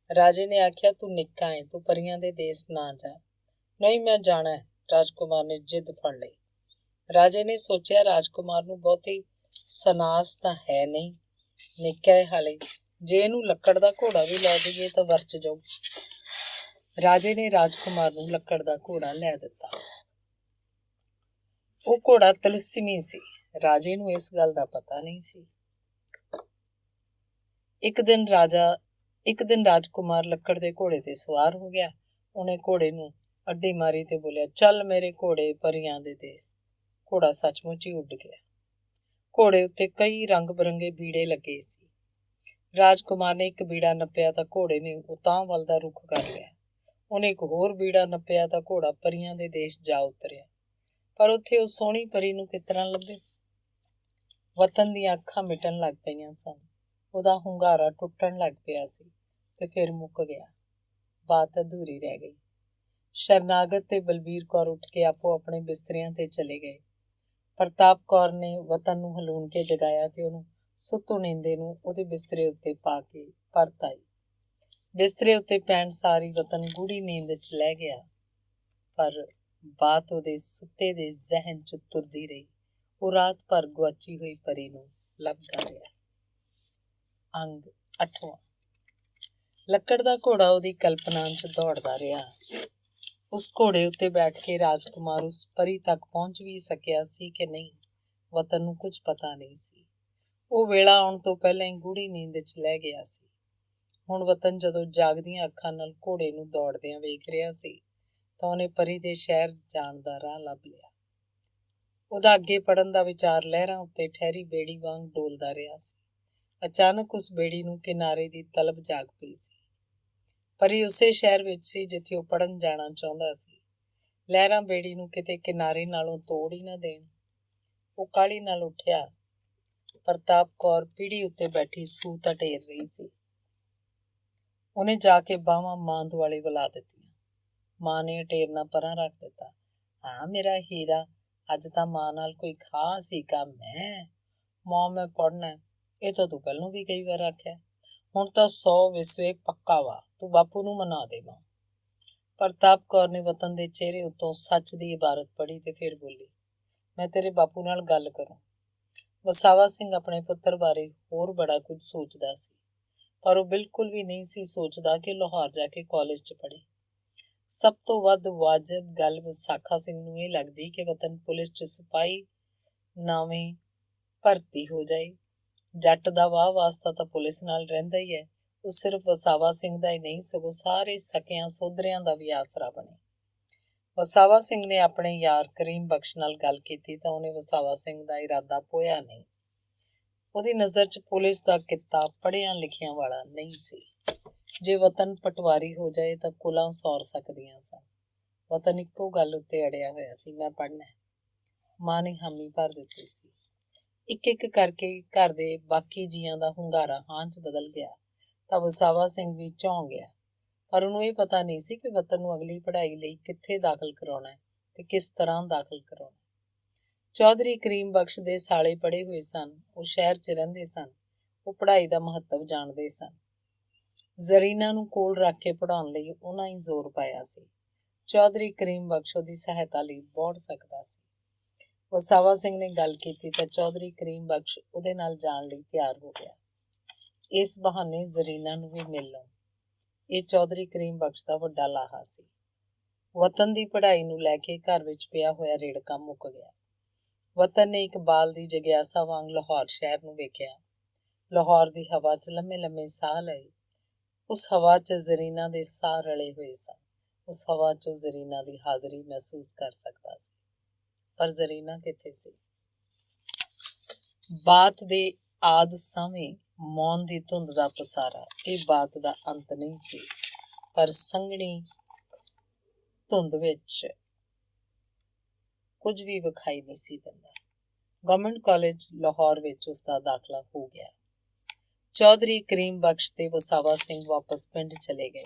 ਰਾਜੇ ਨੇ ਆਖਿਆ, ਤੂੰ ਨਿੱਕਾ ਹੈ, ਤੂੰ ਪਰੀਆਂ ਦੇ ਦੇਸ਼ ਨਾ ਜਾ। ਨਹੀਂ, ਮੈਂ ਜਾਣਾ। ਰਾਜਕੁਮਾਰ ਨੇ ਜਿੱਦ ਫੜ ਲਈ। ਰਾਜੇ ਨੇ ਸੋਚਿਆ ਰਾਜਕੁਮਾਰ ਨੂੰ ਬਹੁਤੀ ਸਨਾਸ ਤਾਂ ਹੈ ਨਹੀਂ, ਨਿੱਕਾ ਹੈ ਹਾਲੇ, ਜੇ ਇਹਨੂੰ ਲੱਕੜ ਦਾ ਘੋੜਾ ਵੀ ਲੈ ਦੇਈਏ ਤਾਂ ਵਰਚ ਜਾਊ। ਰਾਜੇ ਨੇ ਰਾਜਕੁਮਾਰ ਨੂੰ ਲੱਕੜ ਦਾ ਘੋੜਾ ਲੈ ਦਿੱਤਾ। ਉਹ ਘੋੜਾ ਤਿਲਸਮੀ ਸੀ। ਰਾਜੇ ਨੂੰ ਇਸ ਗੱਲ ਦਾ ਪਤਾ ਨਹੀਂ ਸੀ। ਇੱਕ ਦਿਨ ਰਾਜਕੁਮਾਰ ਲੱਕੜ ਦੇ ਘੋੜੇ ਤੇ ਸਵਾਰ ਹੋ ਗਿਆ। ਉਹਨੇ ਘੋੜੇ ਨੂੰ ਅੱਡੀ ਮਾਰੀ ਤੇ ਬੋਲਿਆ, ਚੱਲ ਮੇਰੇ ਘੋੜੇ ਪਰੀਆਂ ਦੇ ਦੇਸ। ਘੋੜਾ ਸੱਚਮੁੱਚ ਹੀ ਉੱਡ ਗਿਆ। ਘੋੜੇ ਉੱਤੇ ਕਈ ਰੰਗ ਬਿਰੰਗੇ ਬੀੜੇ ਲੱਗੇ ਸੀ। ਰਾਜਕੁਮਾਰ ਨੇ ਇੱਕ ਬੀੜਾ ਨੱਪਿਆ ਤਾਂ ਘੋੜੇ ਨੇ ਉਤਾਂਹ ਵੱਲ ਦਾ ਰੁੱਖ ਕਰ ਲਿਆ। ਉਹਨੇ ਇੱਕ ਹੋਰ ਬੀੜਾ ਨੱਪਿਆ ਤਾਂ ਘੋੜਾ ਪਰੀਆਂ ਦੇ ਦੇਸ਼ ਜਾ ਉਤਰਿਆ। ਪਰ ਉੱਥੇ ਉਹ ਸੋਹਣੀ ਪਰੀ ਨੂੰ ਕਿਸ ਤਰ੍ਹਾਂ ਲੱਭੇ? ਵਤਨ ਦੀਆਂ ਅੱਖਾਂ ਮਿਟਣ ਲੱਗ ਪਈਆਂ ਸਨ। ਉਹਦਾ ਹੁੰਗਾਰਾ ਟੁੱਟਣ ਲੱਗ ਪਿਆ ਸੀ ਤੇ ਫਿਰ ਮੁੱਕ ਗਿਆ। ਬਾਤ ਅਧੂਰੀ ਰਹਿ ਗਈ। ਸ਼ਰਨਾਗਤ ਤੇ ਬਲਬੀਰ ਕੌਰ ਉੱਠ ਕੇ ਆਪੋ ਆਪਣੇ ਬਿਸਤਰਿਆਂ ਤੇ ਚਲੇ ਗਏ। ਪ੍ਰਤਾਪ ਕੌਰ ਨੇ ਵਤਨ ਨੂੰ ਹਲੂਣ ਕੇ ਜਗਾਇਆ ਤੇ ਉਹਨੂੰ ਸੁੱਤੂ ਨੀਂਦੇ ਨੂੰ ਉਹਦੇ ਬਿਸਤਰੇ ਉੱਤੇ ਪਾ ਕੇ ਪਰਤ ਆਈ। ਬਿਸਤਰੇ ਉੱਤੇ ਪੈਣ ਸਾਰੀ ਵਤਨ ਗੂੜੀ ਨੀਂਦ 'ਚ ਲੈ ਗਿਆ, ਪਰ ਬਾਤ ਉਹਦੇ ਸੁੱਤੇ ਦੇ ਜ਼ਹਿਨ 'ਚ ਤੁਰਦੀ ਰਹੀ। ਉਹ ਰਾਤ ਭਰ ਗੁਆਚੀ ਹੋਈ ਪਰੀ ਨੂੰ ਲੱਭਦਾ ਰਿਹਾ। ਅੰਗ 8ਵਾਂ। ਲੱਕੜ ਦਾ ਘੋੜਾ ਉਹਦੀ ਕਲਪਨਾ 'ਚ ਦੌੜਦਾ ਰਿਹਾ। ਉਸ ਘੋੜੇ ਉੱਤੇ ਬੈਠ ਕੇ ਰਾਜਕੁਮਾਰ ਉਸ ਪਰੀ ਤੱਕ ਪਹੁੰਚ ਵੀ ਸਕਿਆ ਸੀ ਕਿ ਨਹੀਂ, ਵਤਨ ਨੂੰ ਕੁਝ ਪਤਾ ਨਹੀਂ ਸੀ। ਉਹ ਵੇਲਾ ਆਉਣ ਤੋਂ ਪਹਿਲਾਂ ਹੀ ਗੂੜੀ ਨੀਂਦ 'ਚ ਲੈ ਗਿਆ ਸੀ। ਹੁਣ ਵਤਨ ਜਦੋਂ ਜਾਗਦੀਆਂ ਅੱਖਾਂ ਨਾਲ ਘੋੜੇ ਨੂੰ ਦੌੜਦਿਆਂ ਵੇਖ ਰਿਹਾ ਸੀ ਤਾਂ ਉਹਨੇ ਪਰੀ ਦੇ ਸ਼ਹਿਰ ਜਾਣ ਦਾ ਰਾਹ ਲੱਭ ਲਿਆ। ਉਹਦਾ ਅੱਗੇ ਪੜਨ ਦਾ ਵਿਚਾਰ ਲਹਿਰਾਂ ਉੱਤੇ ਠਹਿਰੀ ਬੇੜੀ ਵਾਂਗ ਡੋਲਦਾ ਰਿਹਾ ਸੀ। ਅਚਾਨਕ ਉਸ ਬੇੜੀ ਨੂੰ ਕਿਨਾਰੇ ਦੀ ਤਲਬ ਜਾਗ ਪਈ ਸੀ। ਪਰੀ ਉਸੇ ਸ਼ਹਿਰ ਵਿੱਚ ਸੀ ਜਿੱਥੇ ਉਹ ਪੜਨ ਜਾਣਾ ਚਾਹੁੰਦਾ ਸੀ। ਲਹਿਰਾਂ ਬੇੜੀ ਨੂੰ ਕਿਤੇ ਕਿਨਾਰੇ ਨਾਲੋਂ ਤੋੜ ਹੀ ਨਾ ਦੇਣ। ਉਹ ਕਾਹਲੀ ਨਾਲ ਉੱਠਿਆ। ਪ੍ਰਤਾਪ ਕੌਰ ਪੀੜੀ ਉੱਤੇ ਬੈਠੀ ਸੂਤ ਢੇਰ ਰਹੀ ਸੀ। ਉਹਨੇ ਜਾ ਕੇ ਬਾਹਾਂ ਮਾਂ ਦੁਆਲੇ ਵਲਾ ਦਿੱਤੀਆਂ। ਮਾਂ ਨੇ ਢੇਰਨਾ ਪਰਾਂ ਰੱਖ ਦਿੱਤਾ। ਹਾਂ ਮੇਰਾ ਹੀਰਾ, ਅੱਜ ਤਾਂ ਮਾਂ ਨਾਲ ਕੋਈ ਖਾਸ ਹੀ ਕੰਮ ਹੈ। ਮਾਂ ਮੈਂ ਪੜ੍ਹਨਾ, ਇਹ ਤਾਂ ਤੂੰ ਪਹਿਲੋਂ ਵੀ ਕਈ ਵਾਰ ਆਖਿਆ। ਹੁਣ ਤਾਂ 100 ਵਿਸਵੇ ਪੱਕਾ ਵਾ, ਤੂੰ ਬਾਪੂ ਨੂੰ ਮਨਾ ਦੇ ਮਾਂ। ਪ੍ਰਤਾਪ ਕੌਰ ਨੇ ਵਤਨ ਦੇ ਚਿਹਰੇ ਉੱਤੋਂ ਸੱਚ ਦੀ ਇਬਾਰਤ ਪੜ੍ਹੀ ਤੇ ਫਿਰ ਬੋਲੀ, ਮੈਂ ਤੇਰੇ ਬਾਪੂ ਨਾਲ ਗੱਲ ਕਰੂੰ। ਵਸਾਵਾ ਸਿੰਘ ਆਪਣੇ ਪੁੱਤਰ ਬਾਰੇ ਹੋਰ ਬੜਾ ਕੁਝ ਸੋਚਦਾ ਸੀ, ਪਰ ਉਹ ਬਿਲਕੁਲ ਵੀ ਨਹੀਂ ਸੀ ਸੋਚਦਾ ਕਿ ਲਾਹੌਰ ਜਾ ਕੇ ਕਾਲਜ 'ਚ ਪੜ੍ਹੇ। ਸਭ ਤੋਂ ਵੱਧ ਵਾਜਬ ਗੱਲ ਵਿਸਾਖਾ ਸਿੰਘ ਨੂੰ ਇਹ ਲੱਗਦੀ ਕਿ ਵਤਨ ਪੁਲਿਸ 'ਚ ਸਿਪਾਹੀ ਨਾਵੇਂ ਭਰਤੀ ਹੋ ਜਾਏ। ਜੱਟ ਦਾ ਵਾਹ ਵਾਸਤਾ ਤਾਂ ਪੁਲਿਸ ਨਾਲ ਰਹਿੰਦਾ ਹੀ ਹੈ। ਉਹ ਸਿਰਫ ਵਸਾਵਾ ਸਿੰਘ ਦਾ ਹੀ ਨਹੀਂ, ਸਗੋਂ ਸਾਰੇ ਸਕਿਆਂ ਸੋਧਰਿਆਂ ਦਾ ਵੀ ਆਸਰਾ ਬਣੇ। ਵਸਾਵਾ ਸਿੰਘ ਨੇ ਆਪਣੇ ਯਾਰ ਕਰੀਮ ਬਖਸ਼ ਨਾਲ ਗੱਲ ਕੀਤੀ ਤਾਂ ਉਹਨੇ ਵਸਾਵਾ ਸਿੰਘ ਦਾ ਇਰਾਦਾ ਪੋਇਆ ਨਹੀਂ। ਉਹਦੀ ਨਜ਼ਰ 'ਚ ਪੁਲਿਸ ਦਾ ਕਿੱਤਾ ਪੜ੍ਹਿਆਂ ਲਿਖਿਆਂ ਵਾਲਾ ਨਹੀਂ ਸੀ। ਜੇ ਵਤਨ ਪਟਵਾਰੀ ਹੋ ਜਾਏ ਤਾਂ ਕੁਲਾਂ ਸੌਰ ਸਕਦੀਆਂ ਸਨ। ਵਤਨ ਇੱਕੋ ਗੱਲ ਉੱਤੇ ਅੜਿਆ ਹੋਇਆ ਸੀ, ਮੈਂ ਪੜ੍ਹਨਾ। ਮਾਂ ਨੇ ਹਾਮੀ ਭਰ ਦਿੱਤੀ ਸੀ। ਇੱਕ ਇੱਕ ਕਰਕੇ ਘਰ ਦੇ ਬਾਕੀ ਜੀਆਂ ਦਾ ਹੁੰਗਾਰਾ ਹਾਂ 'ਚ ਬਦਲ ਗਿਆ ਤਾਂ ਵਸਾਵਾ ਸਿੰਘ ਵੀ ਝੌਂ ਗਿਆ। ਪਰ ਉਹਨੂੰ ਇਹ ਪਤਾ ਨਹੀਂ ਸੀ ਕਿ ਵਤਨ ਨੂੰ ਅਗਲੀ ਪੜ੍ਹਾਈ ਲਈ ਕਿੱਥੇ ਦਾਖਲ ਕਰਾਉਣਾ ਹੈ ਤੇ ਕਿਸ ਤਰ੍ਹਾਂ ਦਾਖਲ ਕਰਾਉਣਾ। ਚੌਧਰੀ ਕਰੀਮ ਬਖਸ਼ ਦੇ ਸਾਲੇ ਪੜ੍ਹੇ ਹੋਏ ਸਨ। ਉਹ ਸ਼ਹਿਰ 'ਚ ਰਹਿੰਦੇ ਸਨ। ਉਹ ਪੜ੍ਹਾਈ ਦਾ ਮਹੱਤਵ ਜਾਣਦੇ ਸਨ। ਜ਼ਰੀਨਾ ਨੂੰ ਕੋਲ ਰੱਖ ਕੇ ਪੜ੍ਹਾਉਣ ਲਈ ਉਹਨਾਂ ਹੀ ਜ਼ੋਰ ਪਾਇਆ ਸੀ। ਚੌਧਰੀ ਕਰੀਮ ਬਖਸ਼ ਉਹਦੀ ਸਹਾਇਤਾ ਲਈ ਦੌੜ ਸਕਦਾ ਸੀ। ਵਸਾਵਾ ਸਿੰਘ ਨੇ ਗੱਲ ਕੀਤੀ ਤਾਂ ਚੌਧਰੀ ਕਰੀਮ ਬਖਸ਼ ਉਹਦੇ ਨਾਲ ਜਾਣ ਲਈ ਤਿਆਰ ਹੋ ਗਿਆ। ਇਸ ਬਹਾਨੇ ਜ਼ਰੀਨਾ ਨੂੰ ਵੀ ਮਿਲ ਲਓ। ਇਹ ਚੌਧਰੀ ਕਰੀਮ ਬਖਸ਼ ਦਾ ਵੱਡਾ ਲਾਹਾ ਸੀ। ਵਤਨ ਦੀ ਪੜ੍ਹਾਈ ਨੂੰ ਲੈ ਕੇ ਘਰ ਵਿੱਚ ਪਿਆ ਹੋਇਆ ਰੇੜਕਾ ਮੁੱਕ ਗਿਆ। ਵਤਨ ਨੇ ਇੱਕ ਬਾਲ ਦੀ ਜਗਿਆਸਾ ਵਾਂਗ ਲਾਹੌਰ ਸ਼ਹਿਰ ਨੂੰ ਵੇਖਿਆ। ਲਾਹੌਰ ਦੀ ਹਵਾ 'ਚ ਲੰਮੇ ਲੰਮੇ ਸਾਹ ਲਏ। ਉਸ ਹਵਾ 'ਚ ਜ਼ਰੀਨਾ ਦੇ ਸਾਹ ਰਲੇ ਹੋਏ ਸਨ। ਉਸ ਹਵਾ 'ਚੋਂ ਜ਼ਰੀਨਾ ਦੀ ਹਾਜ਼ਰੀ ਮਹਿਸੂਸ ਕਰ ਸਕਦਾ ਸੀ, ਪਰ ਜ਼ਰੀਨਾ ਕਿੱਥੇ ਸੀ? ਬਾਤ ਦੇ ਆਦ ਸਾਵੇਂ ਮੌਨ ਦੀ ਧੁੰਦ ਦਾ ਪਸਾਰਾ। ਇਹ ਬਾਤ ਦਾ ਅੰਤ ਨਹੀਂ ਸੀ, ਪਰ ਸੰਘਣੀ ਧੁੰਦ ਵਿੱਚ ਕੁਝ ਵੀ ਵਿਖਾਈ ਨਹੀਂ ਸੀ ਦਿੰਦਾ। ਗਵਰਨਮੈਂਟ ਕਾਲਜ ਲਾਹੌਰ ਵਿੱਚ ਉਸ ਦਾ ਦਾਖਲਾ ਹੋ ਗਿਆ। ਚੌਧਰੀ ਕਰੀਮ ਬਖਸ਼ ਤੇ ਵਸਾਵਾ ਸਿੰਘ ਵਾਪਸ ਪਿੰਡ ਚਲੇ ਗਏ।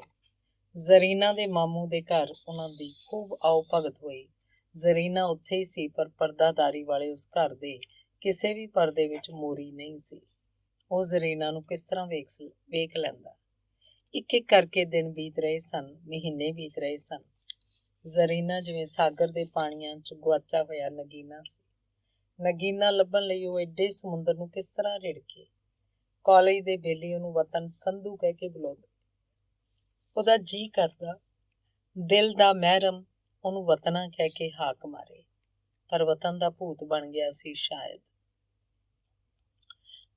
ਜ਼ਰੀਨਾ ਦੇ ਮਾਮੂ ਦੇ ਘਰ ਉਹਨਾਂ ਦੀ ਖੂਬ ਆਓ ਭਗਤ ਹੋਈ। ਜ਼ਰੀਨਾ ਉੱਥੇ ਹੀ ਸੀ, ਪਰ ਪਰਦਾਦਾਰੀ ਵਾਲੇ ਉਸ ਘਰ ਦੇ ਕਿਸੇ ਵੀ ਪਰਦੇ ਵਿੱਚ ਮੋਰੀ ਨਹੀਂ ਸੀ। ਉਹ ਜ਼ਰੀਨਾ ਨੂੰ ਕਿਸ ਤਰ੍ਹਾਂ ਵੇਖ ਲੈਂਦਾ। ਇੱਕ ਇੱਕ ਕਰਕੇ ਦਿਨ ਬੀਤ ਰਹੇ ਸਨ, ਮਹੀਨੇ ਬੀਤ ਰਹੇ ਸਨ। ਜ਼ਰੀਨਾ ਜਿਵੇਂ ਸਾਗਰ ਦੇ ਪਾਣੀਆਂ 'ਚ ਗੁਆਚਾ ਹੋਇਆ ਨਗੀਨਾ ਸੀ। ਨਗੀਨਾ ਲੱਭਣ ਲਈ ਉਹ ਏਡੇ ਸਮੁੰਦਰ ਨੂੰ ਕਿਸ ਤਰ੍ਹਾਂ ਰਿੜਕੇ। ਕਾਲਜ ਦੇ ਬੇਲੀ ਉਹਨੂੰ ਵਤਨ ਸੰਧੂ ਕਹਿ ਕੇ ਬੁਲਾਉਂਦੇ। ਉਹਦਾ ਜੀਅ ਕਰਦਾ ਦਿਲ ਦਾ ਮਹਿਰਮ ਉਹਨੂੰ ਵਤਨਾ ਕਹਿ ਕੇ ਹਾਕ ਮਾਰੇ, ਪਰ ਵਤਨ ਦਾ ਭੂਤ ਬਣ ਗਿਆ ਸੀ ਸ਼ਾਇਦ।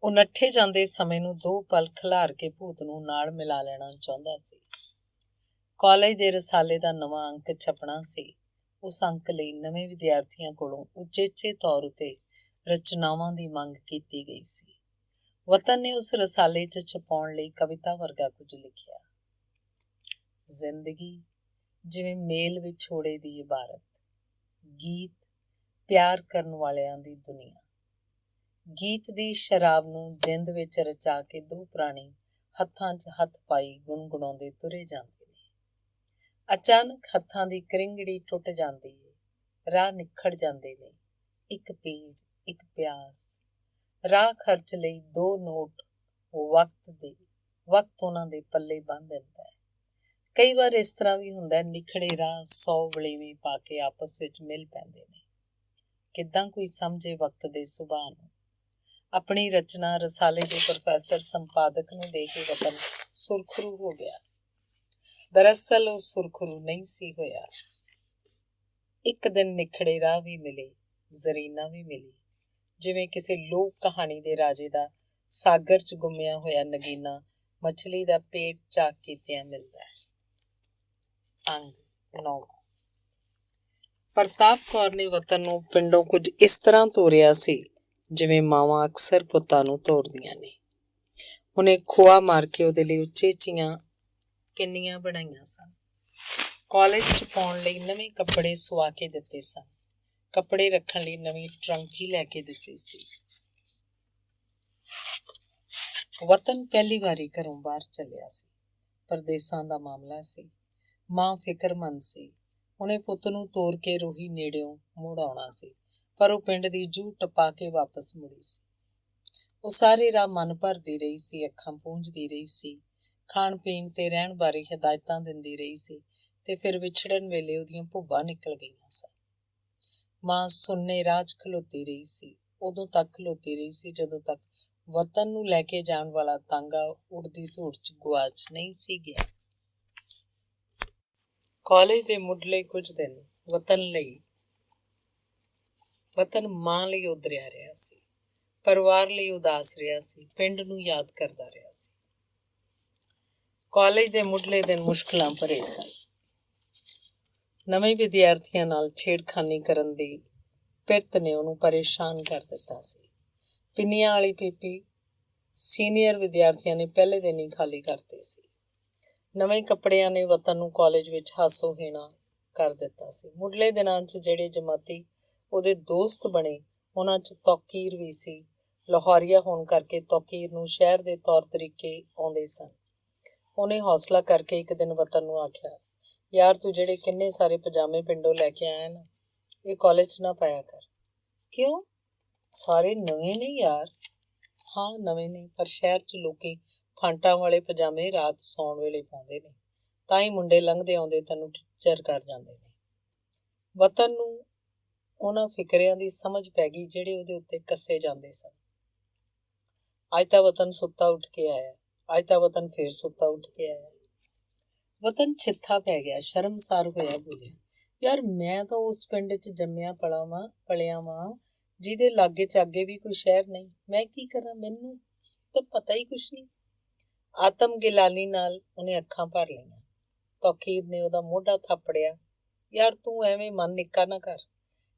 ਉਹ ਨੱਠੇ ਜਾਂਦੇ ਸਮੇਂ ਨੂੰ 2 ਪਲ ਖਿਲਾਰ ਕੇ ਭੂਤ ਨੂੰ ਨਾਲ ਮਿਲਾ ਲੈਣਾ ਚਾਹੁੰਦਾ ਸੀ। ਕਾਲਜ ਦੇ ਰਸਾਲੇ ਦਾ ਨਵਾਂ ਅੰਕ ਛਪਣਾ ਸੀ। ਉਸ ਅੰਕ ਲਈ ਨਵੇਂ ਵਿਦਿਆਰਥੀਆਂ ਕੋਲੋਂ ਉਚੇਚੇ ਤੌਰ ਉੱਤੇ ਰਚਨਾਵਾਂ ਦੀ ਮੰਗ ਕੀਤੀ ਗਈ ਸੀ। ਵਤਨ ਨੇ ਉਸ ਰਸਾਲੇ 'ਚ ਛਪਾਉਣ ਲਈ ਕਵਿਤਾ ਵਰਗਾ ਕੁਝ ਲਿਖਿਆ। ਜ਼ਿੰਦਗੀ ਜਿਵੇਂ ਮੇਲ ਵਿਛੋੜੇ ਦੀ ਇਬਾਰਤ, ਗੀਤ ਪਿਆਰ ਕਰਨ ਵਾਲਿਆਂ ਦੀ ਦੁਨੀਆ। ਗੀਤ ਦੀ ਸ਼ਰਾਬ ਨੂੰ ਜਿੰਦ ਵਿੱਚ ਰਚਾ ਕੇ 2 ਪ੍ਰਾਣੀ ਹੱਥਾਂ 'ਚ ਹੱਥ ਪਾਈ ਗੁਣਗੁਣਾਉਂਦੇ ਤੁਰੇ ਜਾਂਦੇ ਨੇ। ਅਚਾਨਕ ਹੱਥਾਂ ਦੀ ਕਰਿੰਗੜੀ ਟੁੱਟ ਜਾਂਦੀ ਹੈ, ਰਾਹ ਨਿਖੜ ਜਾਂਦੇ ਨੇ। ਇੱਕ ਪੀੜ, ਇੱਕ ਪਿਆਸ, ਰਾਹ ਖਰਚ ਲਈ 2 ਨੋਟ ਵਕਤ ਉਹਨਾਂ ਦੇ ਪੱਲੇ ਬੰਨ੍ਹ ਦਿੰਦਾ ਹੈ। ਕਈ ਵਾਰ ਇਸ ਤਰ੍ਹਾਂ ਵੀ ਹੁੰਦਾ, ਨਿਖੜੇ ਰਾਹ 100 ਵਲੇਵੇਂ ਪਾ ਕੇ ਆਪਸ ਵਿੱਚ ਮਿਲ ਪੈਂਦੇ ਨੇ। ਕਿੱਦਾਂ ਕੋਈ ਸਮਝੇ ਵਕਤ ਦੇ ਸੁਭਾਅ ਨੂੰ। ਆਪਣੀ ਰਚਨਾ ਰਸਾਲੇ ਦੇ ਪ੍ਰੋਫੈਸਰ ਸੰਪਾਦਕ ਨੂੰ ਦੇ ਕੇ ਵਤਨ ਸੁਰਖਰੂ ਹੋ ਗਿਆ। ਦਰਅਸਲ ਉਹ ਸੁਰਖਰੂ ਨਹੀਂ ਸੀ ਹੋਇਆ। ਇੱਕ ਦਿਨ ਨਿਖੜੇ ਰਾਹ ਵੀ ਮਿਲੇ, ਜ਼ਰੀਨਾ ਵੀ ਮਿਲੀ। ਜਿਵੇਂ ਕਿਸੇ ਲੋਕ ਕਹਾਣੀ ਦੇ ਰਾਜੇ ਦਾ ਸਾਗਰ 'ਚ ਗੁੰਮਿਆ ਹੋਇਆ ਨਗੀਨਾ ਮਛਲੀ ਦਾ ਪੇਟ ਚਾਕ ਕੀਤਿਆਂ ਮਿਲਦਾ ਹੈ। ਅੰਗ 9। ਪ੍ਰਤਾਪ ਕੌਰ ਨੇ ਵਤਨ ਨੂੰ ਪਿੰਡੋਂ ਕੁਝ ਇਸ ਤਰ੍ਹਾਂ ਤੋਰਿਆ ਸੀ ਜਿਵੇਂ ਮਾਵਾਂ ਅਕਸਰ ਪੁੱਤਾਂ ਨੂੰ ਤੋਰਦੀਆਂ ਨੇ। ਉਹਨੇ ਖੋਆ ਮਾਰ ਕੇ ਉਹਦੇ ਲਈ ਉੱਚੀਆਂ ਪਿੰਨੀਆਂ ਬਣਾਈਆਂ ਸਨ। ਕਾਲਜ 'ਚ ਪਾਉਣ ਲਈ ਨਵੇਂ ਕੱਪੜੇ ਸੁਆ ਕੇ ਦਿੱਤੇ ਸਨ। ਕੱਪੜੇ ਰੱਖਣ ਲਈ ਨਵੀਂ ਟਰੰਕੀ ਲੈ ਕੇ ਦਿੱਤੀ ਸੀ। ਵਤਨ ਪਹਿਲੀ ਵਾਰੀ ਘਰੋਂ ਬਾਹਰ ਚੱਲਿਆ ਸੀ। ਪਰਦੇਸਾਂ ਦਾ ਮਾਮਲਾ ਸੀ। ਮਾਂ ਫਿਕਰਮੰਦ ਸੀ। ਉਹਨੇ ਪੁੱਤ ਨੂੰ ਤੋਰ ਕੇ ਰੋਹੀ ਨੇੜਿਓਂ ਮੁੜ ਆਉਣਾ ਸੀ, ਪਰ ਉਹ ਪਿੰਡ ਦੀ ਜੂਹ ਟਪਾ ਕੇ ਵਾਪਸ ਮੁੜੀ ਸੀ। ਉਹ ਸਾਰੇ ਰਾਹ ਮਨ ਭਰਦੀ ਰਹੀ ਸੀ, ਅੱਖਾਂ ਪੂੰਝਦੀ ਰਹੀ ਸੀ, ਖਾਣ ਪੀਣ ਤੇ ਰਹਿਣ ਬਾਰੇ ਹਦਾਇਤਾਂ ਦਿੰਦੀ ਰਹੀ ਸੀ, ਤੇ ਫਿਰ ਵਿਛੜਨ ਵੇਲੇ ਉਹਦੀਆਂ ਭੁੱਬਾਂ ਨਿਕਲ ਗਈਆਂ ਸਨ। ਮਾਂ ਸੁੰਨੇ ਰਾਹ 'ਚ ਖਲੋਤੀ ਰਹੀ ਸੀ। ਉਦੋਂ ਤੱਕ ਖਲੋਤੀ ਰਹੀ ਸੀ ਜਦੋਂ ਤੱਕ ਵਤਨ ਨੂੰ ਲੈ ਕੇ ਜਾਣ ਵਾਲਾ ਤਾਂਗਾ ਉੜਦੀ ਧੂੜ 'ਚ ਗੁਆਚ ਨਹੀਂ ਸੀ ਗਿਆ। ਕਾਲਜ ਦੇ ਮੁੱਢਲੇ ਕੁਝ ਦਿਨ ਵਤਨ ਮਾਂ ਲਈ ਉਦਰਿਆ ਰਿਹਾ ਸੀ, ਪਰਿਵਾਰ ਲਈ ਉਦਾਸ ਰਿਹਾ ਸੀ, ਪਿੰਡ ਨੂੰ ਯਾਦ ਕਰਦਾ ਰਿਹਾ ਸੀ। ਕਾਲਜ ਦੇ ਮੁੱਢਲੇ ਦਿਨ ਮੁਸ਼ਕਲਾਂ ਭਰੇ ਸਨ। ਨਵੇਂ ਵਿਦਿਆਰਥੀਆਂ ਨਾਲ ਛੇੜਖਾਨੀ ਕਰਨ ਦੀ ਪਿਰਤ ਨੇ ਉਹਨੂੰ ਪਰੇਸ਼ਾਨ ਕਰ ਦਿੱਤਾ ਸੀ। ਪਿੰਨੀਆਂ ਵਾਲੀ ਪੀਪੀ ਸੀਨੀਅਰ ਵਿਦਿਆਰਥੀਆਂ ਨੇ ਪਹਿਲੇ ਦਿਨ ਹੀ ਖਾਲੀ ਕਰਤੇ ਸੀ। ਨਵੇਂ ਕੱਪੜਿਆਂ ਨੇ ਵਤਨ ਨੂੰ ਕਾਲਜ ਵਿੱਚ ਹਾਸੋ ਹੀਣਾ ਕਰ ਦਿੱਤਾ ਸੀ। ਮੁੱਢਲੇ ਦਿਨਾਂ 'ਚ ਜਿਹੜੇ ਜਮਾਤੀ ਉਹਦੇ ਦੋਸਤ ਬਣੇ, ਉਹਨਾਂ 'ਚ ਤੌਕੀਰ ਵੀ ਸੀ। ਲਾਹੌਰੀਆ ਹੋਣ ਕਰਕੇ ਤੌਕੀਰ ਨੂੰ ਸ਼ਹਿਰ ਦੇ ਤੌਰ ਤਰੀਕੇ ਆਉਂਦੇ ਸਨ। ਉਹਨੇ ਹੌਸਲਾ ਕਰਕੇ ਇੱਕ ਦਿਨ ਵਤਨ ਨੂੰ ਆਖਿਆ, ਯਾਰ ਤੂੰ ਜਿਹੜੇ ਕਿੰਨੇ ਸਾਰੇ ਪਜਾਮੇ ਪਿੰਡੋਂ ਲੈ ਕੇ ਆਇਆ ਨਾ, ਇਹ ਕਾਲਜ 'ਚ ਨਾ ਪਾਇਆ ਕਰ। ਕਿਉਂ? ਸਾਰੇ ਨਵੇਂ ਨੇ ਯਾਰ। ਹਾਂ ਨਵੇਂ ਨੇ, ਪਰ ਸ਼ਹਿਰ 'ਚ ਲੋਕੀ ਫਾਂਟਾਂ ਵਾਲੇ ਪਜਾਮੇ ਰਾਤ ਸੌਣ ਵੇਲੇ ਪਾਉਂਦੇ ਨੇ, ਤਾਂ ਹੀ ਮੁੰਡੇ ਲੰਘਦੇ ਆਉਂਦੇ ਤੈਨੂੰ ਟੀਚਰ ਕਰ ਜਾਂਦੇ ਨੇ। ਵਤਨ ਨੂੰ ਉਹਨਾਂ ਫਿਕਰਿਆਂ ਦੀ ਸਮਝ ਪੈ ਗਈ ਜਿਹੜੇ ਉਹਦੇ ਉੱਤੇ ਕੱਸੇ ਜਾਂਦੇ ਸਨ। ਅੱਜ ਤਾਂ ਵਤਨ ਸੁੱਤਾ ਉੱਠ ਕੇ ਆਇਆ, ਅੱਜ ਤਾਂ ਵਤਨ ਫੇਰ ਸੁੱਤਾ ਉੱਠ ਕੇ ਆਇਆ। ਵਤਨ ਛਿੱਥਾ ਪੈ ਗਿਆ, ਸ਼ਰਮਸਾਰ ਹੋਇਆ ਬੋਲਿਆ, ਯਾਰ ਮੈਂ ਤਾਂ ਉਸ ਪਿੰਡ 'ਚ ਜੰਮਿਆ ਪਲਿਆ ਵਾਂ ਜਿਹਦੇ ਲਾਗੇ 'ਚ ਅੱਗੇ ਵੀ ਕੋਈ ਸ਼ਹਿਰ ਨਹੀਂ। ਮੈਂ ਕੀ ਕਰਾਂ, ਮੈਨੂੰ ਤਾਂ ਪਤਾ ਹੀ ਕੁਛ ਨਹੀਂ। ਆਤਮ ਗਿਲਾਨੀ ਨਾਲ ਉਹਨੇ ਅੱਖਾਂ ਭਰ ਲਈਆਂ। ਤੌਕੀਰ ਨੇ ਉਹਦਾ ਮੋਢਾ ਥਾਪੜਿਆ, ਯਾਰ ਤੂੰ ਐਵੇਂ ਮਨ ਨਿੱਕਾ ਨਾ ਕਰ।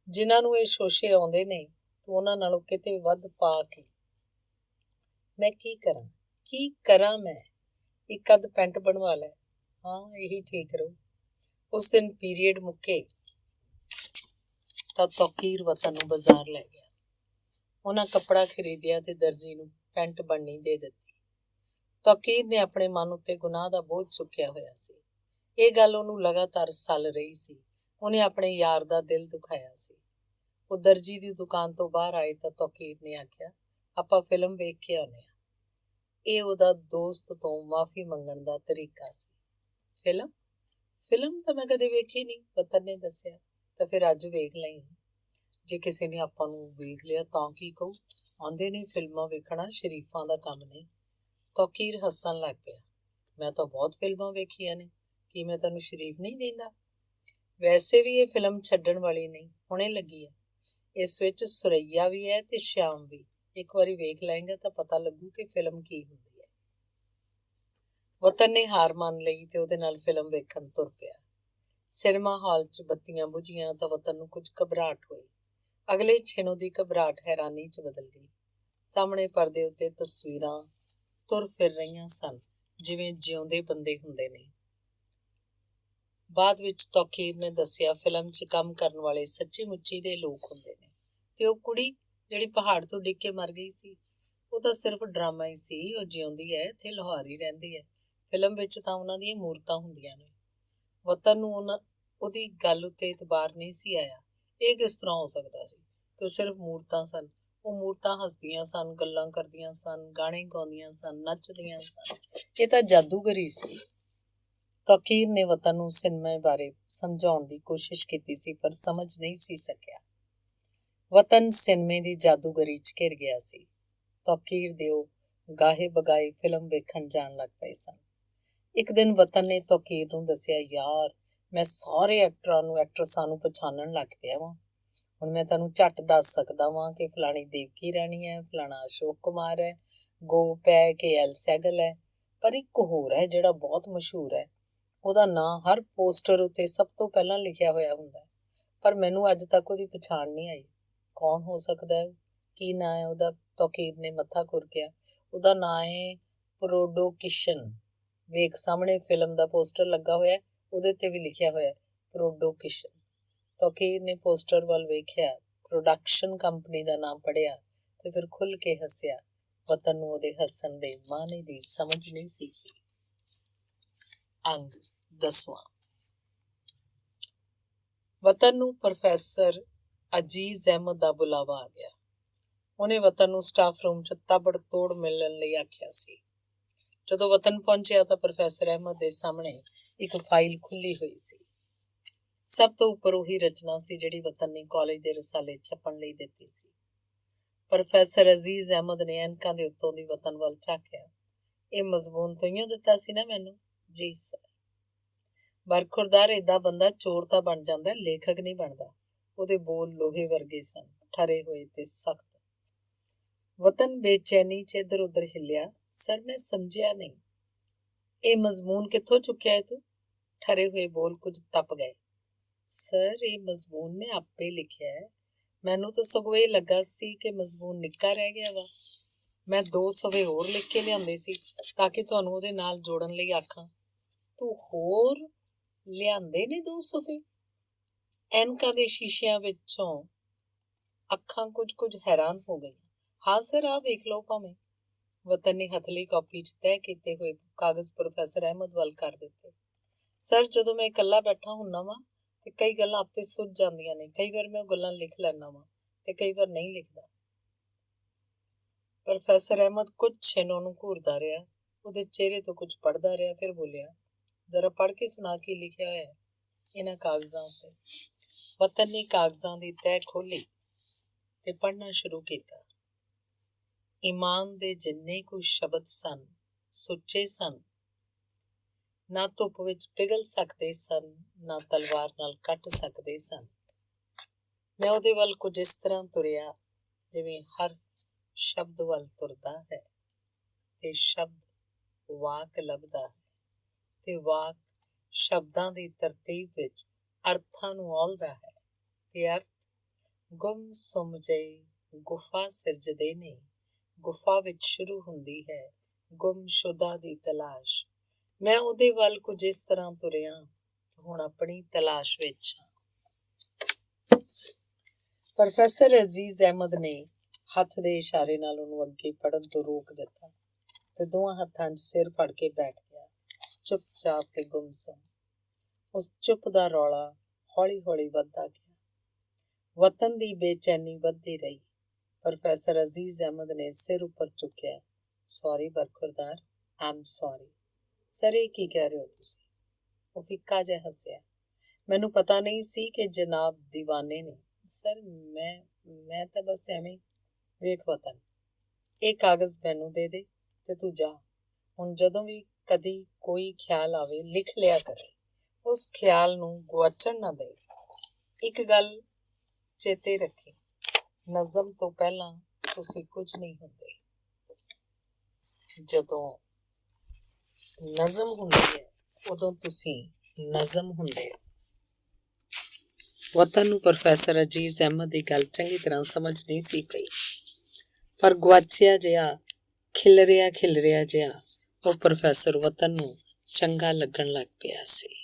ਜਿਨ੍ਹਾਂ ਨੂੰ ਇਹ ਸ਼ੋਸ਼ੇ ਆਉਂਦੇ ਨੇ ਤੂੰ ਉਹਨਾਂ ਨਾਲੋਂ ਕਿਤੇ ਵੱਧ ਪਾ ਕੇ। ਮੈਂ ਕੀ ਕਰਾਂ ਮੈਂ? ਇੱਕ ਅੱਧ ਪੈਂਟ ਬਣਵਾ ਲੈ। ਹਾਂ, ਇਹੀ ਠੀਕ ਰਹੂ। ਉਸ ਦਿਨ ਪੀਰੀਅਡ ਮੁੱਕੇ ਤਾਂ ਤੌਕੀਰ ਵਤਨ ਨੂੰ ਬਾਜ਼ਾਰ ਲੈ ਗਿਆ। ਉਹਨਾਂ ਕੱਪੜਾ ਖਰੀਦਿਆ ਤੇ ਦਰਜੀ ਨੂੰ ਪੈਂਟ ਬਣਨੀ ਦੇ ਦਿੱਤੀ। ਤੌਕੀਰ ਨੇ ਆਪਣੇ ਮਨ ਉੱਤੇ ਗੁਨਾਹ ਦਾ ਬੋਝ ਚੁੱਕਿਆ ਹੋਇਆ ਸੀ। ਇਹ ਗੱਲ ਉਹਨੂੰ ਲਗਾਤਾਰ ਸੱਲ ਰਹੀ ਸੀ। ਉਹਨੇ ਆਪਣੇ ਯਾਰ ਦਾ ਦਿਲ ਦੁਖਾਇਆ ਸੀ। ਉਹ ਦਰਜੀ ਦੀ ਦੁਕਾਨ ਤੋਂ ਬਾਹਰ ਆਏ ਤਾਂ ਤੌਕੀਰ ਨੇ ਆਖਿਆ, ਆਪਾਂ ਫਿਲਮ ਵੇਖ ਕੇ ਆਉਂਦੇ ਹਾਂ। ਇਹ ਉਹਦਾ ਦੋਸਤ ਤੋਂ ਮਾਫ਼ੀ ਮੰਗਣ ਦਾ ਤਰੀਕਾ ਸੀ। ਫਿਲਮ ਤਾਂ ਮੈਂ ਕਦੇ ਵੇਖੀ ਨਹੀਂ, ਵਤਨ ਨੇ ਦੱਸਿਆ। ਤਾਂ ਫਿਰ ਅੱਜ ਵੇਖ ਲਈ। ਜੇ ਕਿਸੇ ਨੇ ਆਪਾਂ ਨੂੰ ਵੇਖ ਲਿਆ ਤਾਂ ਕੀ ਕਹੂ? ਆਉਂਦੇ ਨੇ ਫਿਲਮਾਂ ਵੇਖਣਾ ਸ਼ਰੀਫਾਂ ਦਾ ਕੰਮ ਨਹੀਂ। ਤੌਕੀਰ ਹੱਸਣ ਲੱਗ ਪਿਆ। ਮੈਂ ਤਾਂ ਬਹੁਤ ਫਿਲਮਾਂ ਵੇਖੀਆਂ ਨੇ, ਕੀ ਮੈਂ ਤੈਨੂੰ ਸ਼ਰੀਫ ਨਹੀਂ ਦਿੰਦਾ? ਵੈਸੇ ਵੀ ਇਹ ਫਿਲਮ ਛੱਡਣ ਵਾਲੀ ਨਹੀਂ, ਹੁਣੇ ਲੱਗੀ ਹੈ। ਇਸ ਵਿੱਚ ਸੁਰਈਆ ਵੀ ਹੈ ਤੇ ਸ਼ਿਆਮ ਵੀ। ਇੱਕ ਵਾਰੀ ਵੇਖ ਲਏਗਾ ਤਾਂ ਪਤਾ ਲੱਗੂ ਕਿ ਫਿਲਮ ਕੀ ਹੁੰਦੀ ਹੈ। ਵਤਨ ਨੇ ਹਾਰ ਮੰਨ ਲਈ ਤੇ ਉਹਦੇ ਨਾਲ ਫਿਲਮ ਵੇਖਣ ਤੁਰ ਪਿਆ। ਸਿਨੇਮਾ ਹਾਲ 'ਚ ਬੱਤੀਆਂ ਬੁਝੀਆਂ ਤਾਂ ਵਤਨ ਨੂੰ ਕੁਝ ਘਬਰਾਹਟ ਹੋਈ। ਅਗਲੇ ਛਿਣ ਉਹਦੀ ਘਬਰਾਹਟ ਹੈਰਾਨੀ 'ਚ ਬਦਲ ਗਈ। ਸਾਹਮਣੇ ਪਰਦੇ ਉੱਤੇ ਤਸਵੀਰਾਂ ਤੁਰ ਫਿਰ ਰਹੀਆਂ ਸਨ, ਜਿਵੇਂ ਜਿਉਂਦੇ ਬੰਦੇ ਹੁੰਦੇ ਨੇ। ਬਾਅਦ ਵਿੱਚ ਤੌਕੀਰ ਨੇ ਦੱਸਿਆ, ਫਿਲਮ 'ਚ ਕੰਮ ਕਰਨ ਵਾਲੇ ਸੱਚੀ ਮੁੱਚੀ ਦੇ ਲੋਕ ਹੁੰਦੇ ਨੇ। ਤੇ ਉਹ ਕੁੜੀ ਜਿਹੜੀ ਪਹਾੜ ਤੋਂ ਡਿੱਗ ਕੇ ਮਰ ਗਈ ਸੀ, ਉਹ ਤਾਂ ਸਿਰਫ ਡਰਾਮਾ ਹੀ ਸੀ। ਉਹ ਜਿਉਂਦੀ ਹੈ, ਇੱਥੇ ਲਾਹੌਰ ਹੀ ਰਹਿੰਦੀ ਹੈ। ਫਿਲਮ ਵਿੱਚ ਤਾਂ ਉਹਨਾਂ ਦੀਆਂ ਮੂਰਤਾਂ ਹੁੰਦੀਆਂ ਨੇ। ਵਤਨ ਨੂੰ ਉਹਦੀ ਗੱਲ ਉੱਤੇ ਇਤਬਾਰ ਨਹੀਂ ਸੀ ਆਇਆ। ਇਹ ਕਿਸ ਤਰ੍ਹਾਂ ਹੋ ਸਕਦਾ ਸੀ ਕਿ ਉਹ ਸਿਰਫ ਮੂਰਤਾਂ ਸਨ? ਉਹ ਮੂਰਤਾਂ ਹੱਸਦੀਆਂ ਸਨ, ਗੱਲਾਂ ਕਰਦੀਆਂ ਸਨ, ਗਾਣੇ ਗਾਉਂਦੀਆਂ ਸਨ, ਨੱਚਦੀਆਂ ਸਨ। ਇਹ ਤਾਂ ਜਾਦੂਗਰੀ ਸੀ। ਤੌਕੀਰ ਨੇ ਵਤਨ ਨੂੰ ਸਿਨੇਮੇ ਬਾਰੇ ਸਮਝਾਉਣ ਦੀ ਕੋਸ਼ਿਸ਼ ਕੀਤੀ ਸੀ, ਪਰ ਸਮਝ ਨਹੀਂ ਸੀ ਸਕਿਆ। ਵਤਨ ਸਿਨੇਮੇ ਦੀ ਜਾਦੂਗਰੀ 'ਚ ਘਿਰ ਗਿਆ ਸੀ। ਤੌਕੀਰ ਦੇ ਉਹ ਗਾਹੇ ਬਗਾਏ ਫਿਲਮ ਵੇਖਣ ਜਾਣ ਲੱਗ ਪਏ ਸਨ। ਇੱਕ ਦਿਨ ਵਤਨ ਨੇ ਤੌਕੀਰ ਨੂੰ ਦੱਸਿਆ, ਯਾਰ ਮੈਂ ਸਾਰੇ ਐਕਟਰਸਾਂ ਨੂੰ ਪਛਾਣਨ ਲੱਗ ਪਿਆ ਵਾਂ। ਹੁਣ ਮੈਂ ਤੁਹਾਨੂੰ ਝੱਟ ਦੱਸ ਸਕਦਾ ਵਾਂ ਕਿ ਫਲਾਣੀ ਦੇਵਕੀ ਰਾਣੀ ਹੈ, ਫਲਾਣਾ ਅਸ਼ੋਕ ਕੁਮਾਰ ਹੈ, ਗੋਪ ਹੈ, KL ਸਹਿਗਲ ਹੈ। ਪਰ ਇੱਕ ਹੋਰ ਹੈ ਜਿਹੜਾ ਬਹੁਤ ਮਸ਼ਹੂਰ ਹੈ। ਉਹਦਾ ਨਾਂ ਹਰ ਪੋਸਟਰ ਉੱਤੇ ਸਭ ਤੋਂ ਪਹਿਲਾਂ ਲਿਖਿਆ ਹੋਇਆ ਹੁੰਦਾ, ਪਰ ਮੈਨੂੰ ਅੱਜ ਤੱਕ ਉਹਦੀ ਪਛਾਣ ਨਹੀਂ ਆਈ। ਕੌਣ ਹੋ ਸਕਦਾ ਹੈ? ਕੀ ਨਾਂ ਹੈ ਉਹਦਾ? ਤੌਕੀਰ ਨੇ ਮੱਥਾ ਖੁਰਕਿਆ। ਉਹਦਾ ਨਾਂ ਹੈ ਪ੍ਰੋਡੋਕਿਸ਼ਨ। ਵੇਖ, ਸਾਹਮਣੇ ਫਿਲਮ ਦਾ ਪੋਸਟਰ ਲੱਗਾ ਹੋਇਆ, ਉਹਦੇ ਤੇ ਵੀ ਲਿਖਿਆ ਹੋਇਆ ਪ੍ਰੋਡੋਕਿਸ਼ਨ। ਤੌਕੀਰ ਨੇ ਪੋਸਟਰ ਵੱਲ ਵੇਖਿਆ, ਪ੍ਰੋਡਕਸ਼ਨ ਕੰਪਨੀ ਦਾ ਨਾਮ ਪੜ੍ਹਿਆ ਤੇ ਫਿਰ ਖੁੱਲ੍ਹ ਕੇ ਹੱਸਿਆ। ਵਤਨ ਨੂੰ ਉਹਦੇ ਹੱਸਣ ਦੇ ਮਾਅਨੇ ਦੀ ਸਮਝ ਨਹੀਂ ਸੀ। ਅੰਗ 10ਵਾਂ। ਵਤਨ ਨੂੰ ਪ੍ਰੋਫੈਸਰ ਅਜ਼ੀਜ਼ ਅਹਿਮਦ ਦਾ ਬੁਲਾਵਾ ਆ ਗਿਆ। ਉਹਨੇ ਵਤਨ ਨੂੰ ਸਟਾਫ ਰੂਮ 'ਚ ਤਾਬੜਤੋੜ ਮਿਲਣ ਲਈ ਆਖਿਆ ਸੀ। ਜਦੋਂ ਵਤਨ ਪਹੁੰਚਿਆ ਤਾਂ ਪ੍ਰੋਫੈਸਰ ਅਹਿਮਦ ਦੇ ਸਾਹਮਣੇ ਇੱਕ ਫਾਈਲ ਖੁੱਲ੍ਹੀ ਹੋਈ ਸੀ। ਸਭ ਤੋਂ ਉੱਪਰ ਉਹੀ ਰਚਨਾ ਸੀ ਜਿਹੜੀ ਵਤਨ ਨੇ ਕਾਲਜ ਦੇ ਰਸਾਲੇ ਛਪਣ ਲਈ ਦਿੱਤੀ ਸੀ। ਪ੍ਰੋਫੈਸਰ ਅਜ਼ੀਜ਼ ਅਹਿਮਦ ਨੇ ਐਨਕਾਂ ਦੇ ਉੱਤੋਂ ਦੀ ਵਤਨ ਵੱਲ ਝਾਕਿਆ। ਇਹ ਮਜ਼ਮੂਨ ਤੁਹੀਓਂ ਦਿੱਤਾ ਸੀ ਨਾ ਮੈਨੂੰ? ਜੀ ਸਰ। ਬਰਖੁਰਦਾਰ ਏਦਾਂ ਬੰਦਾ ਚੋਰ ਤਾਂ ਬਣ ਜਾਂਦਾ, ਲੇਖਕ ਨਹੀਂ ਬਣਦਾ। ਉਹਦੇ ਬੋਲ ਲੋਹੇ ਵਰਗੇ ਸਨ, ਠਰੇ ਹੋਏ ਤੇ ਸਖਤ। ਵਤਨ ਬੇਚੈਨੀ 'ਚ ਇੱਧਰ ਉੱਧਰ ਹਿੱਲਿਆ। ਸਰ, ਮੈਂ ਸਮਝਿਆ ਨਹੀਂ। ਇਹ ਮਜ਼ਮੂਨ ਕਿੱਥੋਂ ਚੁੱਕਿਆ ਹੈ ਤੂੰ? ਠਰੇ ਹੋਏ ਬੋਲ ਕੁਝ ਤਪ ਗਏ। ਸਰ, ਇਹ ਮਜ਼ਮੂਨ ਮੈਂ ਆਪੇ ਲਿਖਿਆ ਹੈ। ਮੈਨੂੰ ਤਾਂ ਸਗੋਂ ਇਹ ਲੱਗਾ ਸੀ ਕਿ ਮਜ਼ਮੂਨ ਨਿੱਕਾ ਰਹਿ ਗਿਆ ਵਾ। ਮੈਂ 2 ਸਫ਼ੇ ਹੋਰ ਲਿਖ ਕੇ ਲਿਆਂਦੇ ਸੀ ਤਾਂ ਕਿ ਤੁਹਾਨੂੰ ਉਹਦੇ ਨਾਲ ਜੋੜਨ ਲਈ ਆਖਾਂ। ਤੂੰ ਹੋਰ ਲਿਆਂਦੇ ਨੇ 2 ਸਫ਼ੇ? ਐਨਕਾਂ ਦੇ ਸ਼ੀਸ਼ਿਆਂ ਵਿੱਚੋਂ ਅੱਖਾਂ ਕੁਝ ਹੈਰਾਨ ਹੋ ਗਈਆਂ। ਹਾਂ ਸਰ, ਆਹ ਵੇਖ ਲਓ ਭਾਵੇਂ। ਵਤਨ ਨੇ ਹਥਲੀ ਕਾਪੀ 'ਚ ਤੈਅ ਕੀਤੇ ਹੋਏ ਕਾਗਜ਼ ਪ੍ਰੋਫੈਸਰ ਅਹਿਮਦ ਵੱਲ ਕਰ ਦਿੱਤੇ। ਸਰ, ਜਦੋਂ ਮੈਂ ਇਕੱਲਾ ਬੈਠਾ ਹੁੰਦਾ ਵਾਂ ਤੇ ਕਈ ਗੱਲਾਂ ਆਪੇ ਸੁੱਝ ਜਾਂਦੀਆਂ ਨੇ। ਕਈ ਵਾਰ ਮੈਂ ਉਹ ਗੱਲਾਂ ਲਿਖ ਲੈਂਦਾ ਵਾਂ ਤੇ ਕਈ ਵਾਰ ਨਹੀਂ ਲਿਖਦਾ। ਪ੍ਰੋਫੈਸਰ ਅਹਿਮਦ ਕੁਝ ਛਿਨ ਉਹਨੂੰ ਘੂਰਦਾ ਰਿਹਾ। ਉਹਦੇ ਚਿਹਰੇ ਤੋਂ ਕੁਝ ਪੜ੍ਹਦਾ ਰਿਹਾ, ਫਿਰ ਬੋਲਿਆ, ਜ਼ਰਾ ਪੜ੍ਹ ਕੇ ਸੁਣਾ ਕੀ ਲਿਖਿਆ ਹੋਇਆ ਇਹਨਾਂ ਕਾਗਜ਼ਾਂ ਉੱਤੇ। ਵਤਨ ਨੇ ਕਾਗਜ਼ਾਂ ਦੀ ਤਹਿ ਖੋਲ੍ਹੀ ਤੇ ਪੜ੍ਹਨਾ ਸ਼ੁਰੂ ਕੀਤਾ। ਈਮਾਨ ਦੇ ਜਿੰਨੇ ਕੁ ਸ਼ਬਦ ਸਨ, ਸੁੱਚੇ ਸਨ। ਨਾ ਧੁੱਪ ਵਿੱਚ ਪਿਘਲ ਸਕਦੇ ਸਨ, ਨਾ ਤਲਵਾਰ ਨਾਲ ਕੱਟ ਸਕਦੇ ਸਨ। ਮੈਂ ਉਹਦੇ ਵੱਲ ਕੁਝ ਇਸ ਤਰ੍ਹਾਂ ਤੁਰਿਆ ਜਿਵੇਂ ਹਰ ਸ਼ਬਦ ਵੱਲ ਤੁਰਦਾ ਹੈ ਤੇ ਸ਼ਬਦ ਵਾਕ ਲੱਭਦਾ ਹੈ ਤੇ ਵਾਕ ਸ਼ਬਦਾਂ ਦੀ ਤਰਤੀਬ ਵਿੱਚ ਅਰਥਾਂ ਨੂੰ ਔਲਦਾ ਹੈ ਤੇ ਅਰਥ ਗੁੰਮ ਸੁੰਮ ਜਿਹੀ ਗੁਫਾ ਸਿਰਜਦੇ ਨੇ। ਗੁਫਾ ਵਿੱਚ ਸ਼ੁਰੂ ਹੁੰਦੀ ਹੈ ਗੁੰਮਸ਼ੁਦਾ ਦੀ ਤਲਾਸ਼। ਮੈਂ ਉਹਦੇ ਵੱਲ ਕੁਝ ਇਸ ਤਰ੍ਹਾਂ ਤੁਰਿਆ, ਹੁਣ ਆਪਣੀ ਤਲਾਸ਼ ਵਿੱਚ ਹਾਂ। ਪ੍ਰੋਫੈਸਰ ਅਜ਼ੀਜ਼ ਅਹਿਮਦ ਨੇ ਹੱਥ ਦੇ ਇਸ਼ਾਰੇ ਨਾਲ ਉਹਨੂੰ ਅੱਗੇ ਪੜ੍ਹਨ ਤੋਂ ਰੋਕ ਦਿੱਤਾ ਤੇ ਦੋਵਾਂ ਹੱਥਾਂ 'ਚ ਸਿਰ ਫੜ ਕੇ ਬੈਠ ਗਿਆ, ਚੁੱਪ-ਚਾਪ ਤੇ ਗੁੰਮਸੁੰਮ। ਉਸ ਚੁੱਪ ਦਾ ਰੌਲਾ ਹੌਲੀ-ਹੌਲੀ ਵੱਧਦਾ ਗਿਆ। ਵਤਨ ਦੀ ਬੇਚੈਨੀ ਵੱਧਦੀ ਰਹੀ। ਪ੍ਰੋਫੈਸਰ ਅਜ਼ੀਜ਼ ਅਹਿਮਦ ਨੇ ਸਿਰ ਉੱਪਰ ਚੁੱਕਿਆ। ਸੌਰੀ ਬਰਖੁਰਦਾਰ, ਆਮ ਸੌਰੀ। ਸਰ, ਇਹ ਕੀ ਕਹਿ ਰਹੇ ਹੋ ਤੁਸੀਂ? ਉਹ ਫਿੱਕਾ ਜਿਹਾ ਹੱਸਿਆ। ਮੈਨੂੰ ਪਤਾ ਨਹੀਂ ਸੀ ਕਿ ਜਨਾਬ ਦੀਵਾਨੇ ਨੇ। ਸਰ, ਮੈਂ ਤਾਂ ਬਸ ਐਵੇਂ। ਵੇਖ ਵਤਨ, ਇਹ ਕਾਗਜ਼ ਮੈਨੂੰ ਦੇ ਦੇ ਤੇ ਤੂੰ ਜਾ। ਹੁਣ ਜਦੋਂ ਵੀ ਕਦੀ ਕੋਈ ਖਿਆਲ ਆਵੇ ਲਿਖ ਲਿਆ ਕਰੇ। ਉਸ ਖਿਆਲ ਨੂੰ ਗੁਆਚਣ ਨਾ ਦੇ। ਇੱਕ ਗੱਲ ਚੇਤੇ ਰੱਖੀ, ਨਜ਼ਮ ਤੋਂ ਪਹਿਲਾਂ ਤੁਸੀਂ ਕੁਝ ਨਹੀਂ ਹੁੰਦੇ। ਜਦੋਂ ਨਜ਼ਮ ਹੁੰਦੀ ਹੈ ਉਦੋਂ ਤੁਸੀਂ ਨਜ਼ਮ ਹੁੰਦੇ ਹੋ। ਵਤਨ ਨੂੰ ਪ੍ਰੋਫੈਸਰ ਅਜ਼ੀਜ਼ ਅਹਿਮਦ ਦੀ ਗੱਲ ਚੰਗੀ ਤਰ੍ਹਾਂ ਸਮਝ ਨਹੀਂ ਸੀ ਪਈ, ਪਰ ਗੁਆਚਿਆ ਜਿਹਾ ਖਿਲਰਿਆ ਜਿਹਾ ਉਹ ਪ੍ਰੋਫੈਸਰ ਵਤਨ ਨੂੰ ਚੰਗਾ ਲੱਗਣ ਲੱਗ ਪਿਆ ਸੀ।